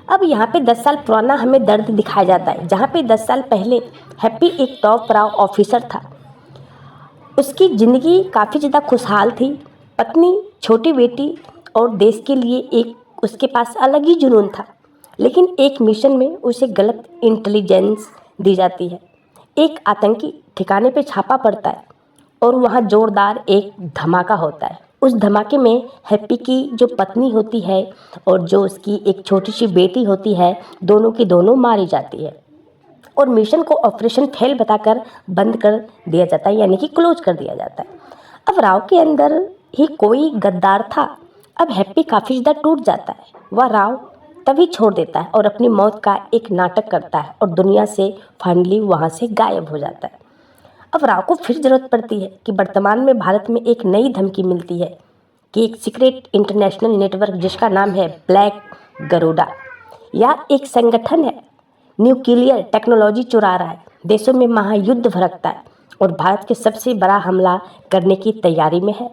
अब यहाँ पे 10 साल पुराना हमें दर्द दिखाया जाता है, जहाँ पे 10 साल पहले हैप्पी एक टॉप राव ऑफिसर था। उसकी ज़िंदगी काफ़ी ज़्यादा खुशहाल थी, पत्नी, छोटी बेटी और देश के लिए एक उसके पास अलग ही जुनून था। लेकिन एक मिशन में उसे गलत इंटेलिजेंस दी जाती है। एक आतंकी ठिकाने पे छापा पड़ता है और वहाँ जोरदार एक धमाका होता है। उस धमाके में हैप्पी की जो पत्नी होती है और जो उसकी एक छोटी सी बेटी होती है, दोनों की दोनों मारी जाती है और मिशन को ऑपरेशन फेल बताकर बंद कर दिया जाता है, यानी कि क्लोज कर दिया जाता है। अब राव के अंदर ही कोई गद्दार था। अब हैप्पी काफ़ी ज़्यादा टूट जाता है। वह राव तभी छोड़ देता है और अपनी मौत का एक नाटक करता है और दुनिया से फाइनली वहाँ से गायब हो जाता है। अब राव को फिर ज़रूरत पड़ती है कि वर्तमान में भारत में एक नई धमकी मिलती है कि एक सीक्रेट इंटरनेशनल नेटवर्क जिसका नाम है ब्लैक गरुड़ा, या एक संगठन है न्यूक्लियर टेक्नोलॉजी चुरा रहा है, देशों में महायुद्ध भड़कता है और भारत के सबसे बड़ा हमला करने की तैयारी में है।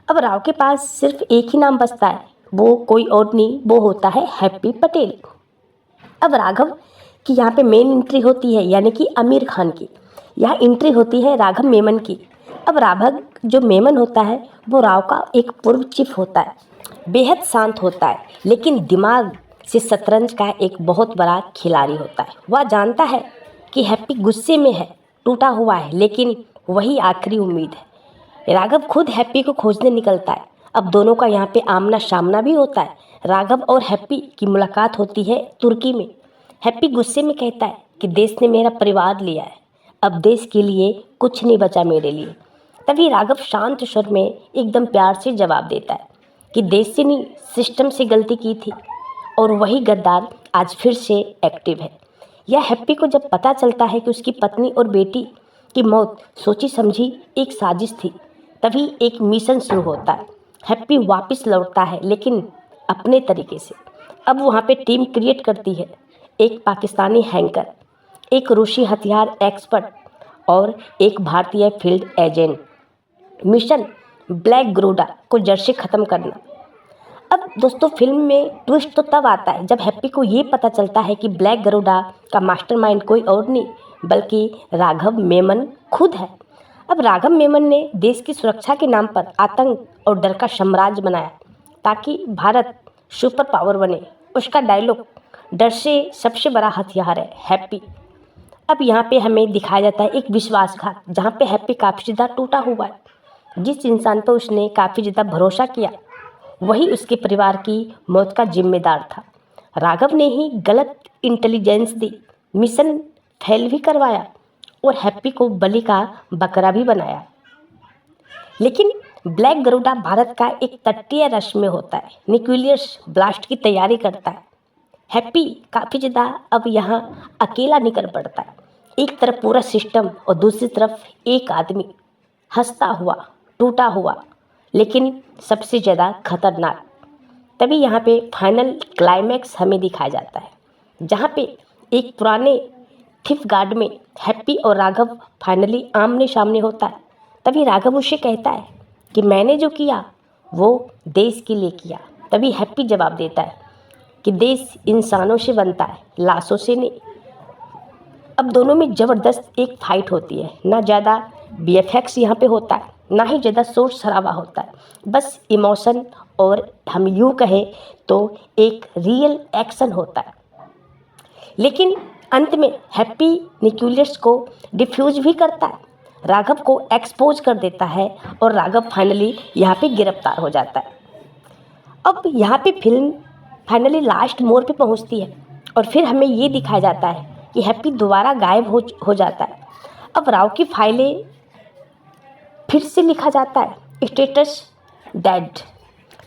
अब राव के पास सिर्फ एक ही नाम बचता है, वो कोई और नहीं, वो होता है हैप्पी पटेल। अब राघव की यहाँ पे मेन एंट्री होती है, यानी कि आमिर खान की। यहाँ एंट्री होती है राघव मेमन की। अब राघव जो मेमन होता है वो राव का एक पूर्व चीफ होता है। बेहद शांत होता है, लेकिन दिमाग से शतरंज का एक बहुत बड़ा खिलाड़ी होता है। वह जानता है कि हैप्पी गुस्से में है, टूटा हुआ है, लेकिन वही आखिरी उम्मीद है। राघव खुद हैप्पी को खोजने निकलता है। अब दोनों का यहाँ पे आमना सामना भी होता है। राघव और हैप्पी की मुलाकात होती है तुर्की में। हैप्पी गुस्से में कहता है कि देश ने मेरा परिवार लिया है, अब देश के लिए कुछ नहीं बचा मेरे लिए। तभी राघव शांत स्वर में एकदम प्यार से जवाब देता है कि देश से नहीं, सिस्टम से गलती की थी और वही गद्दार आज फिर से एक्टिव है। यह हैप्पी को जब पता चलता है कि उसकी पत्नी और बेटी की मौत सोची समझी एक साजिश थी, तभी एक मिशन शुरू होता है। हैप्पी वापस लौटता है, लेकिन अपने तरीके से। अब वहाँ पे टीम क्रिएट करती है, एक पाकिस्तानी हैकर, एक रूसी हथियार एक्सपर्ट और एक भारतीय field agent. Mission black Garuda को जड़ से ख़त्म करना। अब दोस्तों फिल्म में ट्विस्ट तो तब आता है जब हैप्पी को ये पता चलता है कि ब्लैक गरुड़ा का मास्टरमाइंड कोई और नहीं बल्कि राघव मेमन खुद है। अब राघव मेमन ने देश की सुरक्षा के नाम पर आतंक और डर का साम्राज्य बनाया ताकि भारत सुपर पावर बने। उसका डायलॉग डर से सबसे बड़ा हथियार है हैप्पी। अब यहाँ पे हमें दिखाया जाता है एक विश्वासघात, जहाँ पे हैप्पी काफ़ी ज़्यादा टूटा हुआ है। जिस इंसान पर उसने काफ़ी ज़्यादा भरोसा किया वही उसके परिवार की मौत का जिम्मेदार था। राघव ने ही गलत इंटेलिजेंस दी, मिशन फेल भी करवाया और हैप्पी को बलि का बकरा भी बनाया। लेकिन ब्लैक गरुड़ा भारत का एक तटीय राष्ट्र में होता है, न्यूक्लियर ब्लास्ट की तैयारी करता है। हैप्पी काफ़ी ज़्यादा अब यहाँ अकेला निकल पड़ता है। एक तरफ पूरा सिस्टम और दूसरी तरफ एक आदमी, हंसता हुआ, टूटा हुआ, लेकिन सबसे ज़्यादा खतरनाक। तभी यहाँ पे फाइनल क्लाइमैक्स हमें दिखाया जाता है, जहाँ पे एक पुराने थिफ गार्ड में हैप्पी और राघव फाइनली आमने सामने होता है। तभी राघव उसे कहता है कि मैंने जो किया वो देश के लिए किया। तभी हैप्पी जवाब देता है कि देश इंसानों से बनता है, लाशों से नहीं। अब दोनों में ज़बरदस्त एक फाइट होती है। ना ज़्यादा VFX यहाँ पे होता है, ना ही ज़्यादा शोर शराबा होता है, बस इमोशन और हम यूँ कहें तो एक रियल एक्शन होता है। लेकिन अंत में हैप्पी न्यूक्लियस को डिफ्यूज भी करता है, राघव को एक्सपोज कर देता है और राघव फाइनली यहाँ पे गिरफ्तार हो जाता है। अब यहाँ पे फिल्म फाइनली लास्ट मोड़ पे पहुँचती है और फिर हमें ये दिखाया जाता है कि हैप्पी दोबारा गायब हो जाता है। अब राव की फाइलें फिर से लिखा जाता है स्टेटस डेड।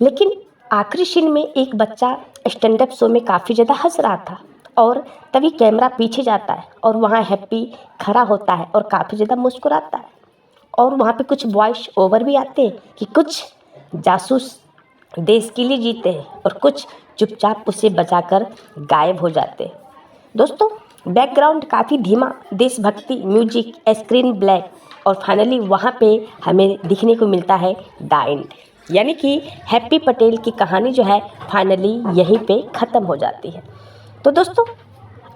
लेकिन आखिरी सीन में एक बच्चा स्टैंड अप शो में काफ़ी ज़्यादा हंस रहा था और तभी कैमरा पीछे जाता है और वहाँ हैप्पी खड़ा होता है और काफ़ी ज़्यादा मुस्कुराता है और वहाँ पे कुछ वॉइस ओवर भी आते हैं कि कुछ जासूस देश के लिए जीते हैं और कुछ चुपचाप उसे बचाकर गायब हो जाते हैं। दोस्तों बैकग्राउंड काफ़ी धीमा, देशभक्ति म्यूजिक, स्क्रीन ब्लैक और फाइनली वहाँ पे हमें दिखने को मिलता है द एंड, यानी कि हैप्पी पटेल की कहानी जो है फाइनली यहीं पे ख़त्म हो जाती है। तो दोस्तों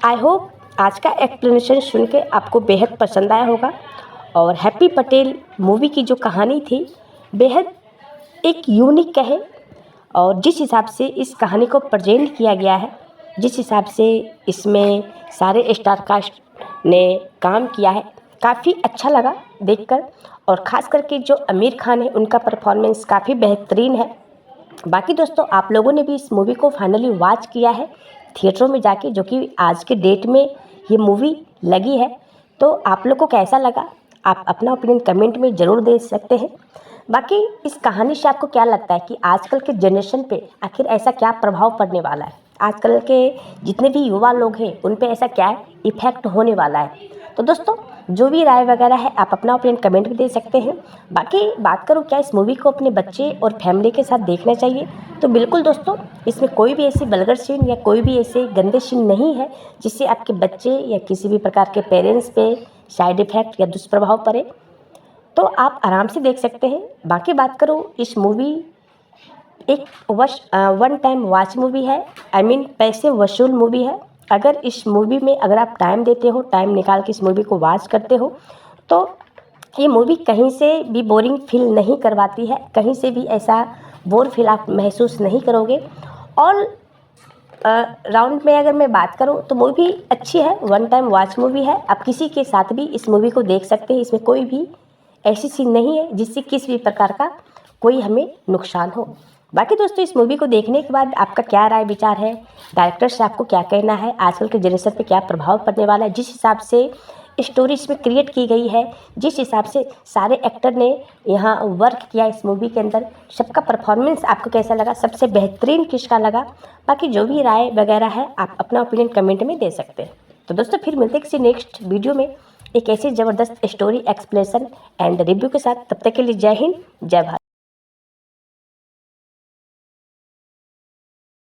आई होप आज का एक्सप्लेनेशन सुन के आपको बेहद पसंद आया होगा और हैप्पी पटेल मूवी की जो कहानी थी बेहद एक यूनिक है और जिस हिसाब से इस कहानी को प्रेजेंट किया गया है, जिस हिसाब से इसमें सारे स्टार कास्ट ने काम किया है, काफ़ी अच्छा लगा देखकर और ख़ास करके जो आमिर खान है उनका परफॉर्मेंस काफ़ी बेहतरीन है। बाकी दोस्तों आप लोगों ने भी इस मूवी को फाइनली वॉच किया है थिएटरों में जाके, जो कि आज के डेट में ये मूवी लगी है, तो आप लोग को कैसा लगा आप अपना ओपिनियन कमेंट में ज़रूर दे सकते हैं। बाकी इस कहानी से आपको क्या लगता है कि आजकल के जनरेशन पे आखिर ऐसा क्या प्रभाव पड़ने वाला है, आजकल के जितने भी युवा लोग हैं उन पे ऐसा क्या इफ़ेक्ट होने वाला है। तो दोस्तों जो भी राय वगैरह है आप अपना ओपिनियन कमेंट में दे सकते हैं। बाकी बात करूँ क्या इस मूवी को अपने बच्चे और फैमिली के साथ देखना चाहिए, तो बिल्कुल दोस्तों इसमें कोई भी ऐसी वल्गर सीन या कोई भी ऐसे गंदे सीन नहीं है जिससे आपके बच्चे या किसी भी प्रकार के पेरेंट्स पे साइड इफ़ेक्ट या दुष्प्रभाव पड़े, तो आप आराम से देख सकते हैं। बाकी बात करूँ इस मूवी एक वन टाइम वॉच मूवी है, पैसे वसूल मूवी है। अगर इस मूवी में अगर आप टाइम देते हो, टाइम निकाल के इस मूवी को वॉच करते हो, तो ये मूवी कहीं से भी बोरिंग फील नहीं करवाती है, कहीं से भी ऐसा बोर फील आप महसूस नहीं करोगे। और राउंड में अगर मैं बात करूं तो मूवी अच्छी है, वन टाइम वॉच मूवी है। आप किसी के साथ भी इस मूवी को देख सकते हैं, इसमें कोई भी ऐसी सीन नहीं है जिससे किसी भी प्रकार का कोई हमें नुकसान हो। बाकी दोस्तों इस मूवी को देखने के बाद आपका क्या राय विचार है, डायरेक्टर से आपको क्या कहना है, आजकल के जनरेशन पे क्या प्रभाव पड़ने वाला है, जिस हिसाब से स्टोरी इसमें क्रिएट की गई है, जिस हिसाब से सारे एक्टर ने यहाँ वर्क किया इस मूवी के अंदर, सबका परफॉर्मेंस आपको कैसा लगा, सबसे बेहतरीन किसका लगा। बाकी जो भी राय वगैरह है आप अपना ओपिनियन कमेंट में दे सकते हैं। तो दोस्तों फिर मिलते हैं किसी नेक्स्ट वीडियो में एक ऐसी ज़बरदस्त स्टोरी एक्सप्लेनेशन एंड रिव्यू के साथ। तब तक के लिए जय हिंद जय भारत।